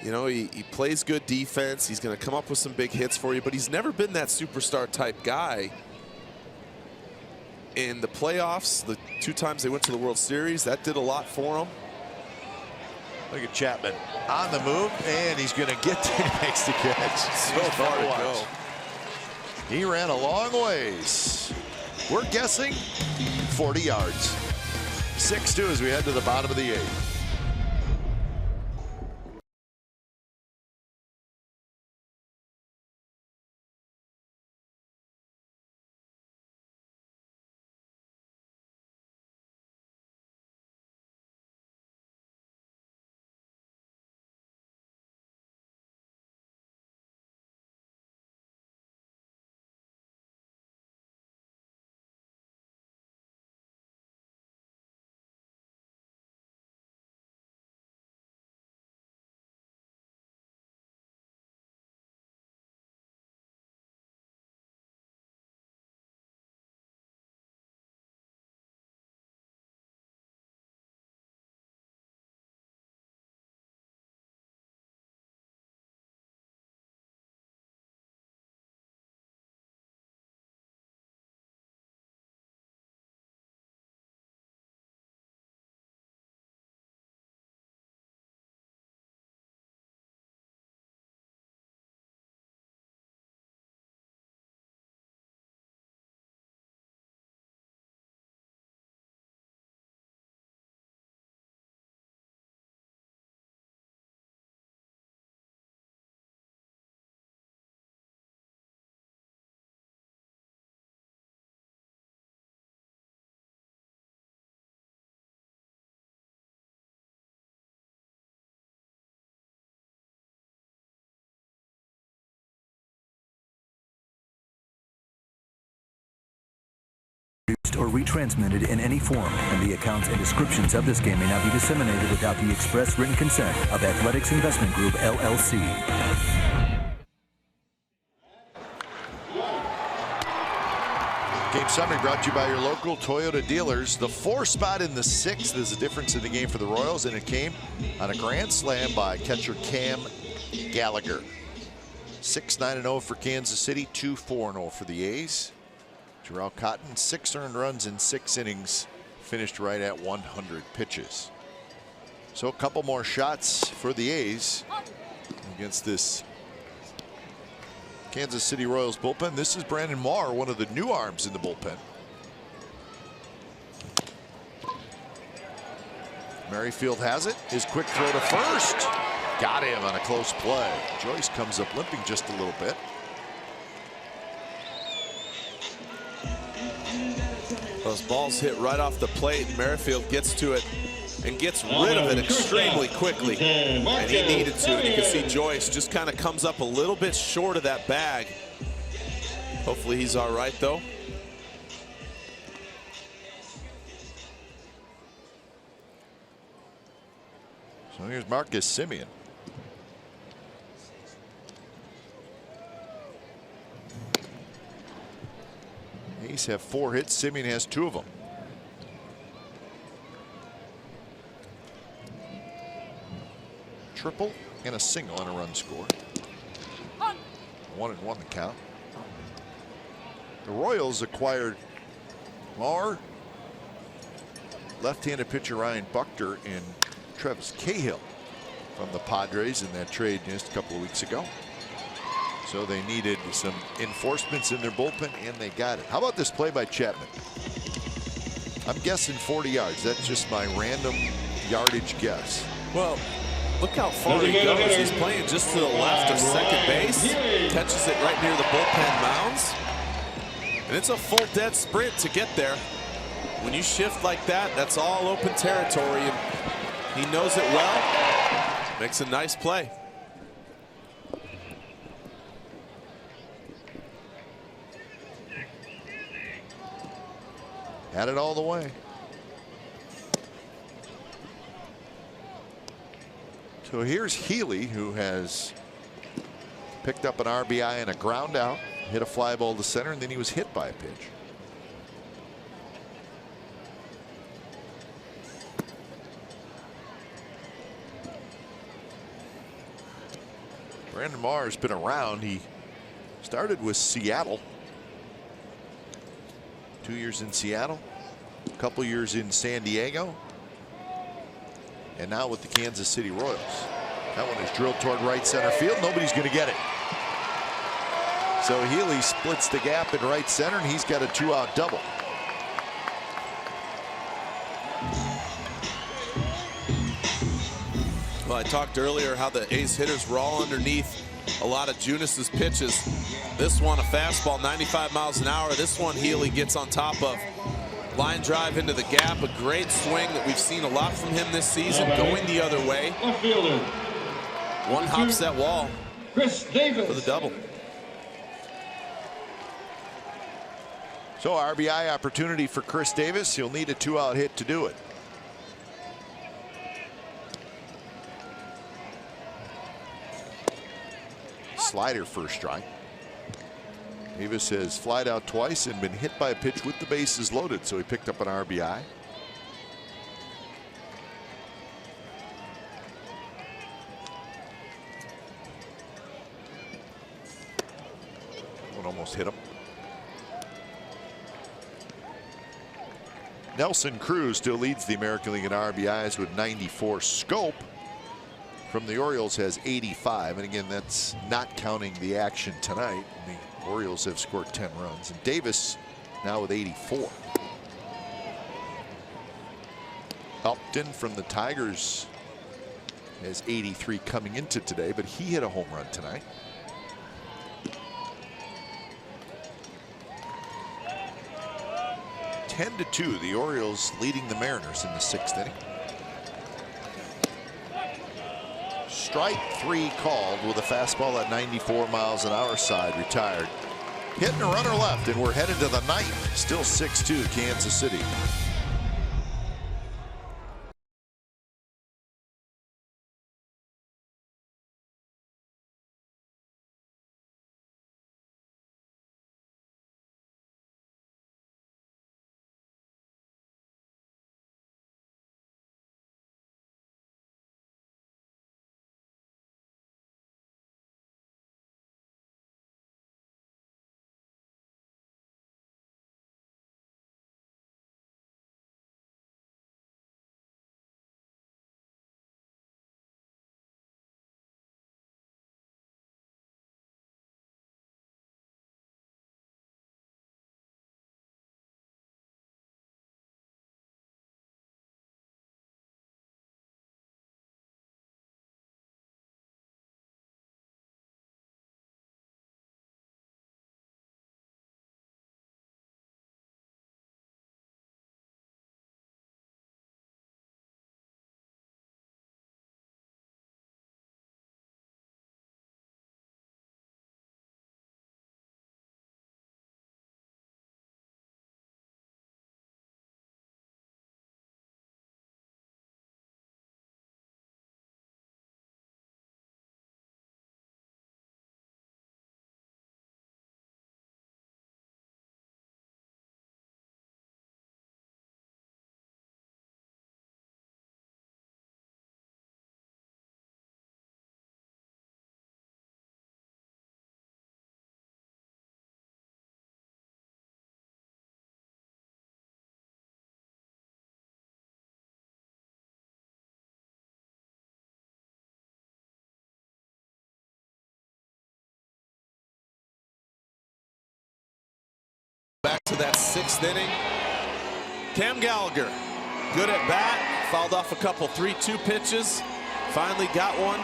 Speaker 2: you know, he plays good defense. He's going to come up with some big hits for you, but he's never been that superstar type guy. In the playoffs, the 2 times they went to the World Series, that did a lot for him.
Speaker 1: Look at Chapman on the move, and he's going to get there. He makes the catch. So far to go. He ran a long ways. We're guessing 40 yards. 6-2 as we head to the bottom of the 8th.
Speaker 3: Produced or retransmitted in any form, and the accounts and descriptions of this game may not be disseminated without the express written consent of Athletics Investment Group, LLC.
Speaker 1: Game summary brought to you by your local Toyota dealers. The 4 spot in the 6th is the difference in the game for the Royals, and it came on a grand slam by catcher Cam Gallagher. 6-9-0 for Kansas City, 2-4-0 for the A's. Jarrell Cotton, 6 earned runs in 6 innings, finished right at 100 pitches. So a couple more shots for the A's against this Kansas City Royals bullpen. This is Brandon Marr, one of the new arms in the bullpen. Merrifield has it. His quick throw to first. Got him on a close play. Joyce comes up limping just a little bit.
Speaker 2: Those balls hit right off the plate. Merrifield gets to it and gets rid of it extremely quickly. And he needed to. And you can see Joyce just kind of comes up a little bit short of that bag. Hopefully he's all right, though.
Speaker 1: So here's Marcus Semien. A's have 4 hits. Semien has 2 of them. Triple and a single and a run scored. 1-1 the count. The Royals acquired Marr, left-handed pitcher Ryan Buchter, and Travis Cahill from the Padres in that trade just a couple of weeks ago. So they needed some enforcements in their bullpen, and they got it. How about this play by Chapman? I'm guessing 40 yards. That's just my random yardage guess.
Speaker 2: Well, look how far he goes. He's playing just to the left of second base. Catches it right near the bullpen mounds. And it's a full dead sprint to get there. When you shift like that, that's all open territory. And he knows it well. Makes a nice play.
Speaker 1: Had it all the way. So here's Healy, who has picked up an RBI and a ground out, hit a fly ball to center, and then he was hit by a pitch. Brandon Marr has been around. He started with Seattle. 2 years in Seattle, a couple years in San Diego, and now with the Kansas City Royals. That one is drilled toward right center field. Nobody's going to get it. So Healy splits the gap in right center, and he's got a 2-out double.
Speaker 2: Well, I talked earlier how the A's hitters were all underneath a lot of Junis's pitches. This one, a fastball, 95 miles an hour. This one, Healy gets on top of. Line drive into the gap, a great swing that we've seen a lot from him this season, going the other way. One hops that wall for the double.
Speaker 1: So RBI opportunity for Chris Davis. He'll need a 2-out hit to do it. Slider first strike. Davis has flied out twice and been hit by a pitch with the bases loaded, so he picked up an RBI. One almost hit him. Nelson Cruz still leads the American League in RBIs with 94. Scope from the Orioles has 85, and again, that's not counting the action tonight. The Orioles have scored 10 runs, and Davis now with 84. Upton from the Tigers has 83 coming into today, but he hit a home run tonight. (10-2), the Orioles leading the Mariners in the 6th inning. Strike 3 called with a fastball at 94 miles an hour, side retired. hitting a runner left, and we're headed to the ninth. Still 6-2 Kansas City.
Speaker 2: Back to that 6th inning. Cam Gallagher, good at bat, fouled off a couple 3-2 pitches, finally got one.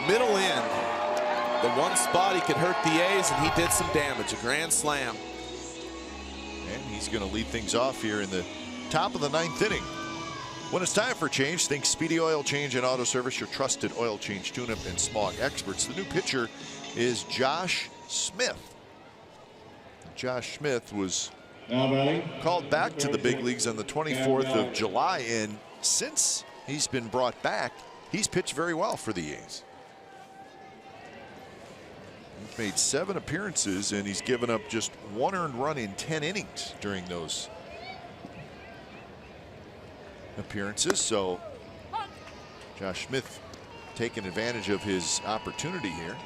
Speaker 2: Middle end, the one spot he could hurt the A's, and he did some damage, a grand slam.
Speaker 1: And he's going to lead things off here in the top of the 9th inning. When it's time for change, think Speedy Oil Change and Auto Service, your trusted oil change, tune-up, and smog experts. The new pitcher is Josh Smith. Josh Smith was called back to the big leagues on the 24th of July, and since he's been brought back, he's pitched very well for the A's. He's made 7 appearances, and he's given up just 1 earned run in 10 innings during those appearances. So Josh Smith taking advantage of his opportunity here.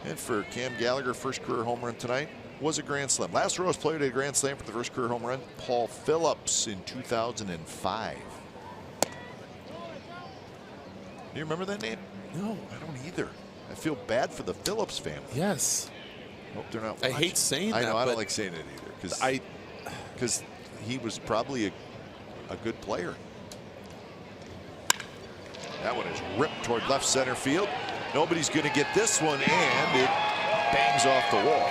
Speaker 1: And for Cam Gallagher, first career home run tonight was a grand slam. Last Orioles player to a grand slam for the first career home run, Paul Phillips, in 2005. Do you remember that name?
Speaker 2: No,
Speaker 1: I don't either. I feel bad for the Phillips family.
Speaker 2: Yes.
Speaker 1: Hope they're not
Speaker 2: I
Speaker 1: watching.
Speaker 2: hate saying that.
Speaker 1: I know, I don't like saying it either, because he was probably a good player. That one is ripped toward left center field. Nobody's going to get this one, and it bangs off the wall.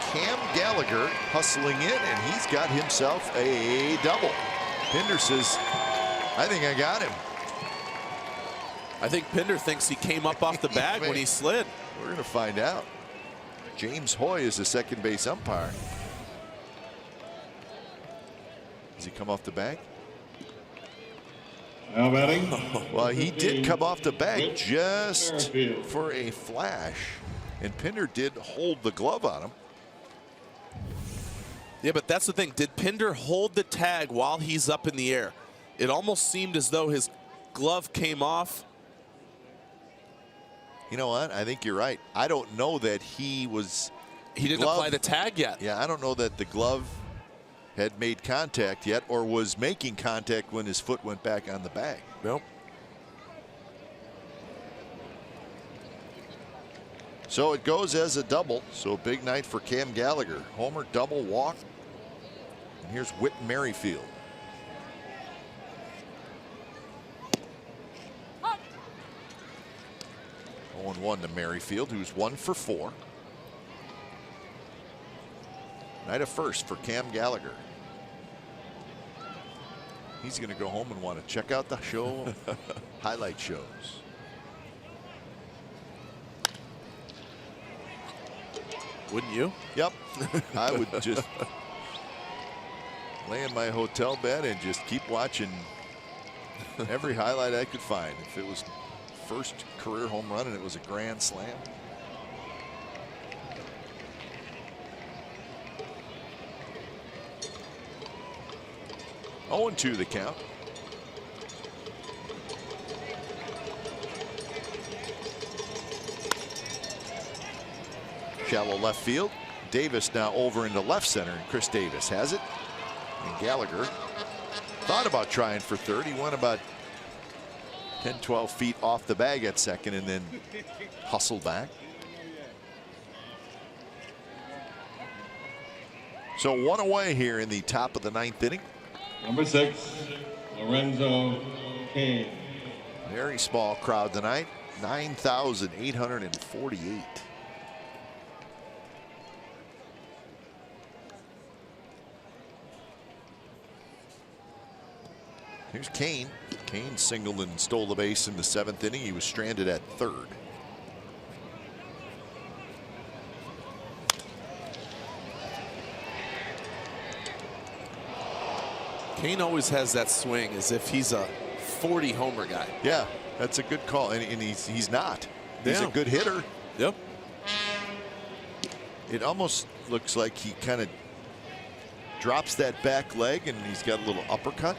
Speaker 1: Cam Gallagher hustling in, and he's got himself a double. Pinder says, I think I got him.
Speaker 2: I think Pinder thinks he came up off the bag when he slid.
Speaker 1: We're going to find out. James Hoy is the second base umpire. Does he come off the bag?
Speaker 5: Now batting.
Speaker 1: Well, he did come off the bag just for a flash, and Pinder did hold the glove on him.
Speaker 2: Yeah, but that's the thing. Did Pinder hold the tag while he's up in the air? It almost seemed as though his glove came off.
Speaker 1: You know what? I think you're right. I don't know that he
Speaker 2: didn't apply the tag yet.
Speaker 1: Yeah, I don't know that the glove had made contact yet, or was making contact when his foot went back on the bag.
Speaker 2: Nope.
Speaker 1: So it goes as a double. So a big night for Cam Gallagher. Homer, double, walk. And here's Whit Merrifield. Oh, 0-1 to Merrifield, who's 1 for 4. Night of first for Cam Gallagher. He's going to go home and want to check out the show highlight shows.
Speaker 2: Wouldn't you?
Speaker 1: Yep. I would just lay in my hotel bed and just keep watching every highlight I could find. If it was first career home run and it was a grand slam. Oh, 0-2 the count. Shallow left field. Davis now over into left center, and Chris Davis has it. And Gallagher thought about trying for third. He went about 10-12 feet off the bag at second and then hustled back. So one away here in the top of the 9th inning.
Speaker 5: Number 6, Lorenzo Cain.
Speaker 1: Very small crowd tonight, 9,848. Here's Cain. Cain singled and stole the base in the 7th inning. He was stranded at third.
Speaker 2: Cain always has that swing as if he's a 40 homer guy.
Speaker 1: Yeah, that's a good call, and he's not. He's a good hitter.
Speaker 2: Yep.
Speaker 1: It almost looks like he kind of drops that back leg and he's got a little uppercut.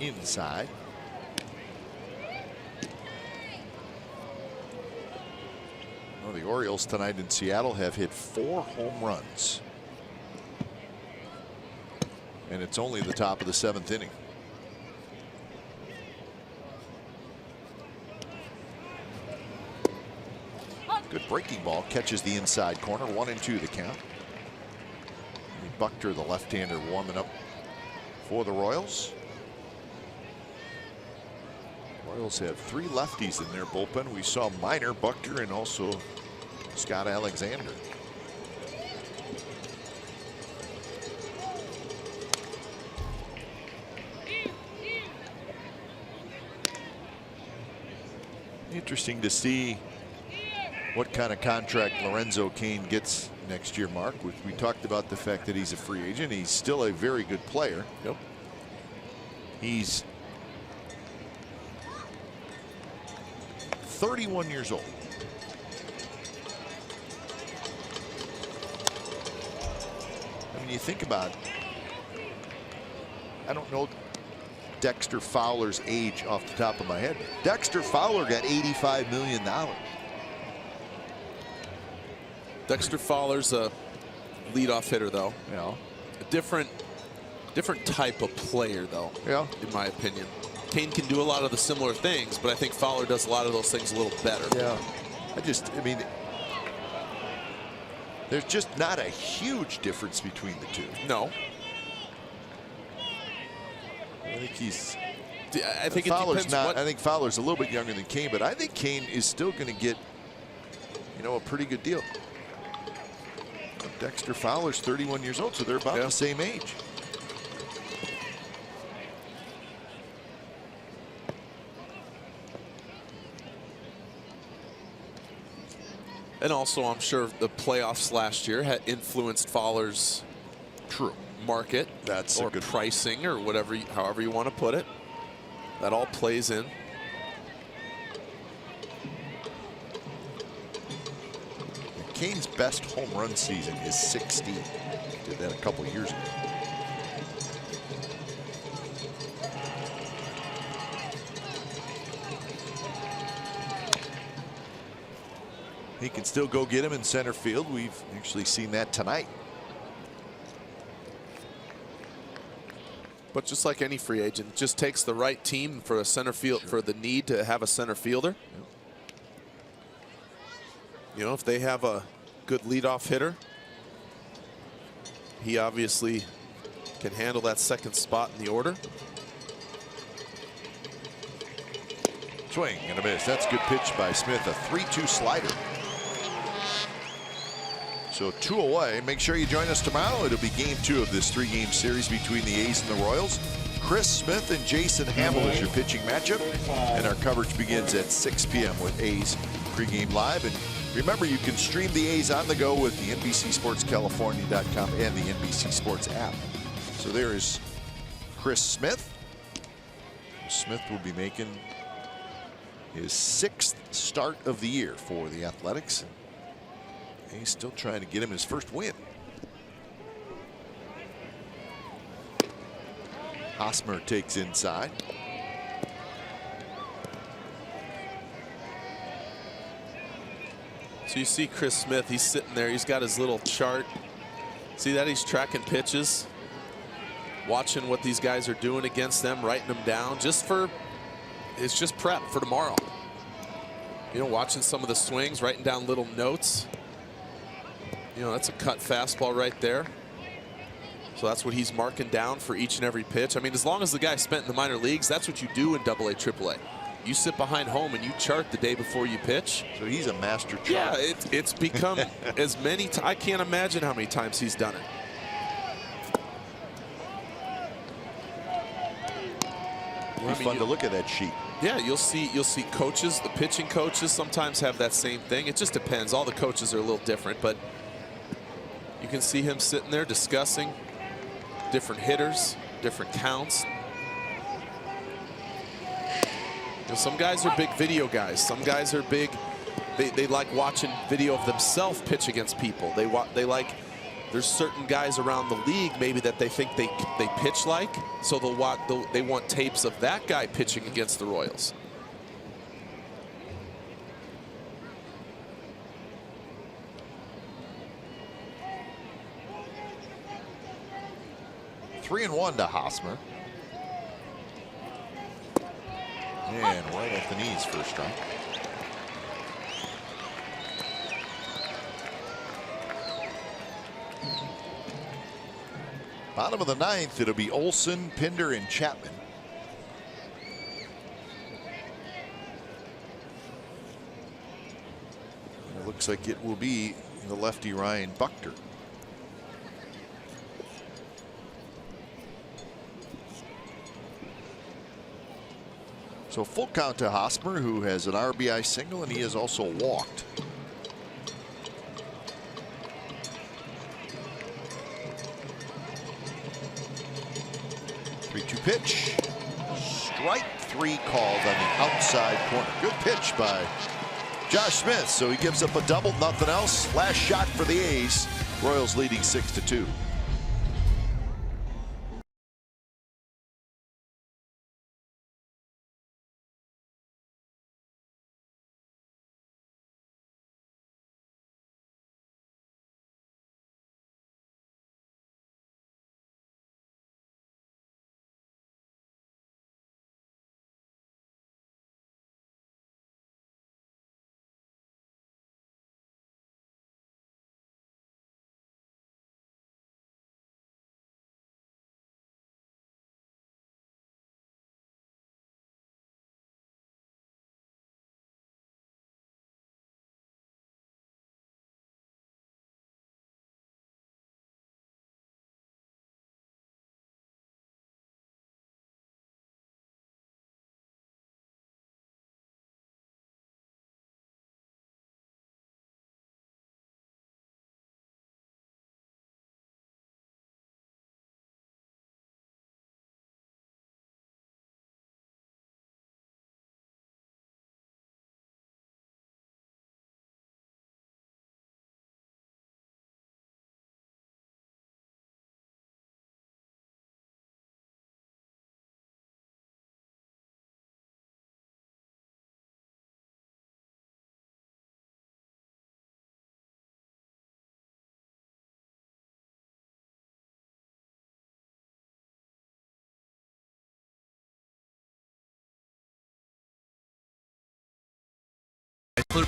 Speaker 1: Inside. Well, the Orioles tonight in Seattle have hit 4 home runs. And it's only the top of the 7th inning. Good breaking ball, catches the inside corner. 1-2 the count. Buchter, the left-hander, warming up for the Royals. Royals have 3 lefties in their bullpen. We saw Minor, Buchter, and also Scott Alexander. Interesting to see what kind of contract Lorenzo Cain gets next year, Mark. We talked about the fact that he's a free agent. He's still a very good player.
Speaker 2: Yep.
Speaker 1: He's 31 years old. I mean, you think about it, I don't know Dexter Fowler's age off the top of my head. Dexter Fowler got $85 million.
Speaker 2: Dexter Fowler's a leadoff hitter, though.
Speaker 1: Yeah.
Speaker 2: A different type of player, though.
Speaker 1: Yeah.
Speaker 2: In my opinion. Cain can do a lot of the similar things, but I think Fowler does a lot of those things a little better.
Speaker 1: Yeah. I mean, there's just not a huge difference between the two.
Speaker 2: No.
Speaker 1: I think he's.
Speaker 2: I think
Speaker 1: Fowler's
Speaker 2: it depends
Speaker 1: not. I think Fowler's a little bit younger than Cain, but I think Cain is still going to get, a pretty good deal. Dexter Fowler's 31 years old, so they're about the same age.
Speaker 2: And also, I'm sure the playoffs last year had influenced Fowler's market.
Speaker 1: That's
Speaker 2: or
Speaker 1: a good
Speaker 2: pricing or whatever, however you want to put it. That all plays in.
Speaker 1: Cain's best home run season is 16. Did that a couple years ago. He can still go get him in center field. We've actually seen that tonight.
Speaker 2: But just like any free agent, it just takes the right team for a center field, for the need to have a center fielder. Yep. If they have a good leadoff hitter, he obviously can handle that second spot in the order.
Speaker 1: Swing and a miss. That's a good pitch by Smith. A 3-2 slider. So 2 away. Make sure you join us tomorrow. It'll be game 2 of this 3-game series between the A's and the Royals. Chris Smith and Jason Hamill is your pitching matchup. And our coverage begins at 6 p.m. with A's pregame live. And remember, you can stream the A's on the go with the NBCSportsCalifornia.com and the NBC Sports app. So there is Chris Smith. Smith will be making his 6th start of the year for the Athletics. And he's still trying to get him his first win. Hosmer takes inside.
Speaker 2: So you see Chris Smith, he's sitting there, he's got his little chart. See that? He's tracking pitches, watching what these guys are doing against them, writing them down it's just prep for tomorrow. You know, watching some of the swings, writing down little notes. You know, that's a cut fastball right there. So that's what he's marking down for each and every pitch. I mean, as long as the guy spent in the minor leagues, that's what you do in AA, AAA. You sit behind home and you chart the day before you pitch.
Speaker 1: So he's a master chart.
Speaker 2: Yeah, it's become as many times. I can't imagine how many times he's done it.
Speaker 1: It'll be fun to look at that sheet.
Speaker 2: Yeah, you'll see coaches, the pitching coaches sometimes have that same thing. It just depends. All the coaches are a little different, but you can see him sitting there discussing different hitters, different counts. You know, some guys are big video guys. Some guys are big. They like watching video of themselves pitch against people. They like. There's certain guys around the league maybe that they think they pitch like, so they want tapes of that guy pitching against the Royals.
Speaker 1: Three and 1 to Hosmer. And right at the knees, first strike. Bottom of the 9th, it'll be Olsen, Pinder, and Chapman. And it looks like it will be the lefty Ryan Buchter. So full count to Hosmer, who has an RBI single, and he has also walked. Pitch. Strike 3 called on the outside corner. Good pitch by Josh Smith. So he gives up a double, nothing else. Last shot for the A's. Royals leading 6-2.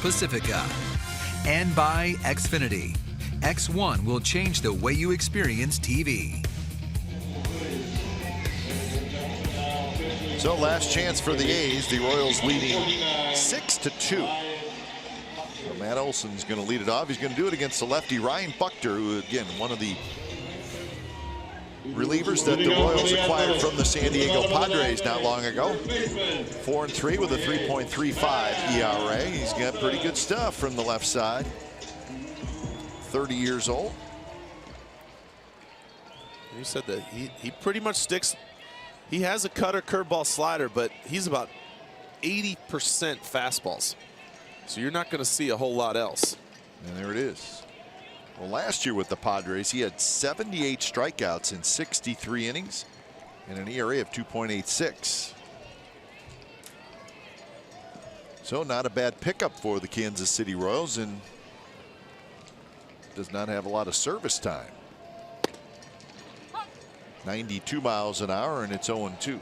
Speaker 3: Pacifica, and by Xfinity. X1 will change the way you experience TV.
Speaker 1: So last chance for the A's. The Royals leading 6-2. So Matt Olson's going to lead it off. He's going to do it against the lefty Ryan Buchter, who again one of the relievers that the Royals acquired from the San Diego Padres not long ago. 4-3 with a 3.35 ERA. He's got pretty good stuff from the left side. 30 years old.
Speaker 2: You said that he pretty much sticks. He has a cutter, curveball, slider, but he's about 80% fastballs. So you're not going to see a whole lot else.
Speaker 1: And there it is. Well, last year with the Padres, he had 78 strikeouts in 63 innings and an ERA of 2.86. So not a bad pickup for the Kansas City Royals, and does not have a lot of service time. 92 miles an hour, and it's 0-2.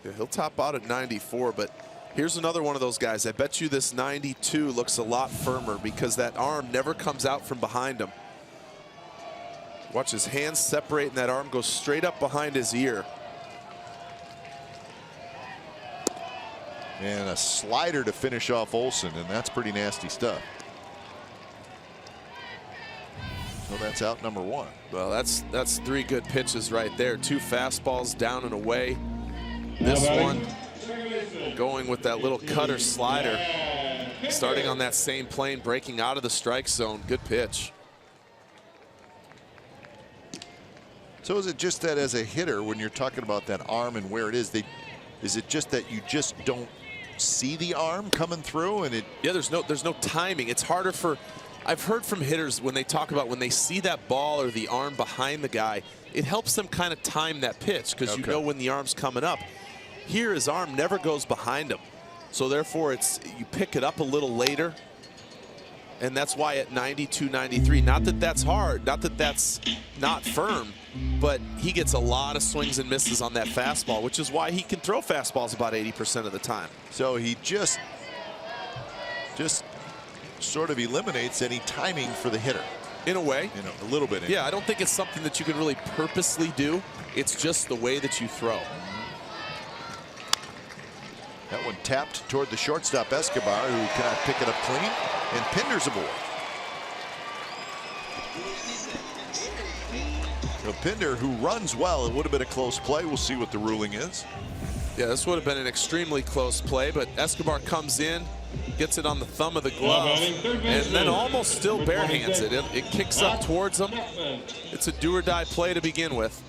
Speaker 2: Yeah, he'll top out at 94, but here's another one of those guys. I bet you this 92 looks a lot firmer because that arm never comes out from behind him. Watch his hands separate and that arm goes straight up behind his ear.
Speaker 1: And a slider to finish off Olsen, and that's pretty nasty stuff. So that's out number 1.
Speaker 2: Well, that's 3 good pitches right there. 2 fastballs down and away. This one going with that little cutter slider, starting on that same plane, breaking out of the strike zone. Good pitch.
Speaker 1: So is it just that as a hitter, when you're talking about that arm and where it is, is it just that you just don't see the arm coming through, and it?
Speaker 2: Yeah, there's no timing. It's harder for. I've heard from hitters when they talk about when they see that ball or the arm behind the guy, it helps them kind of time that pitch because you know when the arm's coming up. Here, his arm never goes behind him, so therefore you pick it up a little later, and that's why at 92, 93. Not that that's hard, not that that's not firm, but he gets a lot of swings and misses on that fastball, which is why he can throw fastballs about 80% of the time.
Speaker 1: So he just sort of eliminates any timing for the hitter.
Speaker 2: In a way.
Speaker 1: You know, a little bit.
Speaker 2: Yeah, I don't think it's something that you can really purposely do. It's just the way that you throw.
Speaker 1: That one tapped toward the shortstop Escobar, who cannot pick it up clean, and Pinder's aboard. So Pinder, who runs well, it would have been a close play. We'll see what the ruling is.
Speaker 2: Yeah, this would have been an extremely close play, but Escobar comes in, gets it on the thumb of the glove, and then almost still barehands it. It kicks up towards him. It's a do-or-die play to begin with.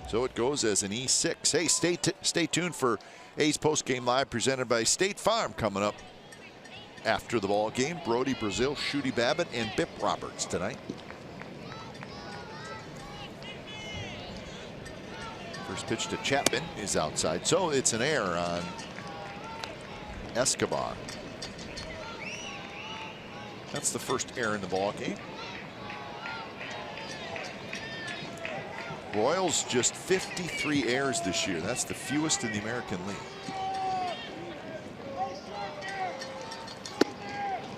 Speaker 1: So it goes as an E6. Hey, stay tuned for A's Postgame Live presented by State Farm coming up after the ball game. Brody Brazil, Shooty Babbitt, and Bip Roberts tonight. First pitch to Chapman is outside, so it's an error on Escobar. That's the first error in the ball game. Royals just 53 errors this year. That's the fewest in the American League.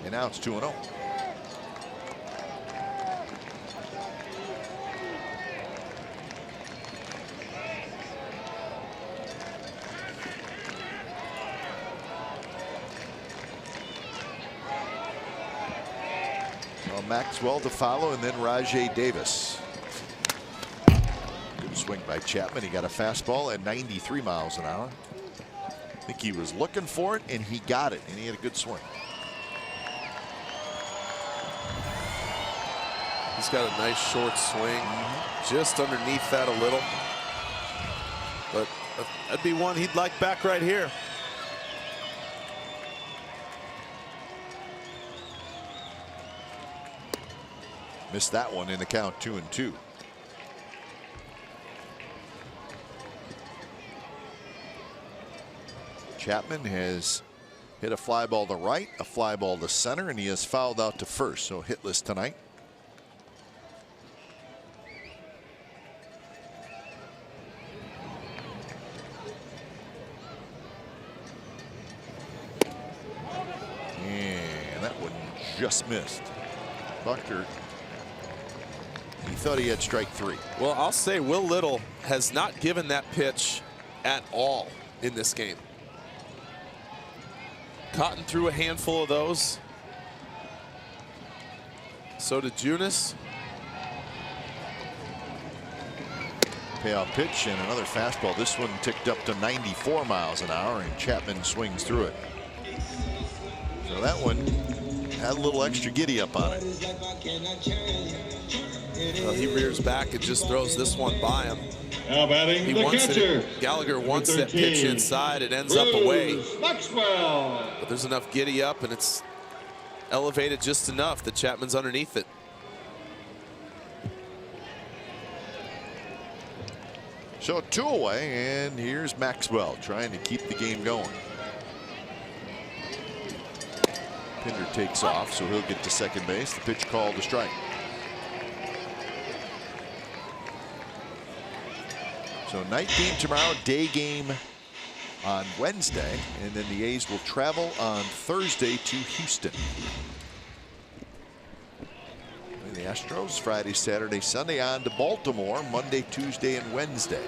Speaker 1: And now it's 2-0. Well, Maxwell to follow, and then Rajai Davis. Good swing by Chapman. He got a fastball at 93 miles an hour. I think he was looking for it, and he got it, and he had a good swing.
Speaker 2: He's got a nice short swing, just underneath that a little. But that'd be one he'd like back right here.
Speaker 1: Missed that one in the count, 2-2. Chapman has hit a fly ball to right, a fly ball to center, and he has fouled out to first, so hitless tonight. And that one just missed. Bucker, he thought he had strike 3.
Speaker 2: Well, I'll say Will Little has not given that pitch at all in this game. Cotton threw a handful of those. So did Junis.
Speaker 1: Payoff pitch and another fastball. This one ticked up to 94 miles an hour, and Chapman swings through it. So that one had a little extra giddy up on it.
Speaker 2: Well, he rears back and just throws this one by him.
Speaker 5: Now batting
Speaker 2: He
Speaker 5: the
Speaker 2: wants
Speaker 5: catcher.
Speaker 2: it. Gallagher wants that pitch inside. It ends up away.
Speaker 5: Maxwell.
Speaker 2: But there's enough giddy up, and it's elevated just enough that Chapman's underneath it.
Speaker 1: So 2 away, and here's Maxwell trying to keep the game going. Pinder takes off, so he'll get to second base. The pitch called a strike. So night game tomorrow, day game on Wednesday, and then the A's will travel on Thursday to Houston. And the Astros Friday, Saturday, Sunday on to Baltimore Monday, Tuesday, and Wednesday.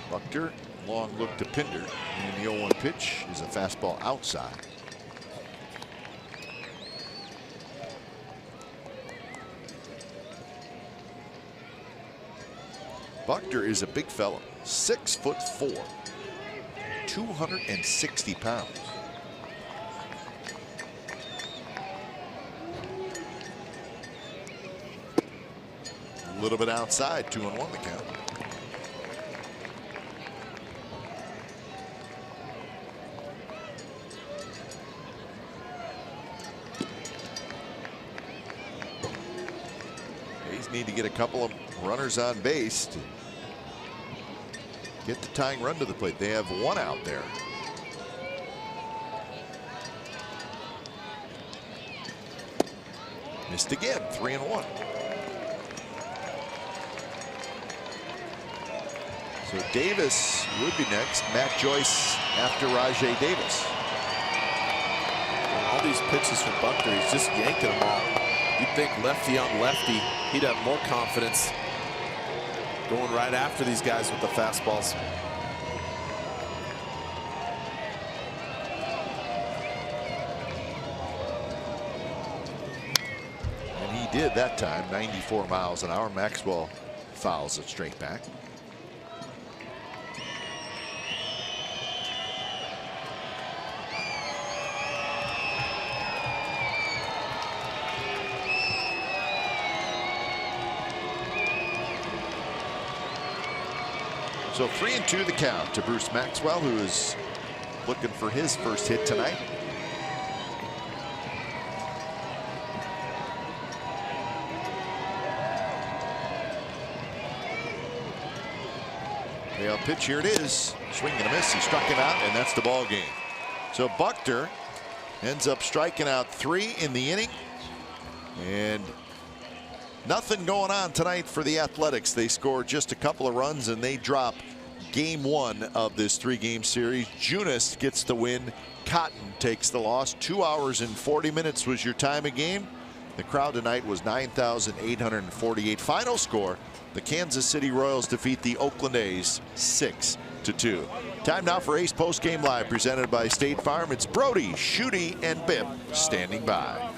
Speaker 1: Buckner, long look to Pinder, and the 0-1 pitch is a fastball outside. Buckner is a big fella, 6'4", 260 pounds. A little bit outside, 2-1 the count. Need to get a couple of runners on base to get the tying run to the plate. They have 1 out there. Missed again, 3-1. So Davis would be next. Matt Joyce after Rajay Davis.
Speaker 2: All these pitches from Buckner, he's just yanking them all. You'd think lefty on lefty, he'd have more confidence going right after these guys with the fastballs.
Speaker 1: And he did that time, 94 miles an hour. Maxwell fouls it straight back. So 3-2 the count to Bruce Maxwell, who is looking for his first hit tonight. Payoff pitch, here it is. Swing and a miss. He struck him out, and that's the ball game. So Buckner ends up striking out 3 in the inning. And nothing going on tonight for the Athletics. They score just a couple of runs, and they drop game 1 of this 3-game series. Junis gets the win. Cotton takes the loss. 2 hours and 40 minutes was your time of game. The crowd tonight was 9,848. Final score, the Kansas City Royals defeat the Oakland A's 6-2. Time now for A's Post Game Live, presented by State Farm. It's Brody, Shooty, and Bip standing by.